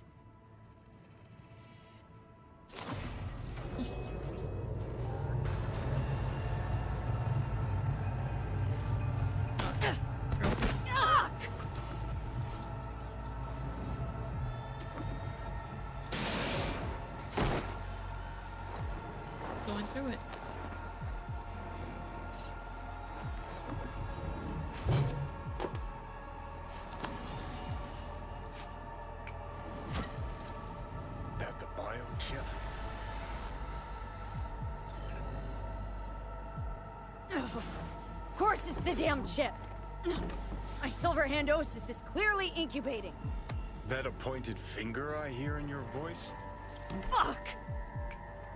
Going through it. That the biochip? Of course it's the damn chip! My Silverhandosis is clearly incubating. That a pointed finger I hear in your voice? Fuck!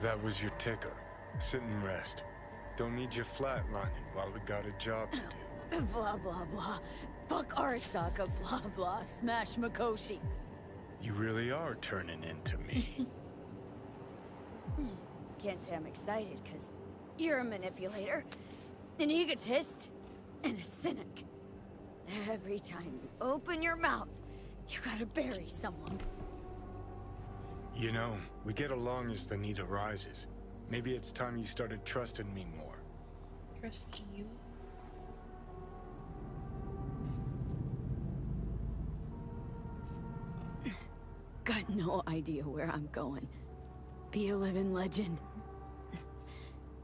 That was your ticker. Sit and rest. Don't need you flatlining while we got a job to do. Blah blah blah. Fuck Arasaka, blah blah. Smash Mikoshi. You really are turning into me. Can't say I'm excited, cause you're a manipulator, an egotist, and a cynic. Every time you open your mouth, you gotta bury someone. You know, we get along as the need arises. Maybe it's time you started trusting me more. Trust you? Got no idea where I'm going. Be a living legend.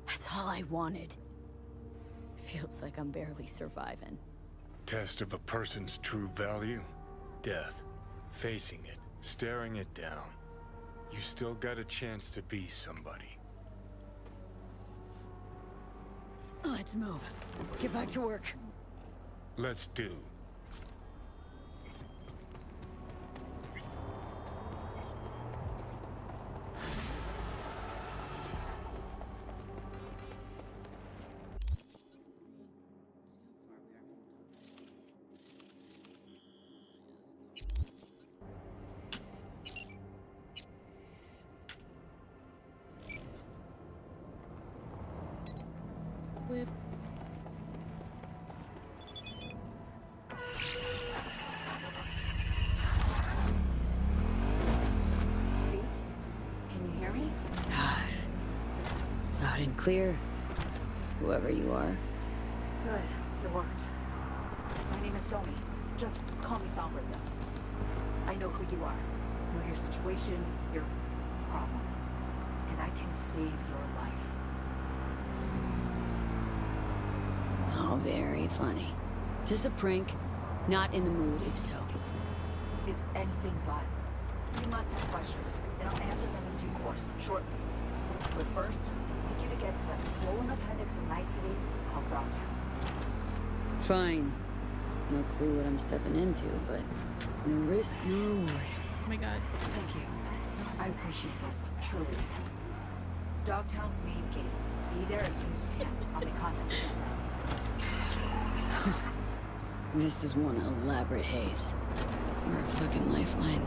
That's all I wanted. Feels like I'm barely surviving. Test of a person's true value? Death. Facing it. Staring it down. You still got a chance to be somebody. Let's move. Get back to work. Let's do. clear, whoever you are. Good. It worked. My name is Sony. Just call me Songbird, though. I know who you are. Know your situation, your problem. And I can save your life. Oh, very funny. Is this a prank? Not in the mood, if so. It's anything but. You must have questions, and I'll answer them in due course, shortly. But first, I need you to get to that swollen appendix in Night City called Dogtown. Fine. No clue what I'm stepping into, but no risk, no reward. Oh my god. Thank you. I appreciate this, truly. Dogtown's main gate. Be there as soon as you can. I'll make contact again then. This is one elaborate haze. Or a fucking lifeline.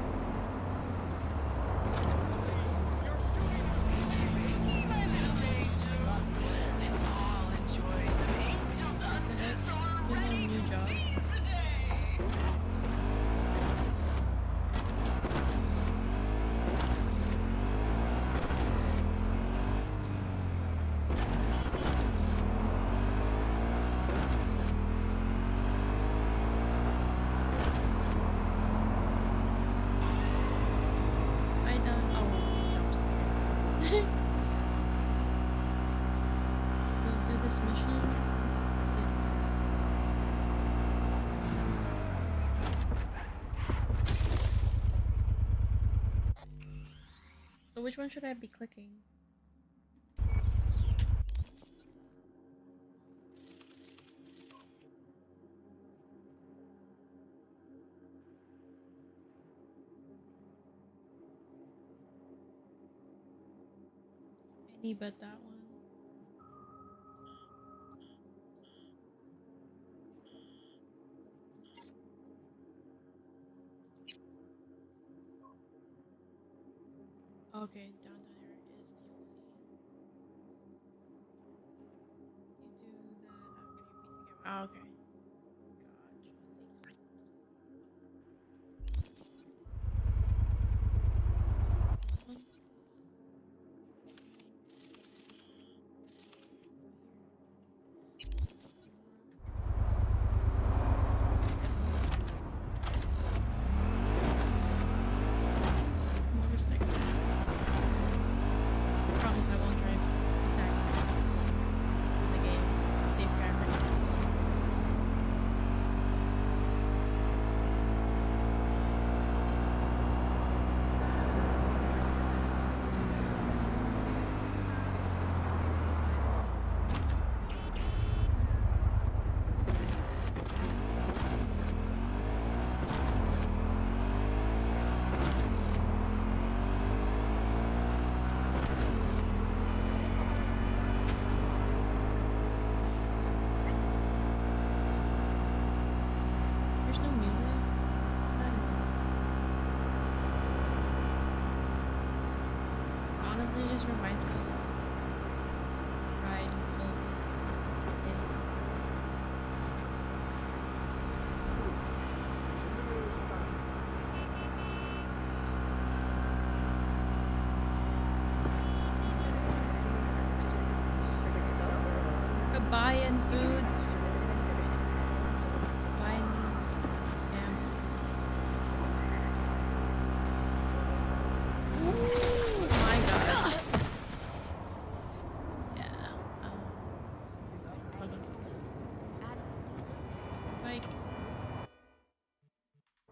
Which one should I be clicking? Any but that one. Okay, downtown area is DLC. You do that after you beat the game. Oh, okay. Gotcha. Thanks. Motorcycle. Promise I won't drive exactly in the game. Safe driver. There's no music. Honestly, it just reminds me of Ride and Film. Buying foods. Buying yeah. Ooh, my god. Yeah. Bike.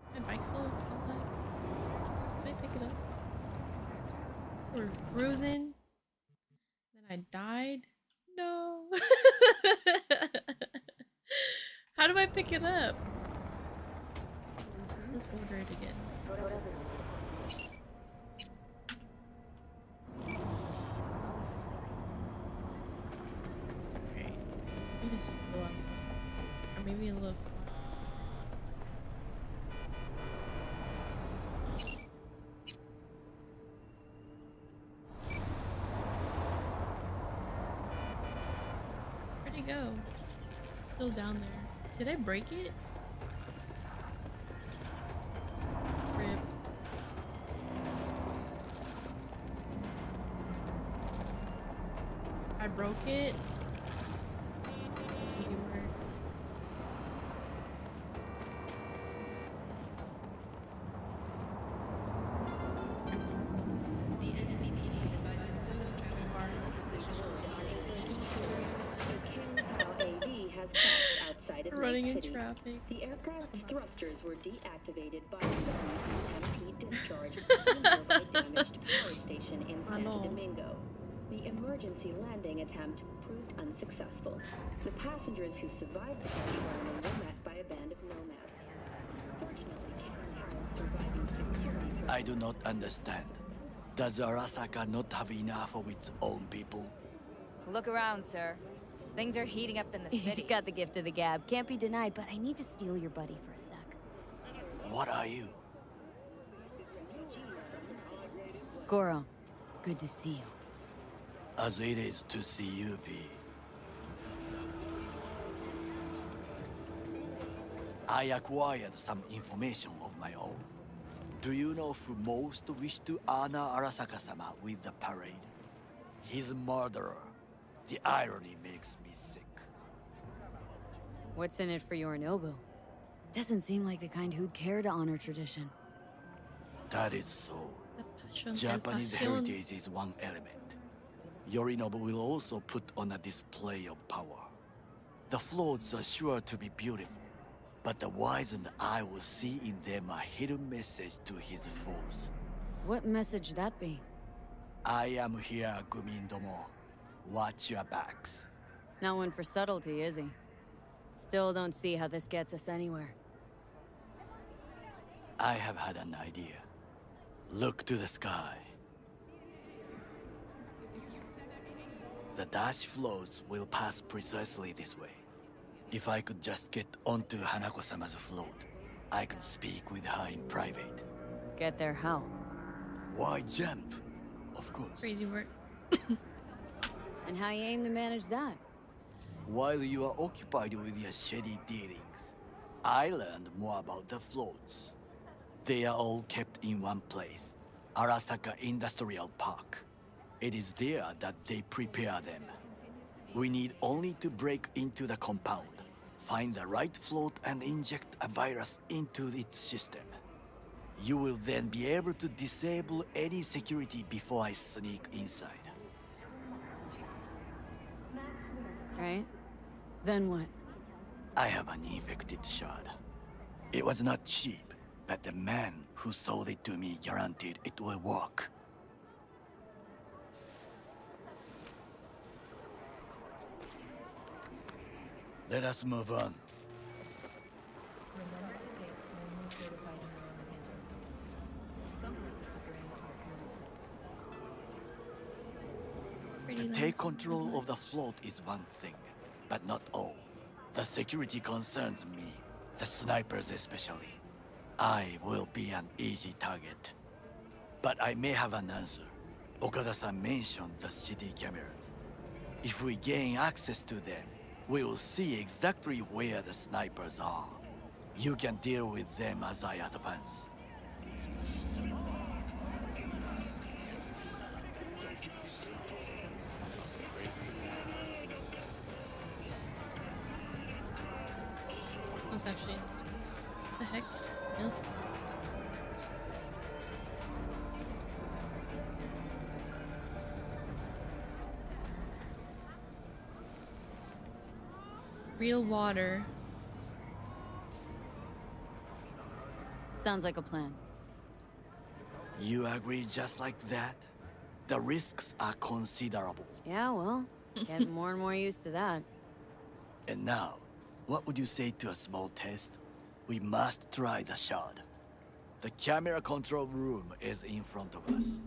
Is my bike still alive? Can I pick it up? We're cruising. Then I died. No. How do I pick it up? Let's order it again. Okay. Maybe just go on. Or maybe a little. Where'd he go? Still down there. Did I break it? Rip. I broke broke it. Easy work. Running in traffic. The aircraft's thrusters were deactivated by some EMP discharge from a nearby damaged power station in Santo Domingo. The emergency landing attempt proved unsuccessful. The passengers who survived the crash landing were met by a band of nomads. Fortunately, Karen Harrell's surviving security threat. I do not understand. Does Arasaka not have enough of its own people? Look around, sir. Things are heating up in the city. He's got the gift of the gab. Can't be denied, but I need to steal your buddy for a sec. What are you? Goro, good to see you. As it is to see you, V. I acquired some information of my own. Do you know who most wished to honor Arasaka-sama with the parade? His murderer. The irony makes me sick. What's in it for Yorinobu? Doesn't seem like the kind who'd care to honor tradition. That is so. Japanese heritage is one element. Yorinobu will also put on a display of power. The floats are sure to be beautiful, but the wizened eye will see in them a hidden message to his foes. What message that be? I am here, Gumindomo. Watch your backs. Not one for subtlety, is he? Still don't see how this gets us anywhere. I have had an idea. Look to the sky. The dash floats will pass precisely this way. If I could just get onto Hanako-sama's float, I could speak with her in private. Get there how? Why jump? Of course. Crazy work. And how you aim to manage that? While you are occupied with your shady dealings, I learned more about the floats. They are all kept in one place, Arasaka Industrial Park. It is there that they prepare them. We need only to break into the compound, find the right float and inject a virus into its system. You will then be able to disable any security before I sneak inside. Right? Then what? I have an infected shard. It was not cheap, but the man who sold it to me guaranteed it will work. Let us move on. To take control of the float is one thing, but not all. The security concerns me, the snipers especially. I will be an easy target. But I may have an answer. Okada-san mentioned the city cameras. If we gain access to them, we will see exactly where the snipers are. You can deal with them as I advance. What's actually in this room? What the heck? No. Real water. Sounds like a plan. You agree just like that? The risks are considerable. Yeah, well, getting more and more used to that. And now, what would you say to a small test? We must try the shard. The camera control room is in front of us.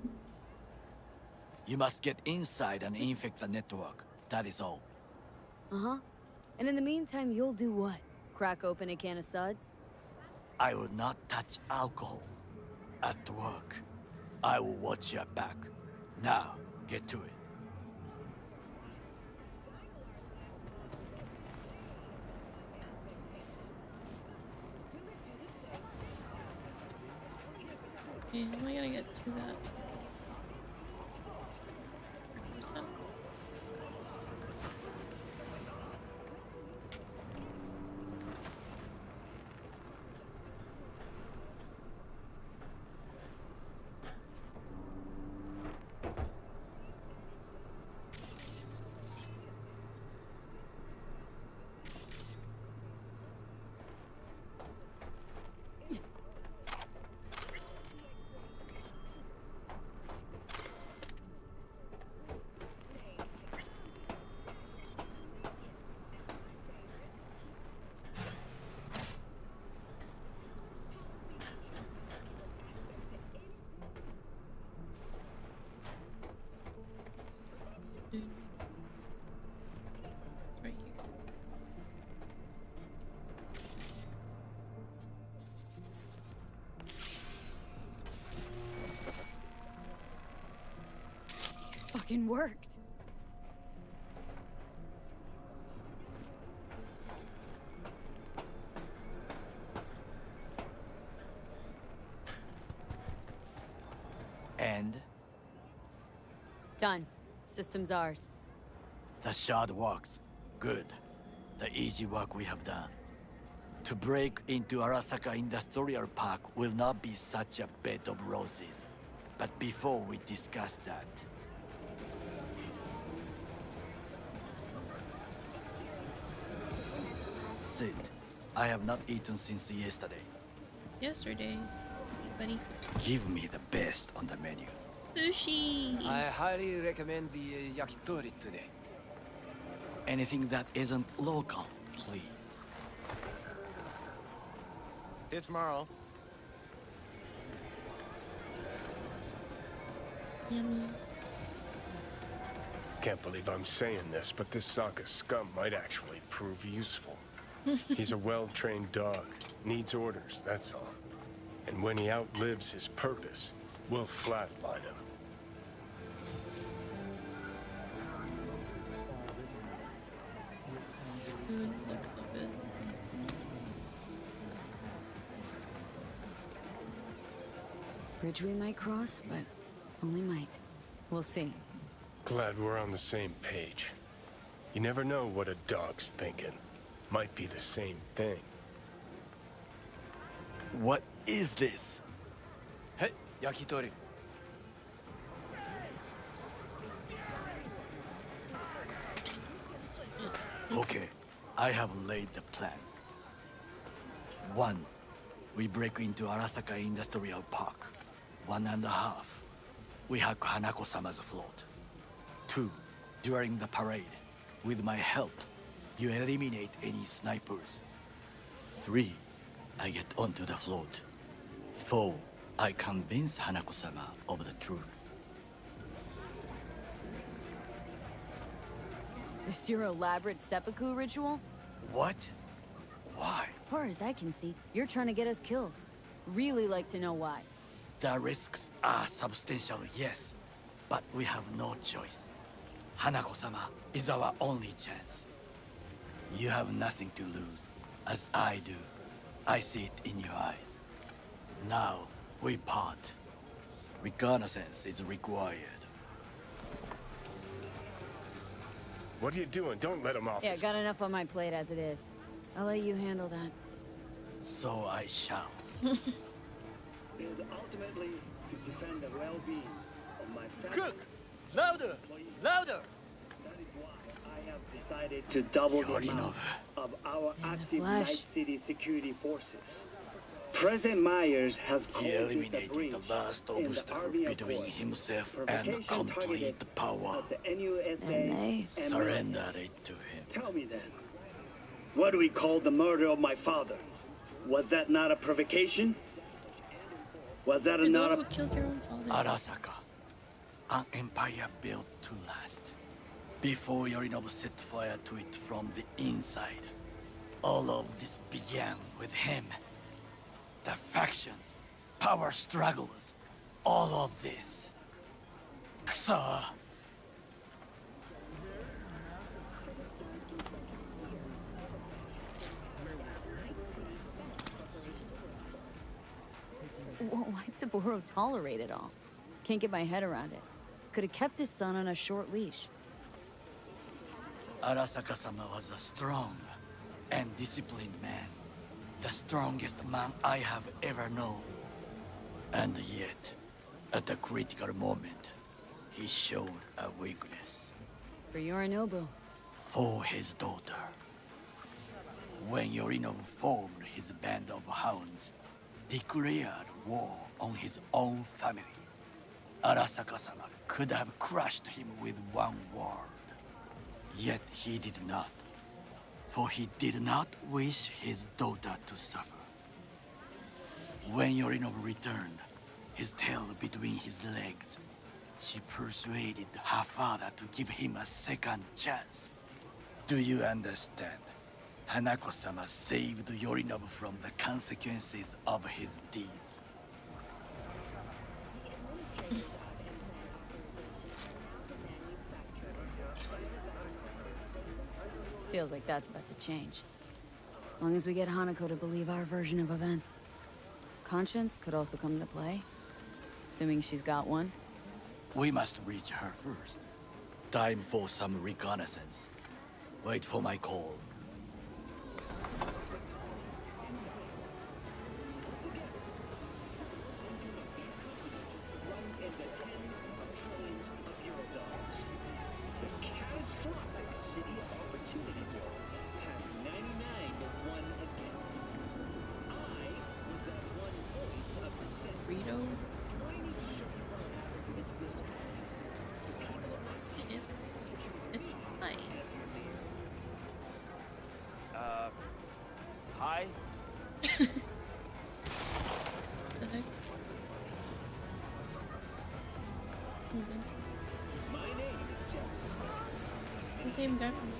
You must get inside and infect the network. That is all. Uh-huh. And in the meantime, you'll do what? Crack open a can of suds? I will not touch alcohol. At work, I will watch your back. Now, get to it. Okay, how am I gonna get to that? fucking worked. And Done. System's ours. the shard works. Good. The easy work we have done. To break into Arasaka Industrial Park will not be such a bed of roses. But before we discuss that... Sid, I have not eaten since yesterday. Yesterday, buddy. Give me the best on the menu. Sushi. I highly recommend the yakitori today. Anything that isn't local, please. See you tomorrow. Yummy. Can't believe I'm saying this, but this Sokka scum might actually prove useful. He's a well-trained dog. Needs orders, that's all. And when he outlives his purpose, we'll flatline him. Food looks so good. Bridge we might cross, but only might. We'll see. Glad we're on the same page. You never know what a dog's thinking. Might be the same thing. What is this? Hey, yakitori. Okay, I have laid the plan. 1. We break into Arasaka Industrial Park. 1.5. We hack Hanako-sama's float. 2. During the parade, with my help, you eliminate any snipers. 3. I get onto the float. 4. I convince Hanako-sama of the truth. This your elaborate seppuku ritual? What? Why? Far as I can see, you're trying to get us killed. Really like to know why. The risks are substantial, yes, but we have no choice. Hanako-sama is our only chance. You have nothing to lose, as I do. I see it in your eyes. Now, we part. Reconnaissance is required. What are you doing? Don't let him off. Yeah, got enough on my plate as it is. I'll let you handle that. So I shall. Is ultimately to defend the well-being of my family. Cook! Louder! Louder! That is why I have decided to double the amount of our active Night City security forces. President Myers has called He this a eliminated breach the last in the obstacle Army between Accord. himself Provocation and complete targeted power. at the NUSA Surrendered it to him. Tell me then, what do we call the murder of my father? Was that not a provocation? Was that not a... Arasaka, an empire built to last. Before Yorinobu set fire to it from the inside, all of this began with him. The factions, power struggles, all of this. Ksa! Why'd Saburo tolerate it all? Can't get my head around it. Could have kept his son on a short leash. Arasaka-sama was a strong and disciplined man. The strongest man I have ever known. And yet, at a critical moment, he showed a weakness. For Yorinobu. For his daughter. When Yorinobu formed his band of hounds, declared war on his own family, Arasaka-sama could have crushed him with one word. Yet he did not. For he did not wish his daughter to suffer. When Yorinobu returned, his tail between his legs, she persuaded her father to give him a second chance. Do you understand? Hanako-sama saved Yorinobu from the consequences of his deeds. Feels like that's about to change. As long as we get Hanako to believe our version of events. Conscience could also come into play. Assuming she's got one. We must reach her first. Time for some reconnaissance. Wait for my call. Hi. The heck? The same guy from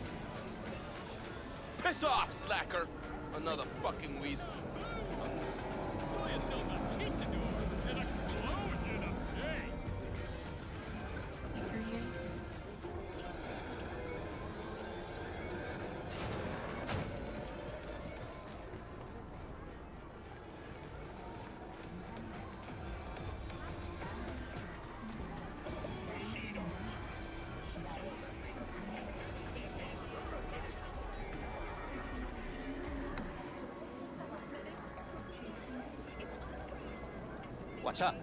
Piss off, slacker! Another fucking weasel. What's up?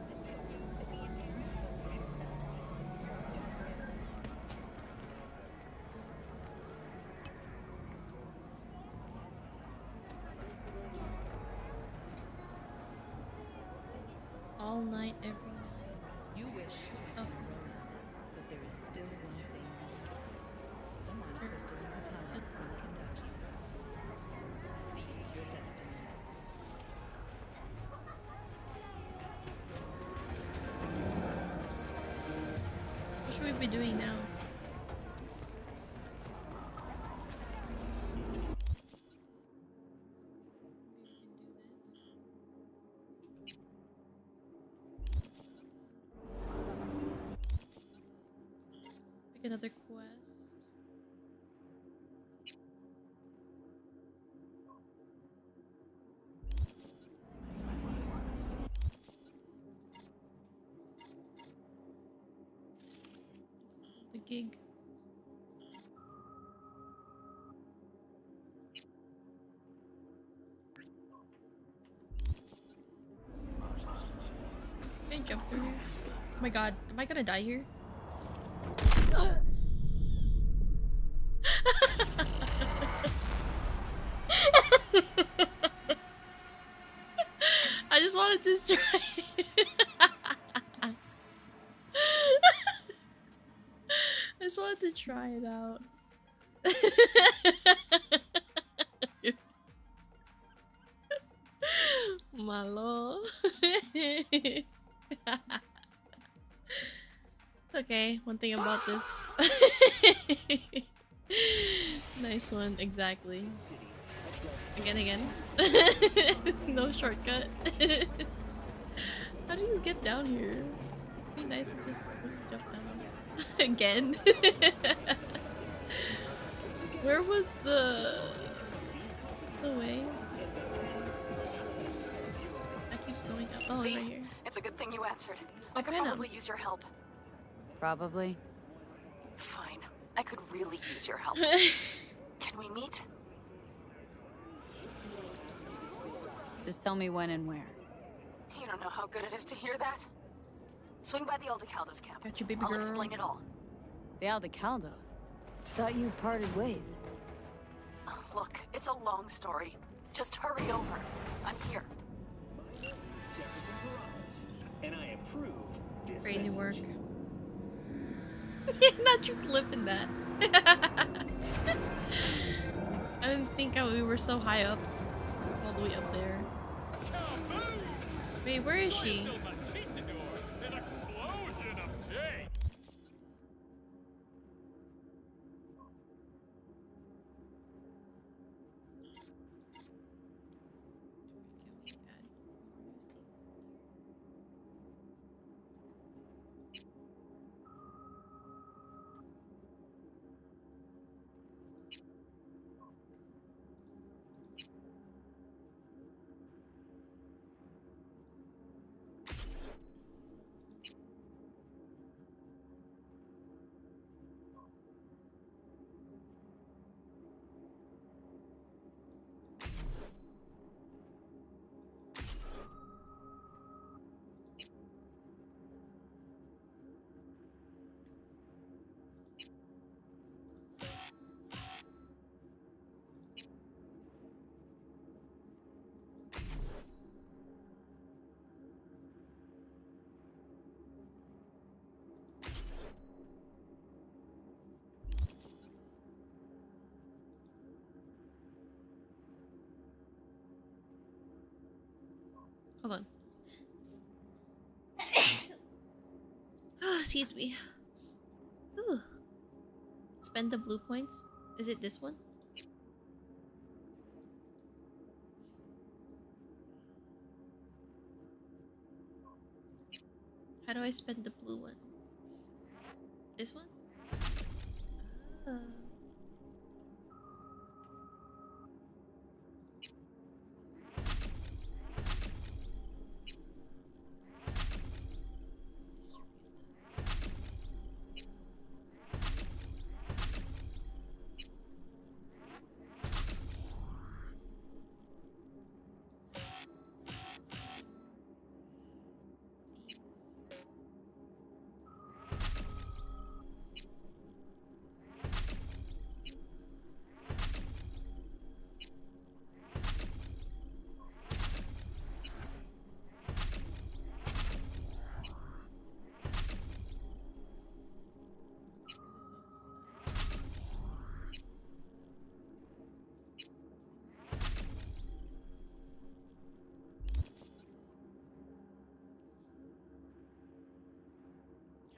all night, every night. You wish Oh. but there is still one thing. Someone has stolen the talent from Kentucky. Seize your destiny. What should we be doing now? Pick another quest. The gig. Can I jump through here? Oh my god, am I gonna die here? I just wanted to try. I just wanted to try it out. My lord. It's okay. One thing about this. Nice one, exactly. Again. No shortcut. How do you get down here? It'd be nice to just jump down. Again. Where was the way? That keeps going up. Oh, V, right here. it's a good thing you answered. I could Venom. probably use your help. Probably. Fine. I could really use your help. Can we meet? Just tell me when and where. You don't know how good it is to hear that. Swing by the Aldecaldos camp. Got you, baby I'll girl. explain it all. The Aldecaldos? Thought you parted ways. Look, it's a long story. Just hurry over. I'm here. And I approve this Crazy work. message. Not you clipping that. I didn't think we were so high up. All the way up there. Wait, where is she? Hold on. Oh, excuse me. Ooh. Spend the blue points. Is it this one? How do I spend the blue one? This one? Oh.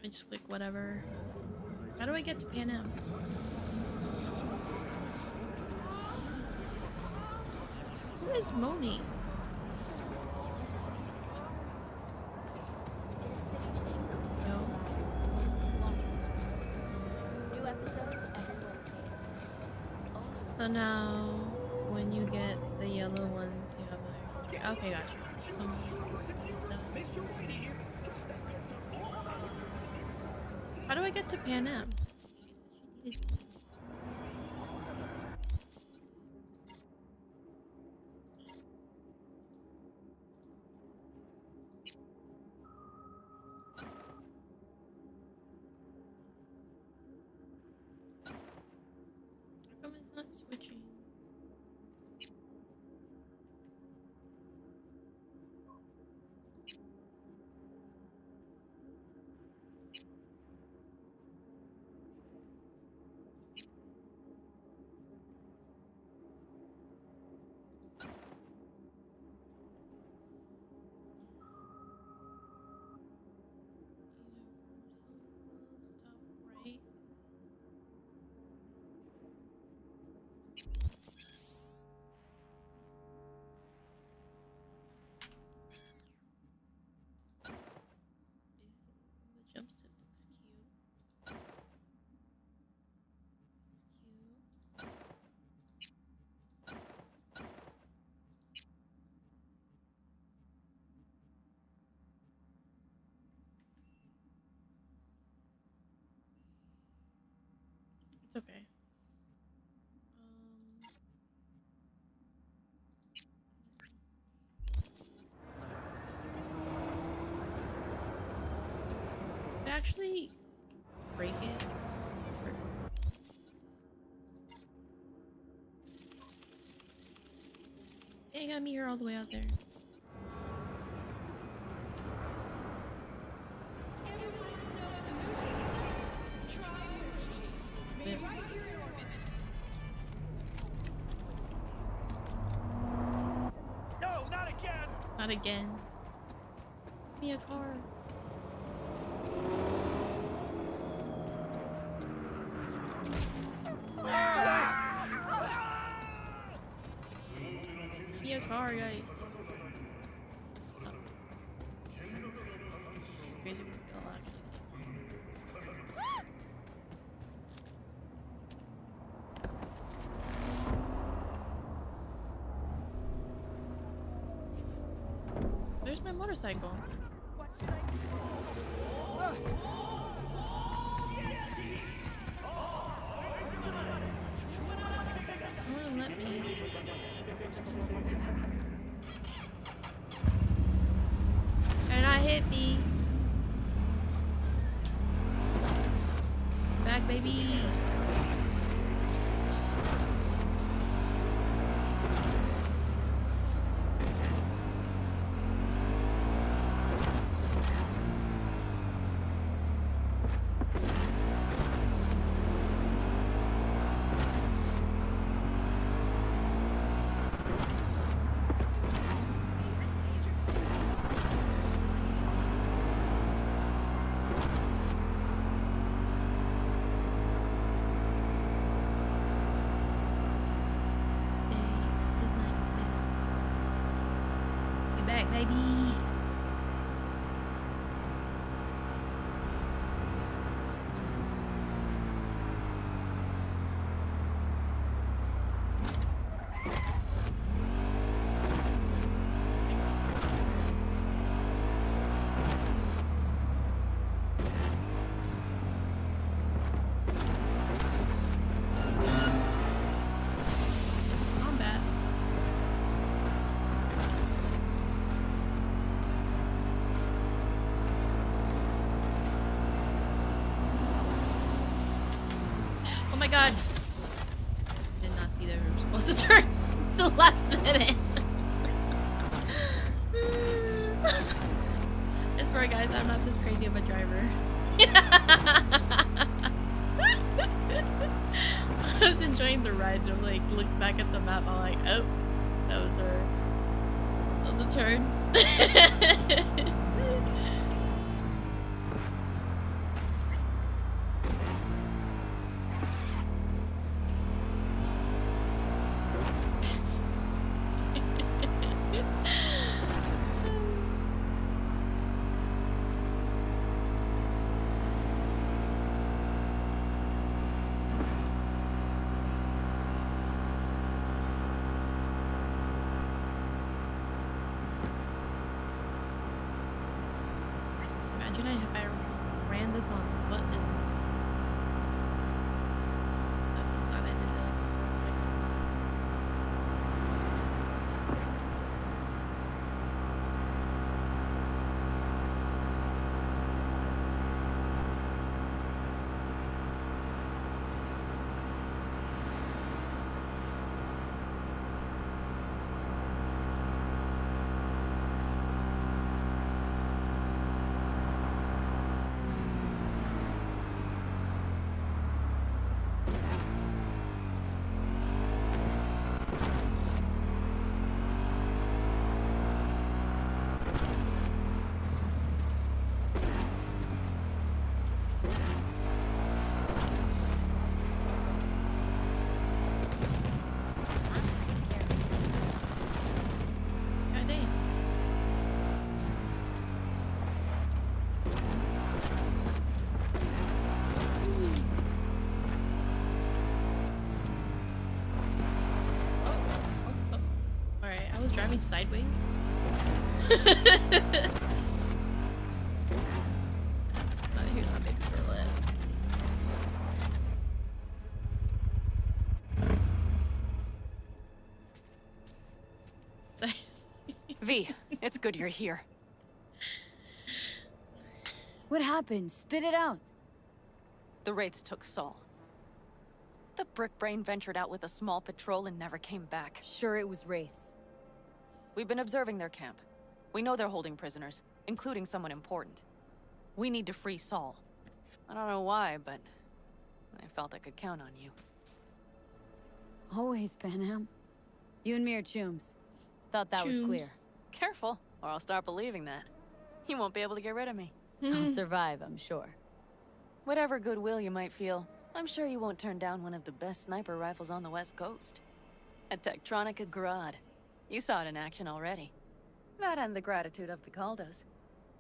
I just click whatever. How do I get to Pan Am? Who is Moni? No. New episodes every Wednesday. So now, when you get the yellow ones, you have the... Okay, gotcha. How do I get to Pan Am? How come it's not switching? Right. The jumpsuit looks cute. This is cute. It's okay. Could I actually break it? Hey, got me here all the way out there. Yep. No, not again! Not again. Give me a car. Give me a car, guys. Crazy people actually. There's my motorcycle. Oh, let me. Better not hit me. Back, baby. back, baby. Combat. Oh my god. Did not see that we were supposed to turn the last minute. I swear guys, I'm not this crazy of a driver. I was enjoying the ride and like looked back at the map, I'm like, oh, that was the turn. Imagine if I ran this on foot. I'm glad I did it. God damn. Alright, I was driving sideways. Here's my baby girl at. Sorry. V, it's good you're here. What happened? Spit it out. The Wraiths took Saul. The Brick Brain ventured out with a small patrol and never came back. Sure, it was Wraiths. We've been observing their camp. We know they're holding prisoners, including someone important. We need to free Saul. I don't know why, but I felt I could count on you. Always, Panam. You and me are chooms. Thought that was clear. Careful, or I'll start believing that. You won't be able to get rid of me. I'll survive, I'm sure. Whatever goodwill you might feel, I'm sure you won't turn down one of the best sniper rifles on the West Coast. A Tektronica Grad. You saw it in action already. That and the gratitude of the Caldos.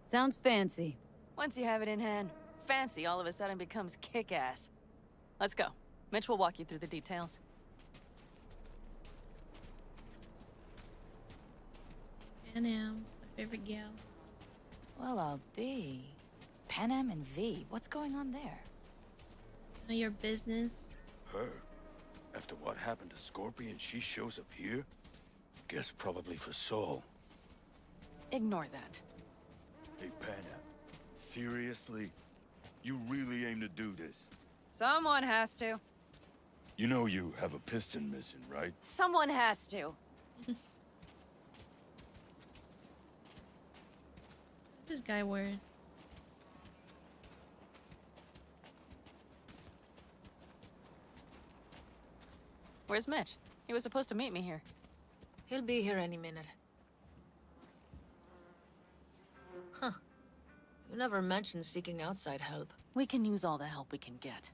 Sounds fancy. Once you have it in hand, fancy all of a sudden becomes kick-ass. Let's go. Mitch will walk you through the details. Panam, my favorite gal. Well, I'll be. Panam and V, what's going on there? None of your business. Her? After what happened to Scorpion, she shows up here? Guess probably for Saul. Ignore that. Hey, Panam. Seriously? You really aim to do this? Someone has to. You know you have a piston missing, right? Someone has to. What's this guy wearing? Where's Mitch? He was supposed to meet me here. He'll be here any minute. Huh. You never mentioned seeking outside help. We can use all the help we can get.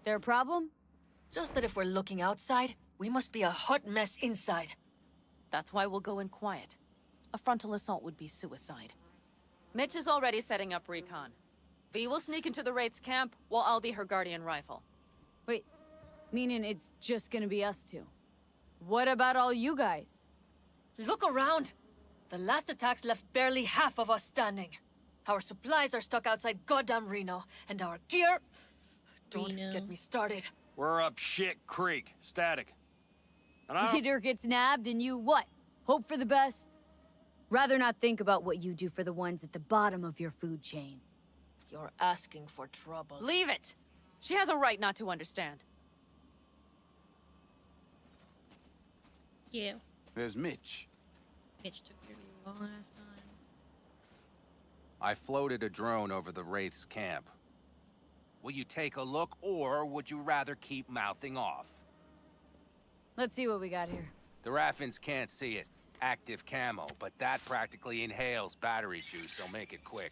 Their problem? Just that if we're looking outside, we must be a hot mess inside. That's why we'll go in quiet. A frontal assault would be suicide. Mitch is already setting up recon. V will sneak into the Wraith's camp, while I'll be her guardian rifle. Wait, meaning it's just gonna be us two? What about all you guys? Look around! The last attacks left barely half of us standing. Our supplies are stuck outside goddamn Reno, and our gear... Don't get me started. We're up shit creek. Static. And I don't... Leader gets nabbed and you what? Hope for the best? Rather not think about what you do for the ones at the bottom of your food chain. You're asking for trouble. Leave it! She has a right not to understand. Yeah. There's Mitch. Mitch took your long ass time. I floated a drone over the Wraith's camp. Will you take a look, or would you rather keep mouthing off? Let's see what we got here. The Raffins can't see it. Active camo, but that practically inhales battery juice, so make it quick.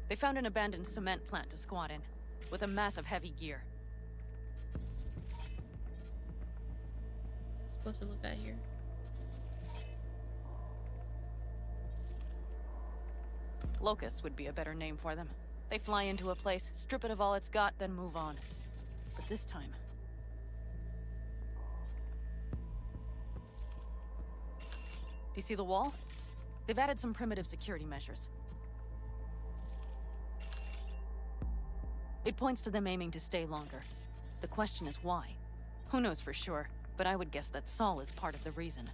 They found an abandoned cement plant to squat in, with a mass of heavy gear. Supposed to look at here. Locusts would be a better name for them. They fly into a place, strip it of all it's got, then move on. But this time... Do you see the wall? They've added some primitive security measures. It points to them aiming to stay longer. The question is why? Who knows for sure, but I would guess that Saul is part of the reason.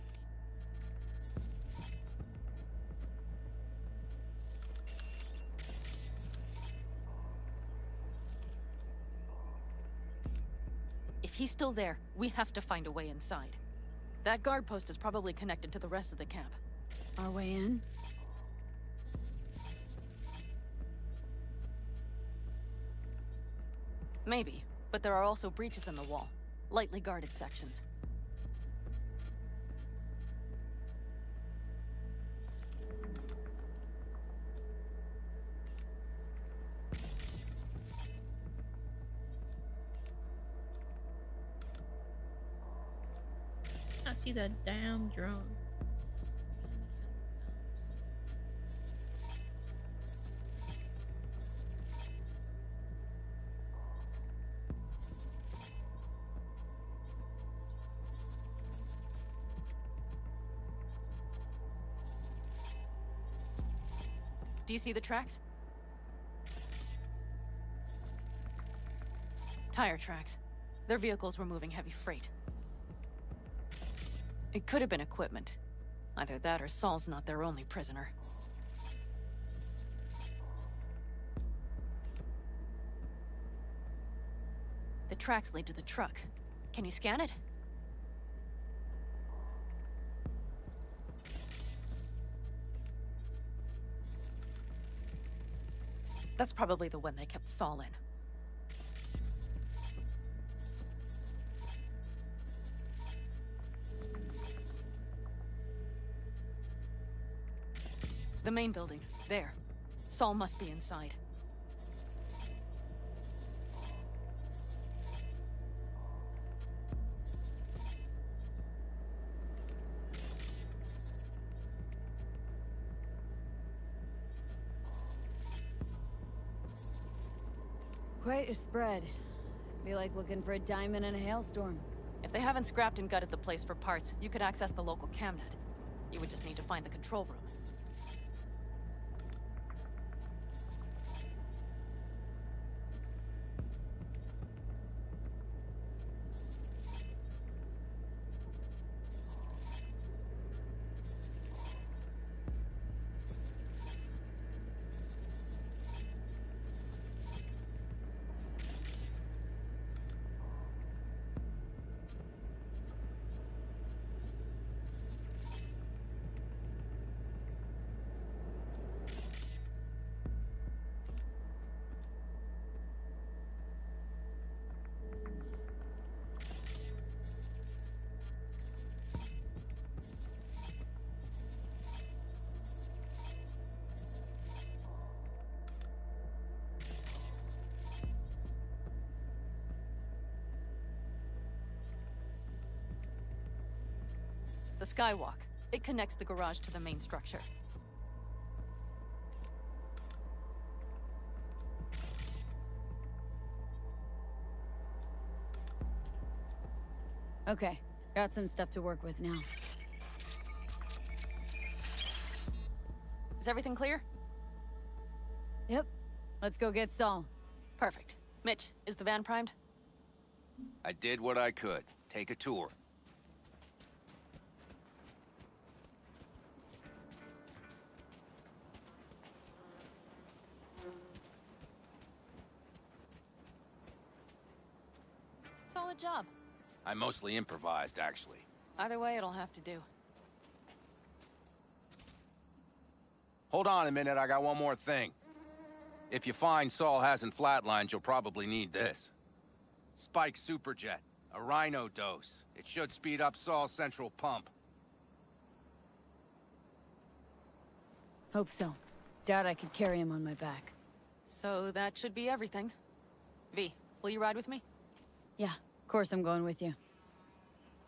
If he's still there, we have to find a way inside. That guard post is probably connected to the rest of the camp. Our way in? Maybe, but there are also breaches in the wall. Lightly guarded sections. I see that damn drone. Do you see the tracks? Tire tracks. Their vehicles were moving heavy freight. It could have been equipment. Either that or Saul's not their only prisoner. The tracks lead to the truck. Can you scan it? That's probably the one they kept Saul in. The main building. There. Saul must be inside. Quite a spread. Be like looking for a diamond in a hailstorm. If they haven't scrapped and gutted the place for parts, you could access the local camnet. You would just need to find the control room. The skywalk. It connects the garage to the main structure. Okay, got some stuff to work with now. Is everything clear? Yep. Let's go get Saul. Perfect. Mitch, is the van primed? I did what I could. Take a tour. Solid job. I mostly improvised, actually. Either way, it'll have to do. Hold on a minute, I got one more thing. If you find Saul hasn't flatlined, you'll probably need this. Spike Superjet, a Rhino dose. It should speed up Saul's central pump. Hope so. Doubt I could carry him on my back. So that should be everything. V, will you ride with me? Yeah, of course I'm going with you.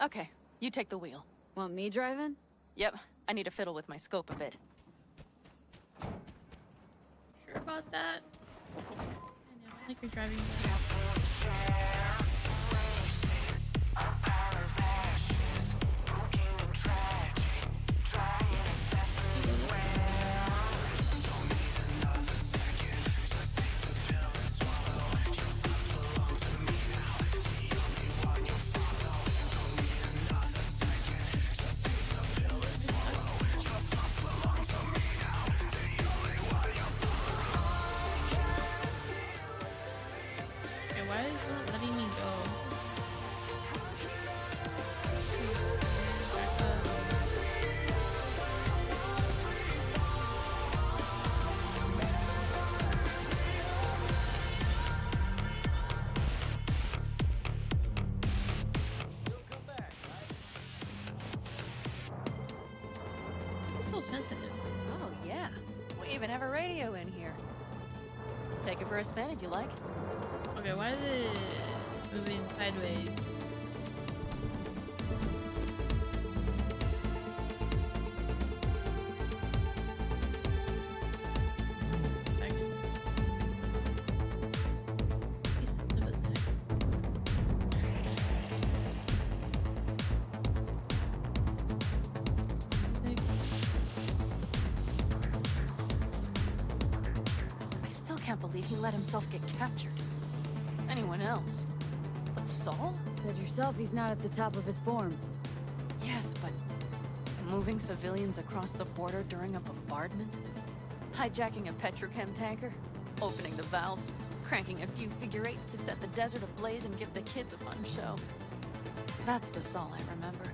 Okay, you take the wheel. Want me driving? Yep, I need to fiddle with my scope a bit. Sure about that? I don't like you're driving. Why is it not letting me go? Back up. It's so sensitive. Oh, yeah. We even have a radio in here. Take it for a spin if you like. Okay, why is it moving sideways? I still can't believe he let himself get captured. Anyone else? But Saul? Said yourself he's not at the top of his form. Yes, but moving civilians across the border during a bombardment? Hijacking a petrochem tanker? Opening the valves? Cranking a few figure eights to set the desert ablaze and give the kids a fun show? That's the Saul I remember.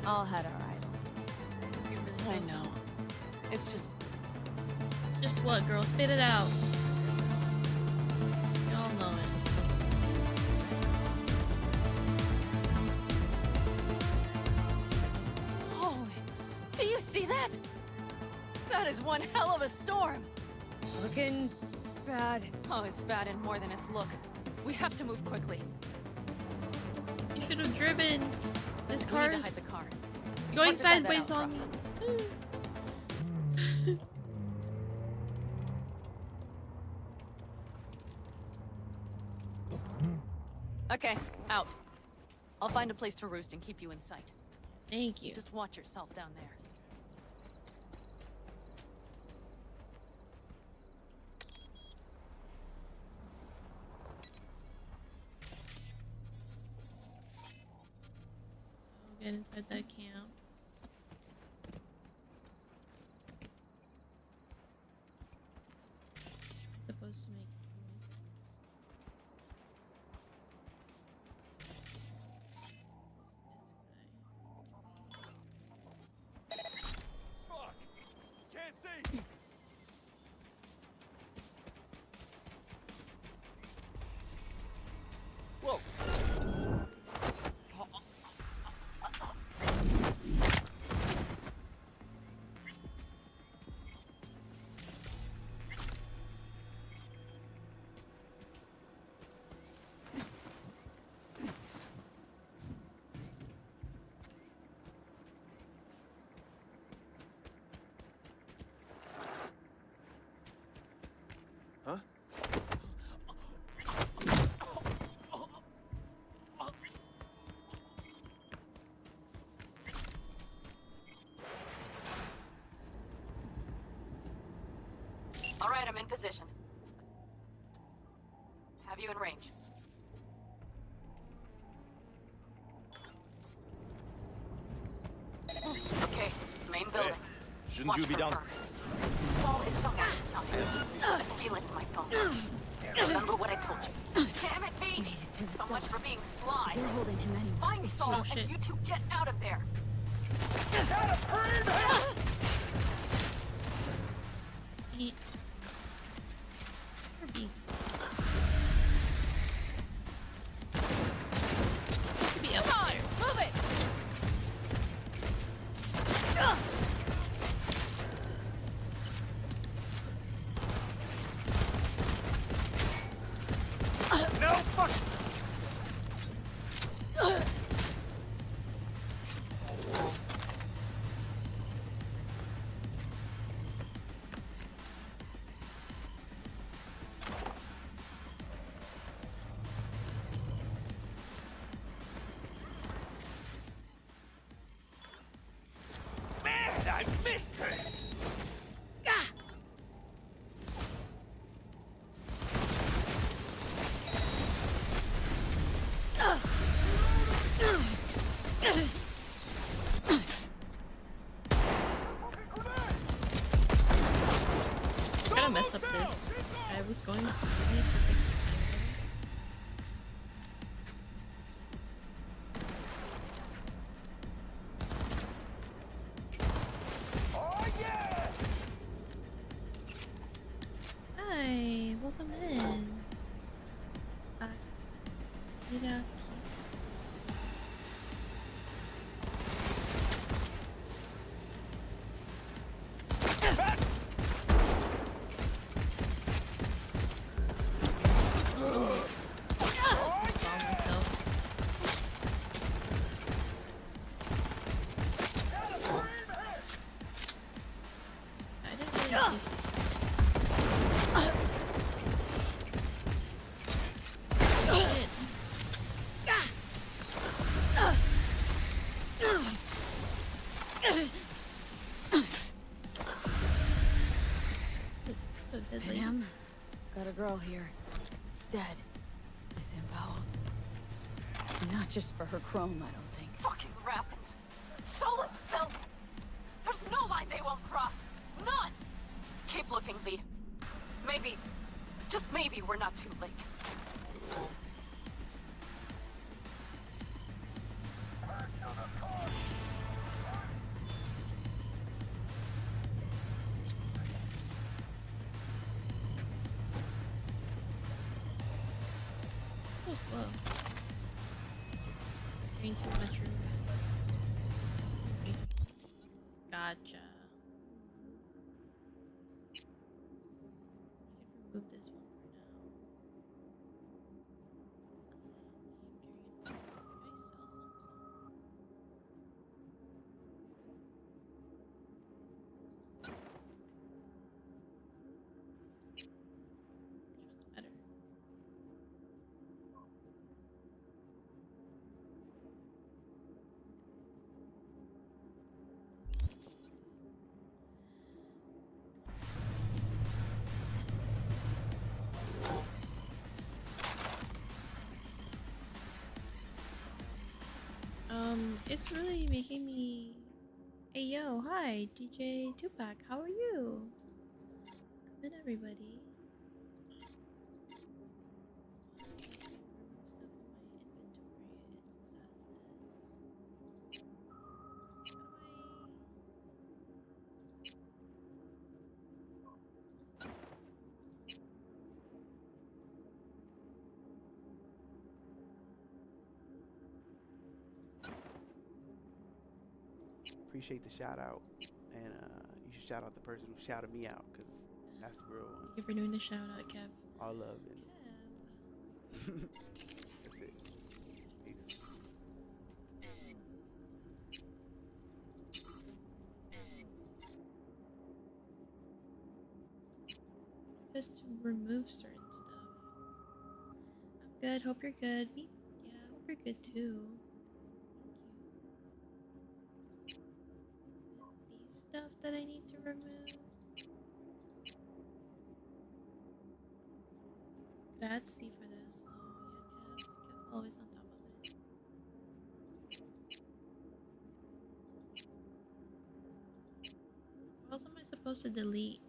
All had our idols. I know. It's just... Just what, girl? Spit it out. Y'all know it. Holy... Do you see that? That is one hell of a storm! Looking... bad. Oh, it's bad in more than its look. We have to move quickly. You should have driven. This We car's need to hide the car. going Mark beside that sideways outcrop. on me. Okay, out. I'll find a place to roost and keep you in sight. Thank you. Just watch yourself down there. I'll get inside that camp. Supposed to make noises. Fuck! Can't see! Whoa! All right, I'm in position. Have you in range? Okay, main building. Shouldn't Watch you be for down? her. Saul is somewhere inside. I feel it in my bones. Remember what I told you. Damn it, V! So much for being sly. They're holding him anyway. Find Saul and you two get out of there. Eat. Or beast. Be up Come on, there. move it! No, fuck! Man, I missed her! Kinda messed up this. I was going smoothly for like Hi, welcome in. Mira. Pam, got a girl here. Dead. Disemboweled. Not just for her chrome, I don't think. Fucking rapids. Soul is filthy. There's no line they won't cross. None. Keep looking, V. Maybe, just maybe we're not too late. So slow. Getting too much room. Gotcha. I can remove this one for now. Can I sell some? Which one's better? It's really making me. Hey yo, hi, DJ Tupac, how are you? Come in, everybody. Appreciate the shout out, and you should shout out the person who shouted me out, because that's the real one. Thank you for doing the shout out, Kev. All love and that's it. Peace. It says to remove certain stuff. I'm good. Hope you're good. Me, yeah. Hope you're good too. These stuff that I need to remove. That's C for this. So yeah, Kev's always on top of it. What else am I supposed to delete?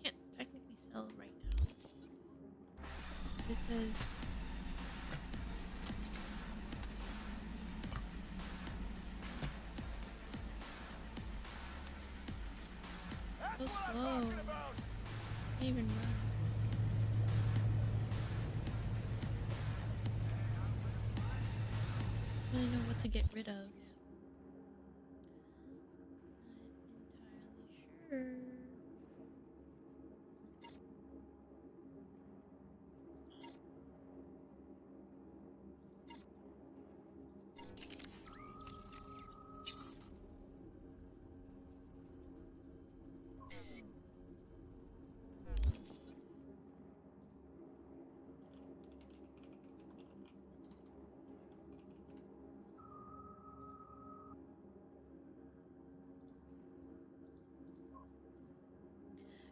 Can't technically sell right now. This is so slow. Can't even run. I don't really know what to get rid of. Not entirely sure.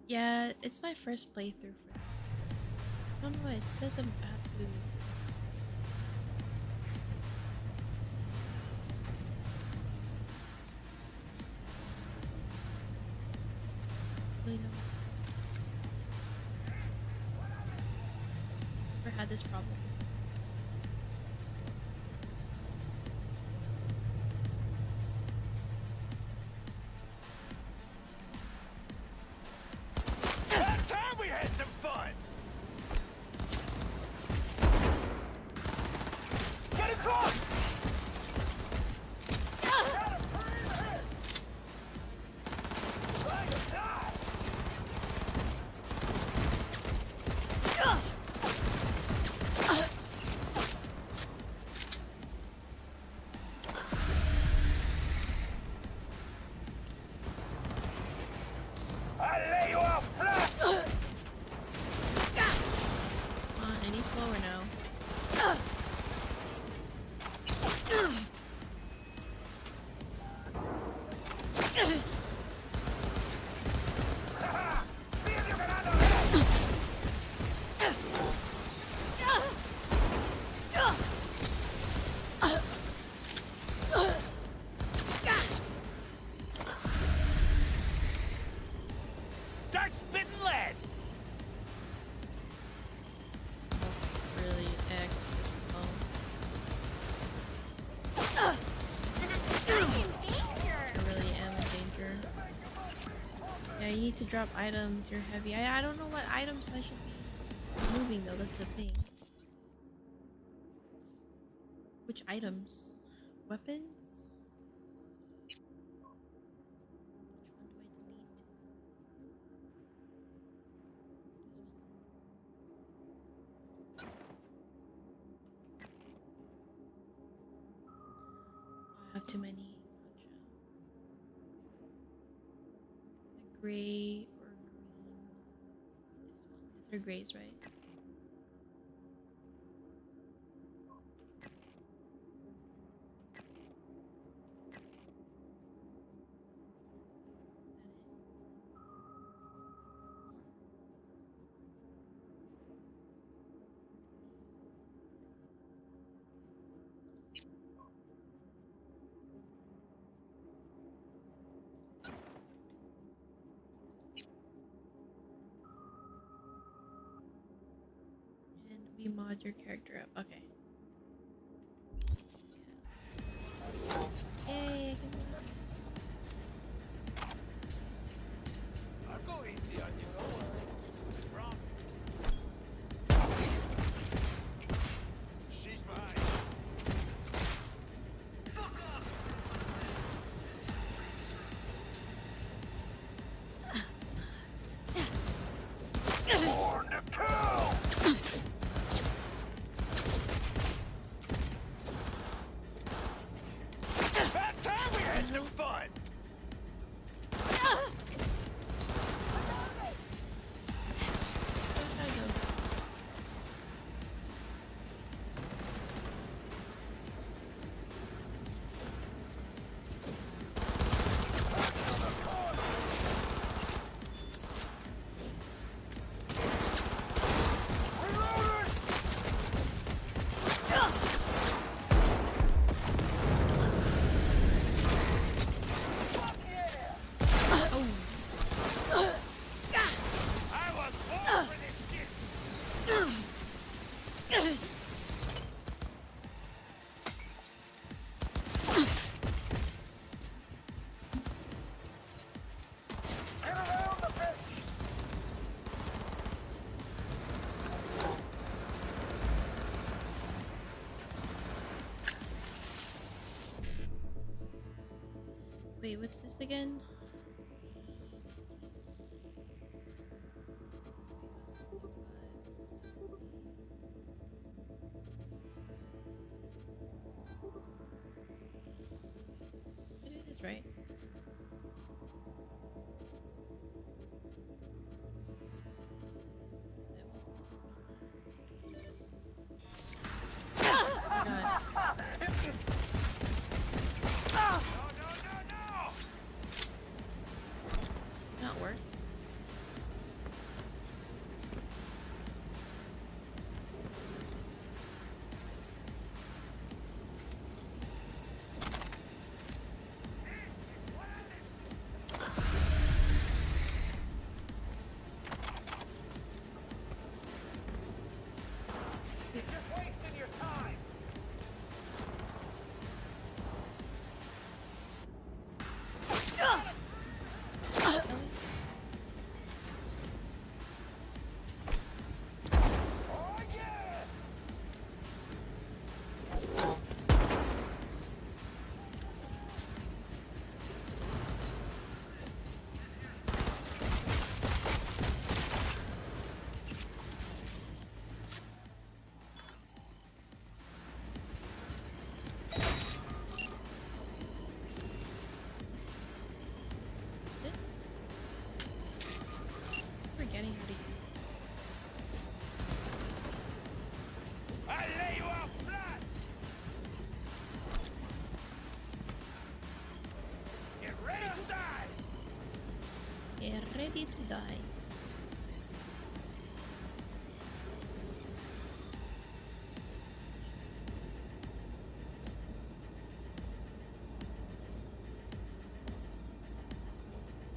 Yeah, it's my first playthrough for this. I don't know, it says I'm about to. Really know. Never had this problem. Time we had some fun! Get across! I lay you out flat! Any slower now. Start spitting lead! Really extra slow. I really am in danger. Yeah, you need to drop items. You're heavy. I don't know what items I should be moving though. That's the thing. Which items? Weapons? Which one do I delete? I have too many. Gotcha. The gray or green. This one. These are grays, right? And we mod your character up. Okay. Yay, I can mod. I'll go easy on you, don't worry. She's fine. Born to kill! Wait, what's this again? It is, right? Not work. Forgetting how to use. I lay you out flat. Get ready to die. Get ready to die.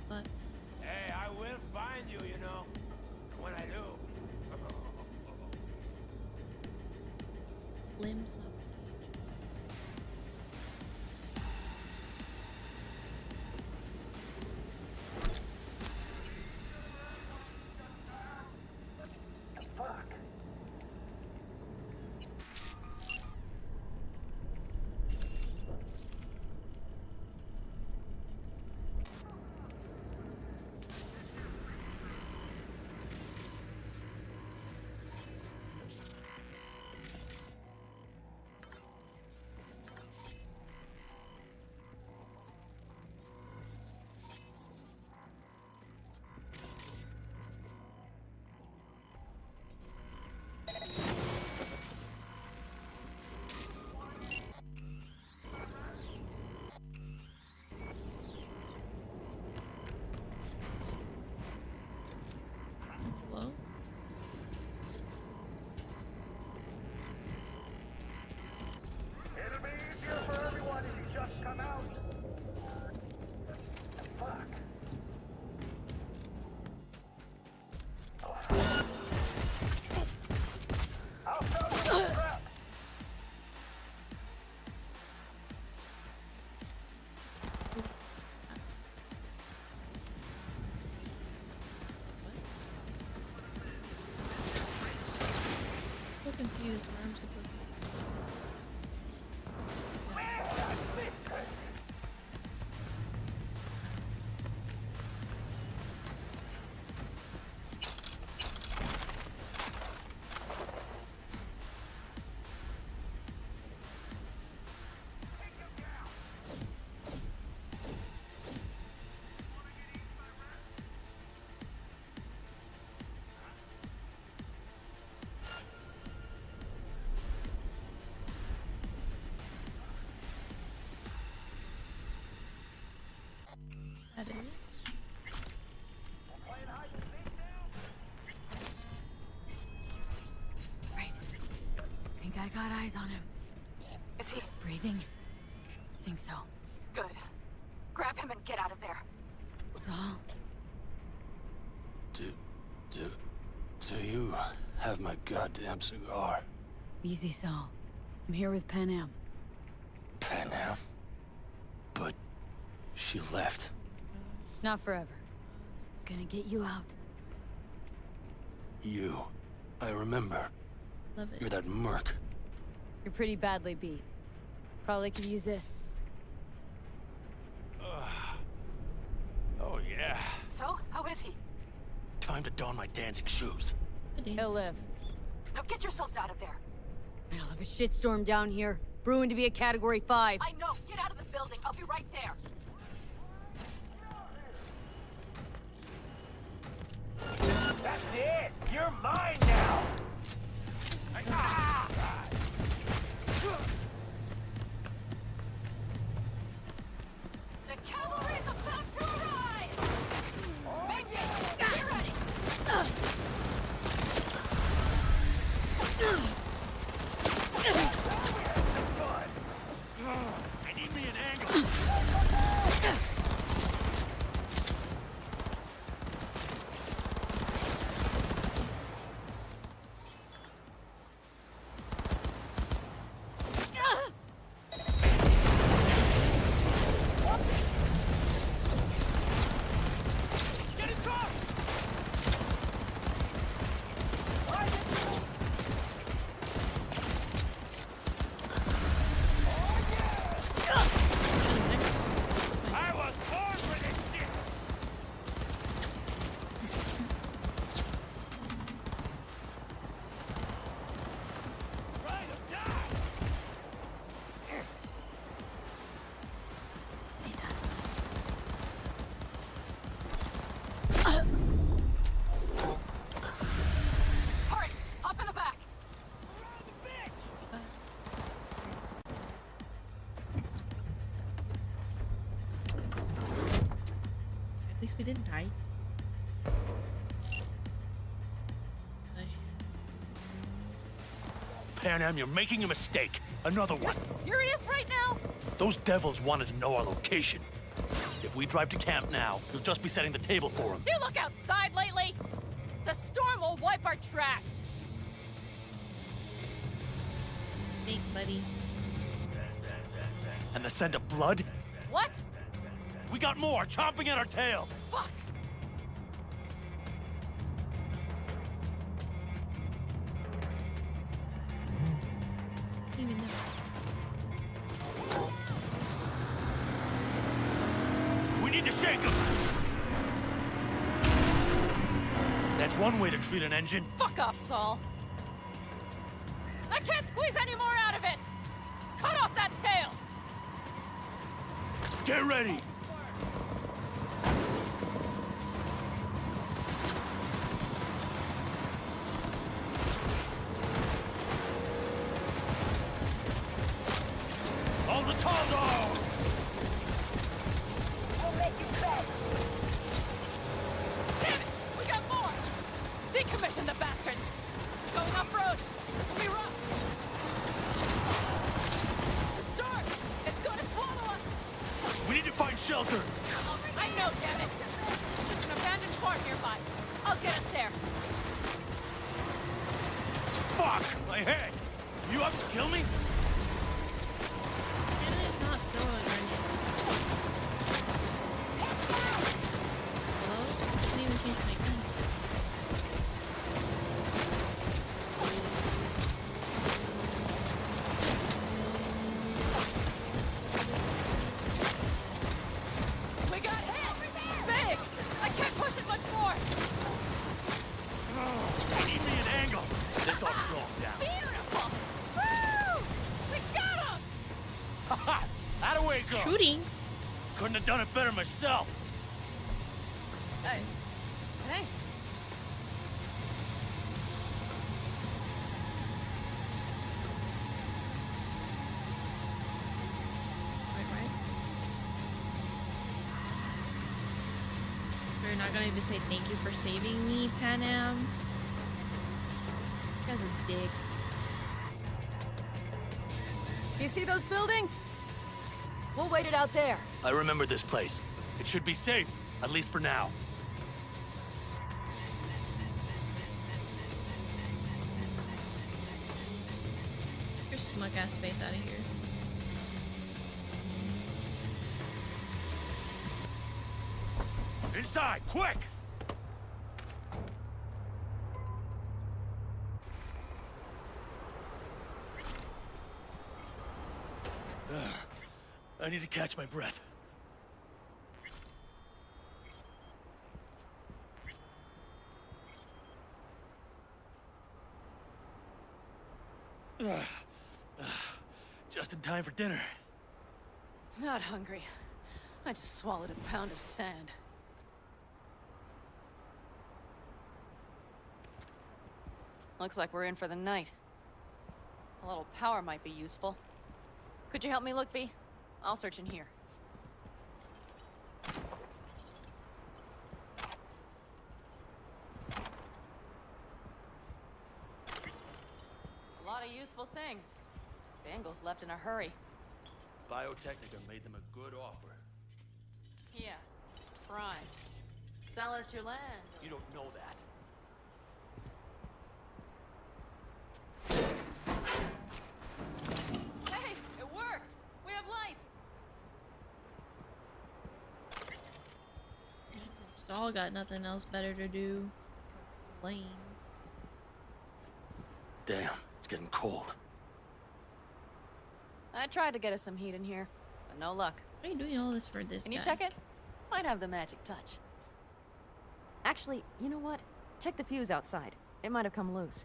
But Hey, I will find you, you know. When I do. limbs not. Hello? It'll be easier for everyone if you just come out. Fuck. I'll tell you the crap. So confused where I'm supposed to be. That is. Right. Think I got eyes on him. Is he Breathing? Think so. good? Grab him and get out of there. Saul? Do you have my goddamn cigar? Easy, Saul. I'm here with Pan Am. Pan Am? But she left. Not forever. Gonna get you out. You. I remember. Love it. You're that merc. You're pretty badly beat. Probably could use this. Ugh. Yeah. So, how is he? Time to don my dancing shoes. He'll live. Now get yourselves out of there. Middle of a shitstorm down here. Brewing to be a Category 5. I know. Get out of the building. I'll be right there. That's it! You're mine now! The cavalry's about to arrive! Make it! Get ready! I need me an angle! Hurry! Hop in the back! At least we didn't die. Panam, you're making a mistake. Another one. Serious right now? Those devils wanted to know our location. If we drive to camp now, you'll just be setting the table for them. You look outside lately? The storm will wipe our tracks. Think, buddy. And the scent of blood? What? We got more chomping at our tail. Fuck! Even We need to shake them. That's one way to treat an engine. Fuck off, Saul. I can't squeeze any more out of it. Cut off that tail. Get ready. All the tall dogs! We'll make you pay. Damn it! We got more! Decommission the bastards! Going off-road! We'll be rough! The storm! It's going to swallow us! We need to find shelter! I know, damn it! There's an abandoned fort nearby. I'll get us there. Fuck! My head! You up to kill me? not throw a grenade. Hello? I didn't even change my gun. We got hit! Big! I can't push it much more! I need me an angle. This ought to slow him down. Beautiful! Woo! We got him! Haha! That-a-way, girl! Shooting? Couldn't have done it better myself. Nice. Thanks. Right. You're not gonna even say thank you for saving me, Panam? You guys are dick. You see those buildings? We'll wait it out there. I remember this place. It should be safe, at least for now. Your smug ass face out of here. Inside, quick! I need to catch my breath. Just in time for dinner. Not hungry. I just swallowed a pound of sand. Looks like we're in for the night. A little power might be useful. Could you help me look, V? I'll search in here. A lot of useful things. Dangle's left in a hurry. Biotechnica made them a good offer. Yeah, prime. Sell us your land. You don't know that. Hey, it worked! We have lights! Saul got nothing else better to do. Complain. Damn, it's getting cold. I tried to get us some heat in here, but no luck. Why are you doing all this for this Can you guy? check it? Might have the magic touch. Actually, you know what? Check the fuse outside. It might have come loose.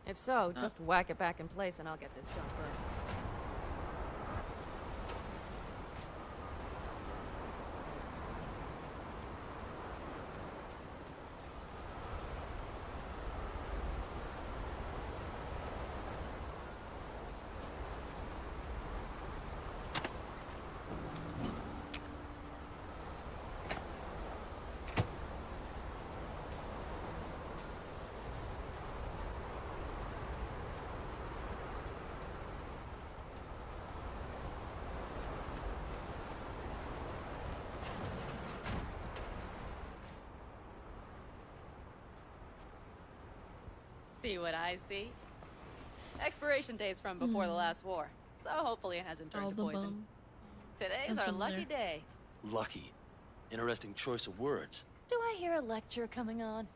If so, just whack it back in place and I'll get this job done. See what I see? Expiration date's from before the last war, so hopefully it hasn't turned to poison. Today's our lucky day. Lucky. Interesting choice of words. Do I hear a lecture coming on?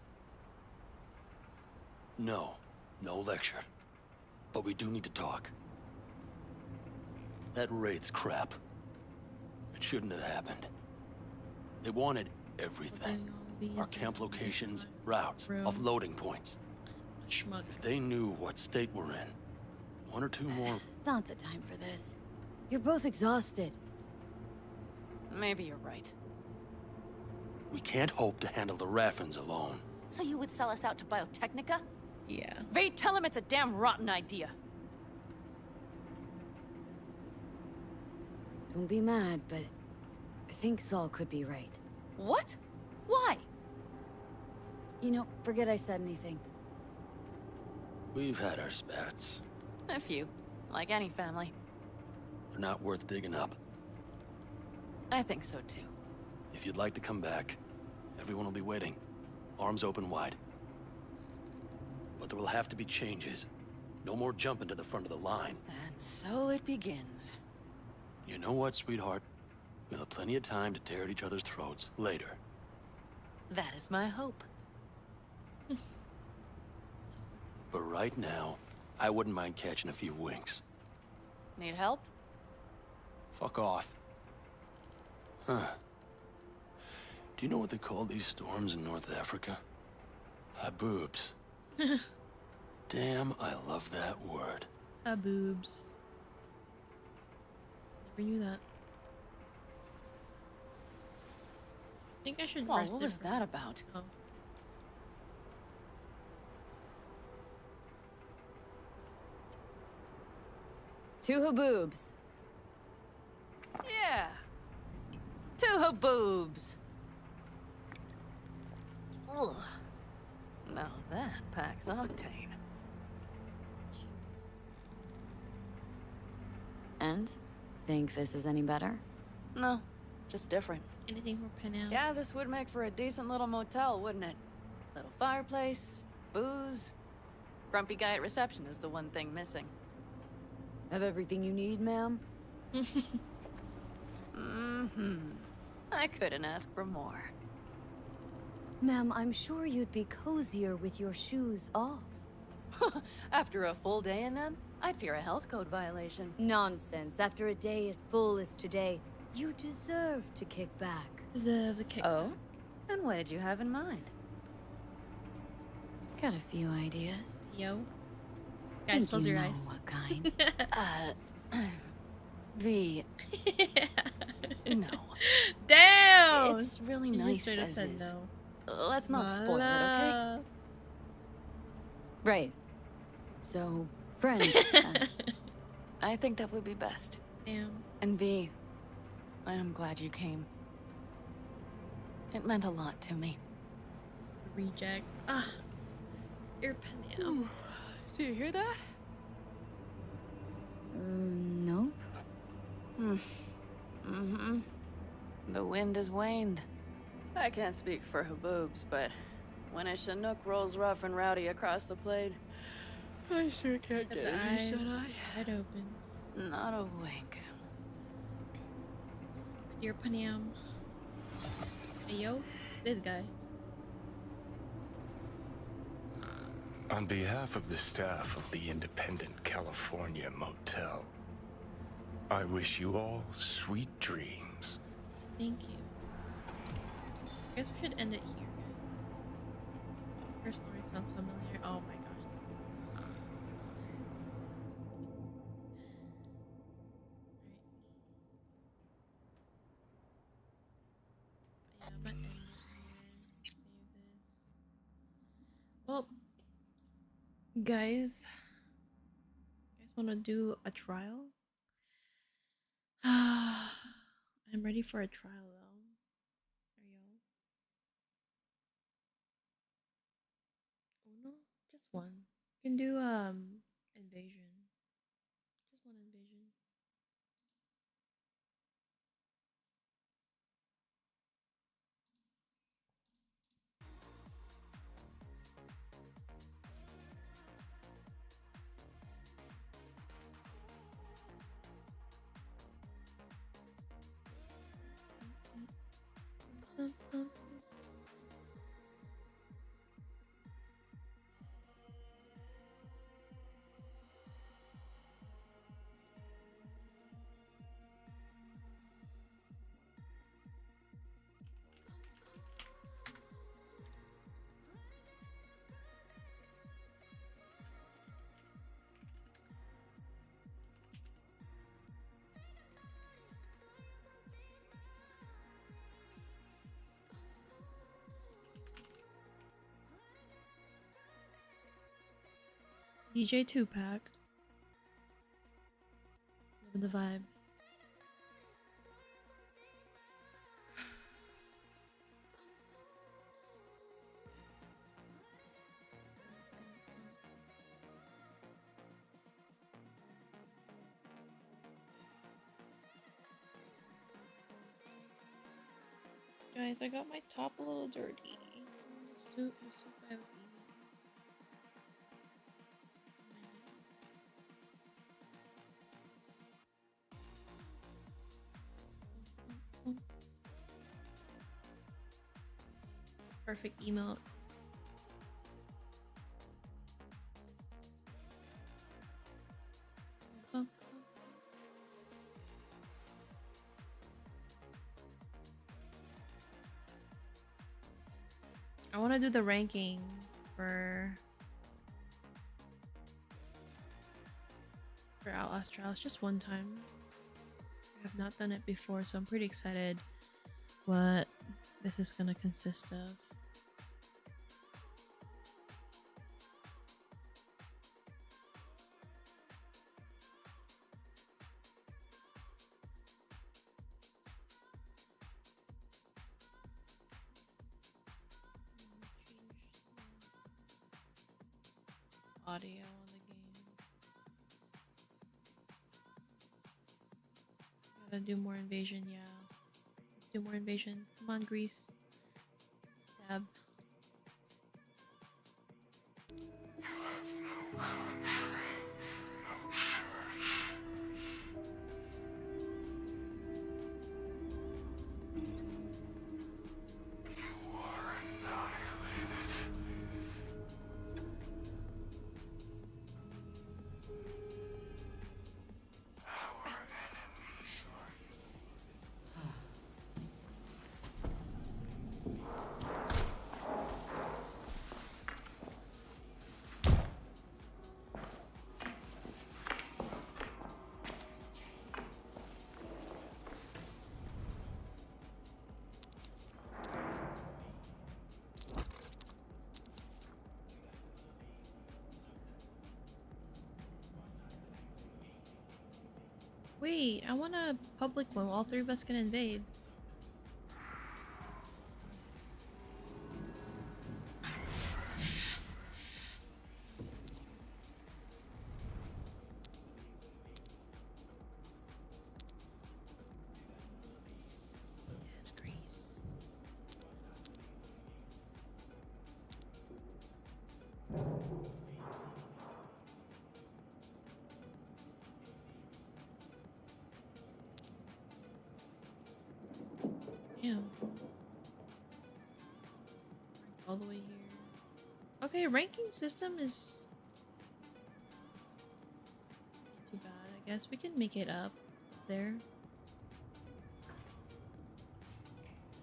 No. No lecture. But we do need to talk. That Wraith's crap. It shouldn't have happened. They wanted everything. Our camp locations, routes, offloading points. If they knew what state we're in, one or two more... Not the time for this. You're both exhausted. Maybe you're right. We can't hope to handle the Raffins alone. So you would sell us out to Biotechnica? Yeah. Vay, tell him it's a damn rotten idea. Don't be mad, but I think Saul could be right. What? Why? You know, forget I said anything. We've had our spats. A few. Like any family. They're not worth digging up. I think so too. If you'd like to come back, everyone will be waiting. Arms open wide. But there will have to be changes. No more jumping to the front of the line. And so it begins. You know what, sweetheart? We'll have plenty of time to tear at each other's throats later. That is my hope. But right now, I wouldn't mind catching a few winks. Need help? Fuck off. Huh. Do you know what they call these storms in North Africa? Haboobs. Damn, I love that word. Boobs. Never knew that. I think I should Well, rest what it was for- that about? Oh. Two haboobs. Yeah. Two haboobs. Ugh. Now that packs octane. And? Think this is any better? No, just different. Anything for Penel? Yeah, this would make for a decent little motel, wouldn't it? Little fireplace, booze. Grumpy guy at reception is the one thing missing. Have everything you need, ma'am? Mm-hmm. I couldn't ask for more. Ma'am, I'm sure you'd be cozier with your shoes off. After a full day in them, I'd fear a health code violation. Nonsense. After a day as full as today, you deserve to kick back. Deserve the kick. Oh? And what did you have in mind? Got a few ideas. Yo. Guys, Think close you your know eyes. what kind? V. No. Damn! It's really She just nice straight up as said is. no. Let's not spoil it, okay? Right. So, friends. I think that would be best. Damn. And V, I am glad you came. It meant a lot to me. Reject. Ah. Your Peniel. Do you hear that? Nope. Mm-hmm. The wind has waned. I can't speak for Haboobs, but when a Chinook rolls rough and rowdy across the plate, I sure can't get any shut-eye. Wide open. Not a wink. Your Peniel. Hey, yo. This guy. On behalf of the staff of the Independent California Motel, I wish you all sweet dreams. Thank you. I guess we should end it here, guys. Her story sounds familiar. Oh my gosh. Yeah, I'm gonna end it here. Save this. Well, guys, you guys want to do a trial? I'm ready for a trial though. Are y'all? Uno? Just one. You can do invasion. Just one invasion. DJ 2-pack. Living the vibe. Guys, I got my top a little dirty. The soup I was eating. Perfect emote. I want to do the ranking for Outlast Trials just one time. I have not done it before, so I'm pretty excited what this is gonna consist of. Audio on the game. Gotta do more invasion, yeah. Let's do more invasion. Come on, Grease. Stab. Wait, I want a public one. All three of us can invade. Yes, Greece. Damn. All the way here. Okay, ranking system is too bad. I guess we can make it up there.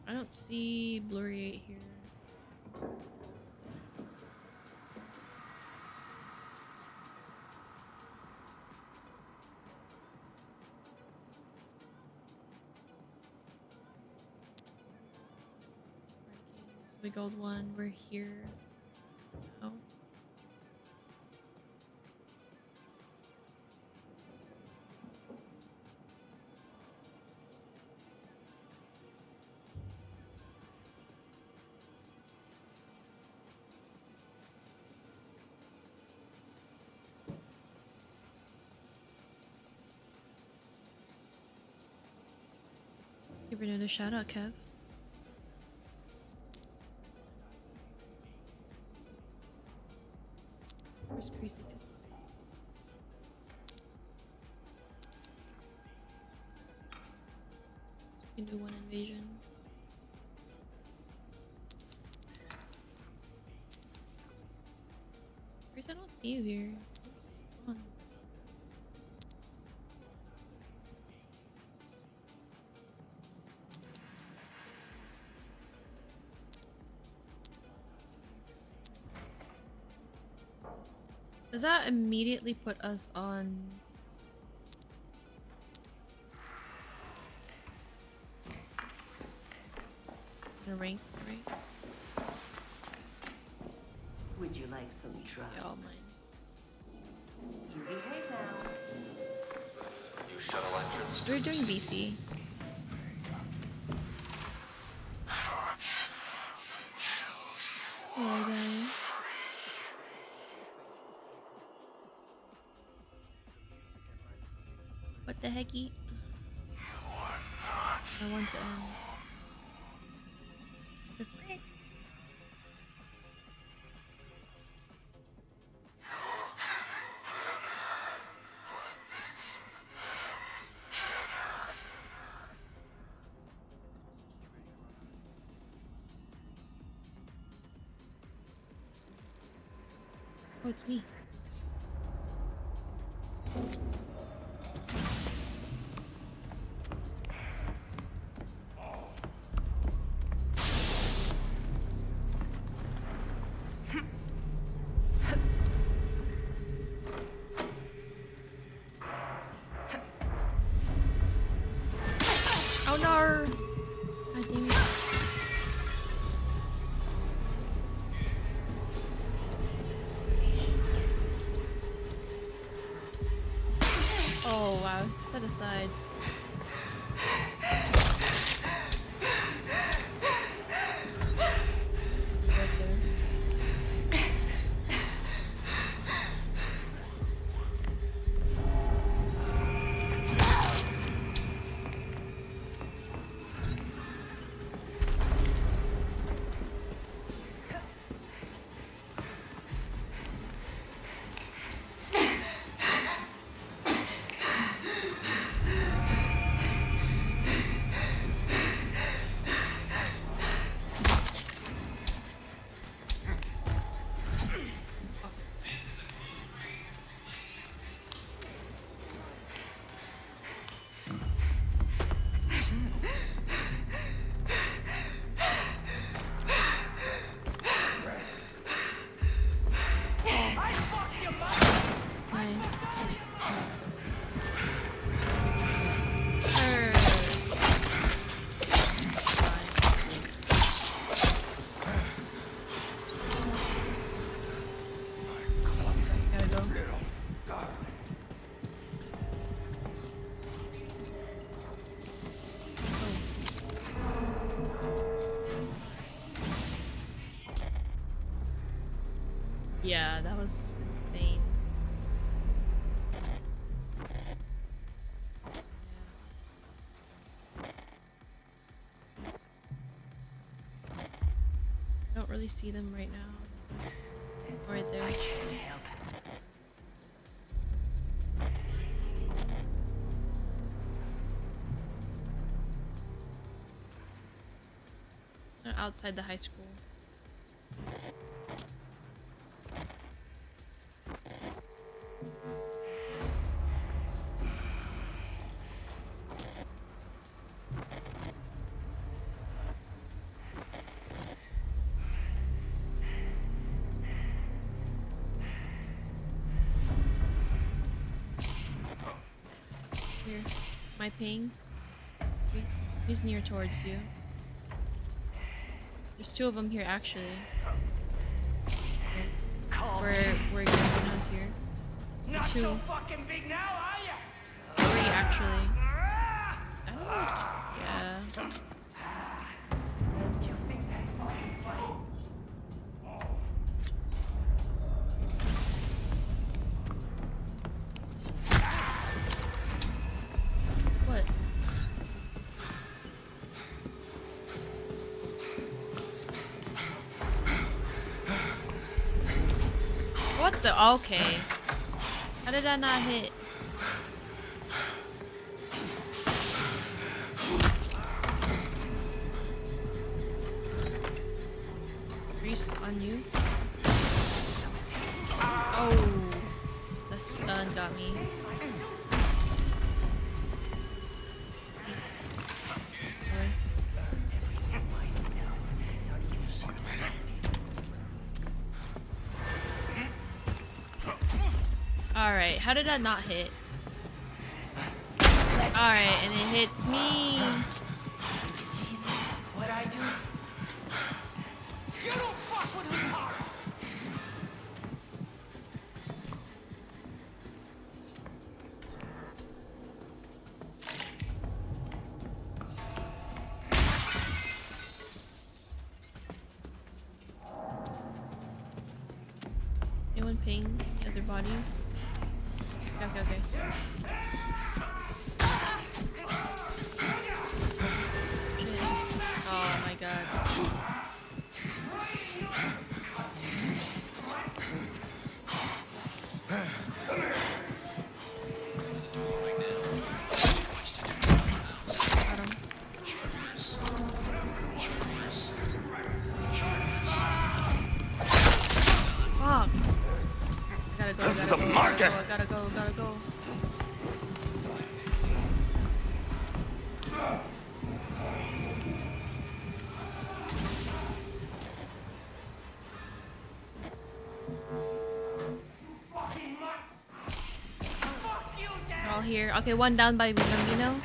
I don't see blurry 8 here. So we gold 1, we're here. Oh. Give another shout out, Kev. Where's Greasy? We can do one invasion. Grease, I don't see you here. Come on. Does that immediately put us on the rank, right? Would you like some drugs? Yeah, all mine. You behave now. New shuttle entrance. We're doing BC. Hello, guys. What the hecky? I want to end. The frick? Oh, it's me. Oh no! I think. Oh wow, set aside. Right there. Yeah, that was insane. I don't really see them right now. Right there. I can't help. They're outside the high school. Here, my ping. He's near towards you. There's two of them here actually. Where Gambino's here. Not two. so fucking big now, are ya? Three actually. I don't know. Yeah. You think that fucking funny? What? What the? Okay. How did that not hit? Reese on you. Oh, the stun got me. Alright, how did that not hit? Alright, and it hits me. What I do? You don't fuck with Lucara! Anyone ping the other bodies? Okay. Shit. Oh my god. Got him. Fuck. This is the market. Gotta go. They're all here. Okay, one down by Gambino.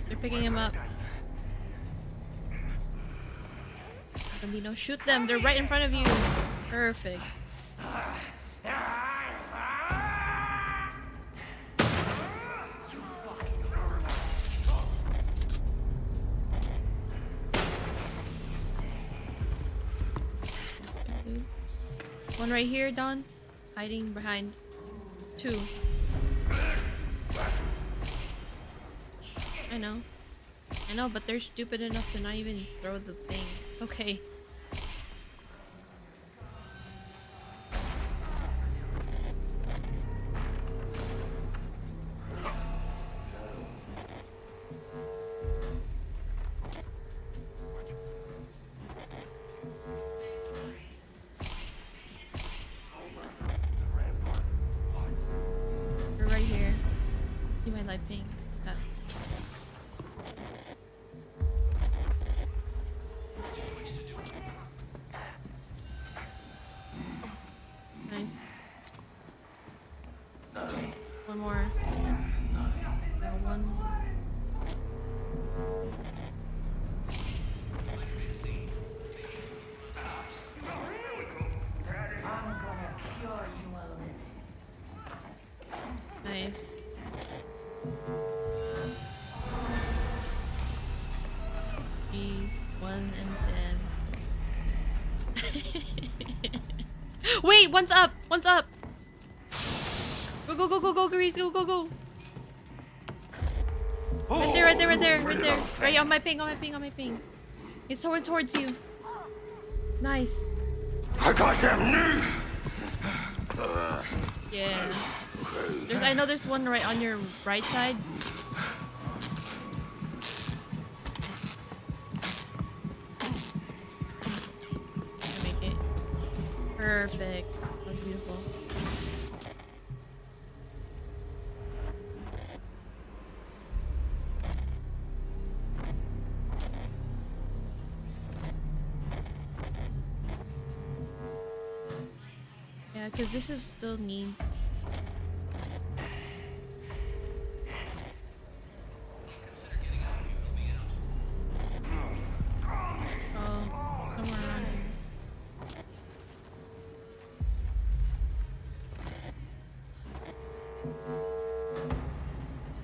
They're picking him up. Gambino, shoot them. They're right in front of you. Perfect. One right here, Don. Hiding behind. Two. I know, but they're stupid enough to not even throw the thing. It's okay. They're right here. See my light ping. Yeah. Nice. One more. One more. Nice. Wait, one's up! One's up! Go, go, go, go, go, Grease, go, go, go! Right there, right there, right there, right there. Right on my ping, on my ping, on my ping. He's towards you. Nice. I got them knees! Yeah. I know there's one right on your right side. Make it. Perfect. That was beautiful. Yeah, because this is still needs. Oh, somewhere around here.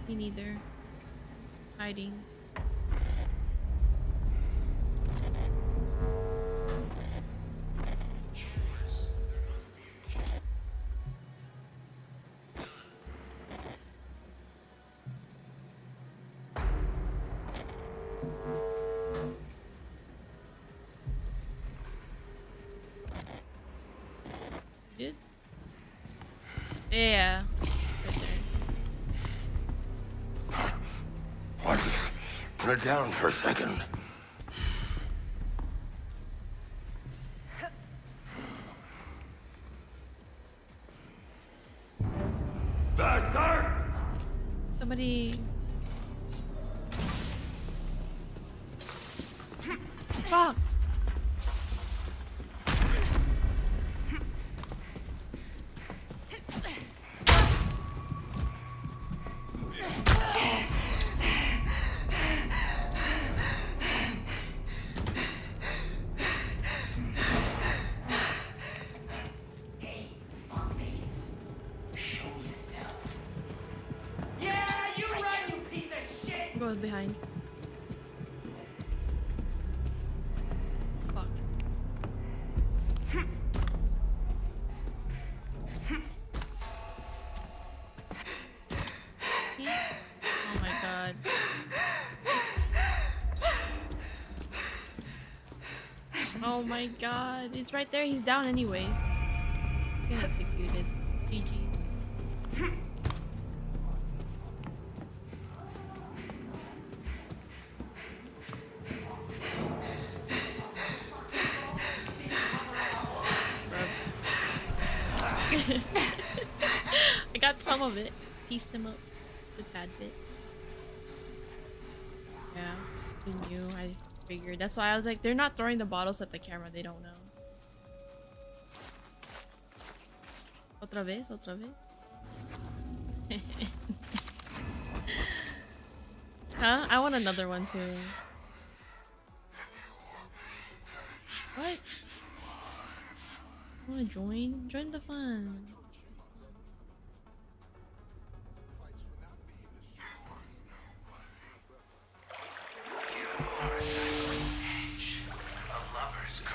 Me neither. Hiding. Did? Yeah. Right there. What? Put it down for a second. Bastard! Somebody. Fuck! Goes behind. Fuck. Oh my god. Oh my god. He's right there. He's down anyways. He's getting executed. GG. I got some of it. Pieced him up just a tad bit. Yeah, we knew. I figured. That's why I was like, they're not throwing the bottles at the camera. They don't know. Otra vez, otra vez. Huh? I want another one too. What? Wanna join? Join the fun.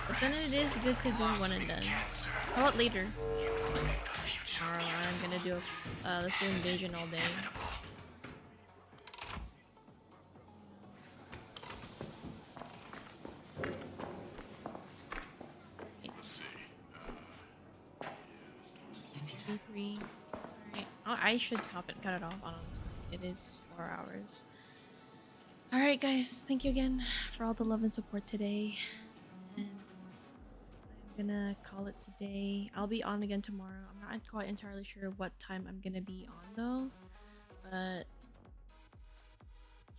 But then it is good to do one and done. How about later? Tomorrow I'm gonna do a let's do Invasion all day. B3. Alright. Oh, I should cut it off, honestly. It is 4 hours. Alright, guys. Thank you again for all the love and support today. And I'm gonna call it today. I'll be on again tomorrow. I'm not quite entirely sure what time I'm gonna be on, though. But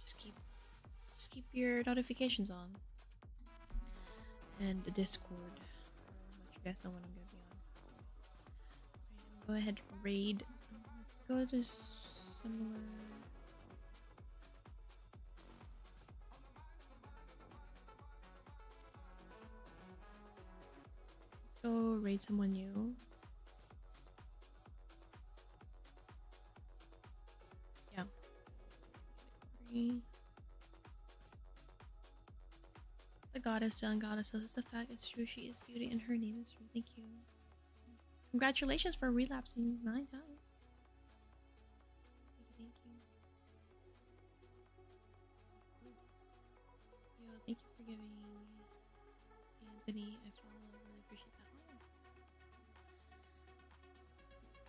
just keep your notifications on. And the Discord. So let you guys know when I'm gonna be on. Go ahead, raid. Let's go to similar. Let's go raid someone new. Yeah. The goddess telling goddess, so this is a fact, it's true, she is beauty and her name is true. Thank you. Congratulations for relapsing 9 times. Thank you. Oops. Yo, thank you for giving Anthony a follow. I really appreciate that.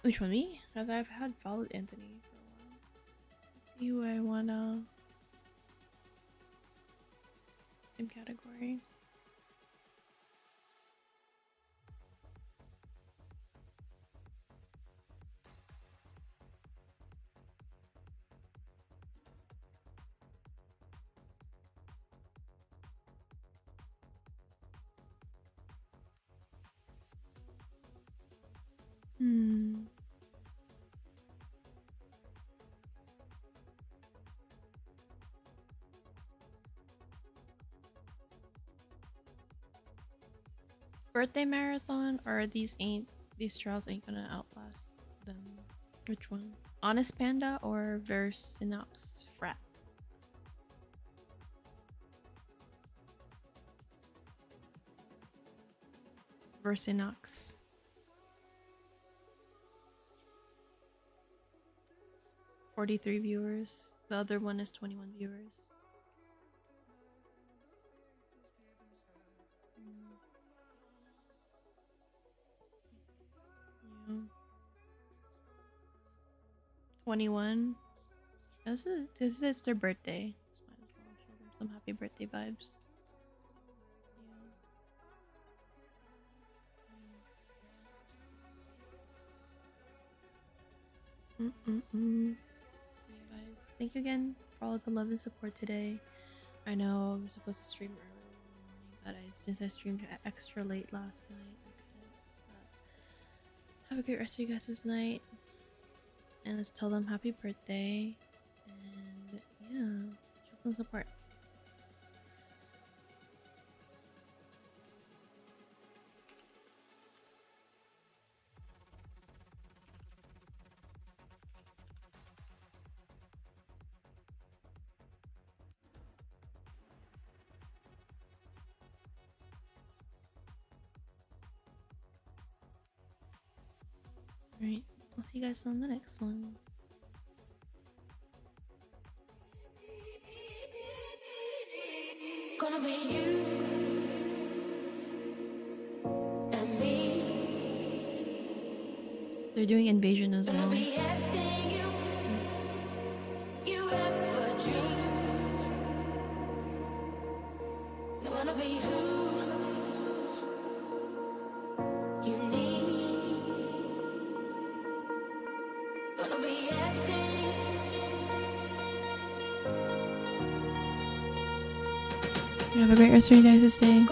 Which one, me? Because I've had followed Anthony for a while. Let's see who I wanna. Same category. Birthday marathon, or these trials ain't gonna outlast them. Which one? Honest Panda or Versinox Frat? Versinox. $43 viewers. The other one is 21 viewers. Yeah. 21. This is their birthday. Just might as well show them some happy birthday vibes. Yeah, guys, thank you again for all the love and support today. I know I was supposed to stream early in the morning, but since I streamed extra late last night, I couldn't. But have a great rest of you guys' night, and let's tell them happy birthday, and yeah, show some support. Alright, I'll see you guys on the next one. Gonna be you and me. They're doing Invasion as well. Gonna be everything you ever dreamed. Gonna be who you need. Gonna be everything. Have a great rest of your guys' day.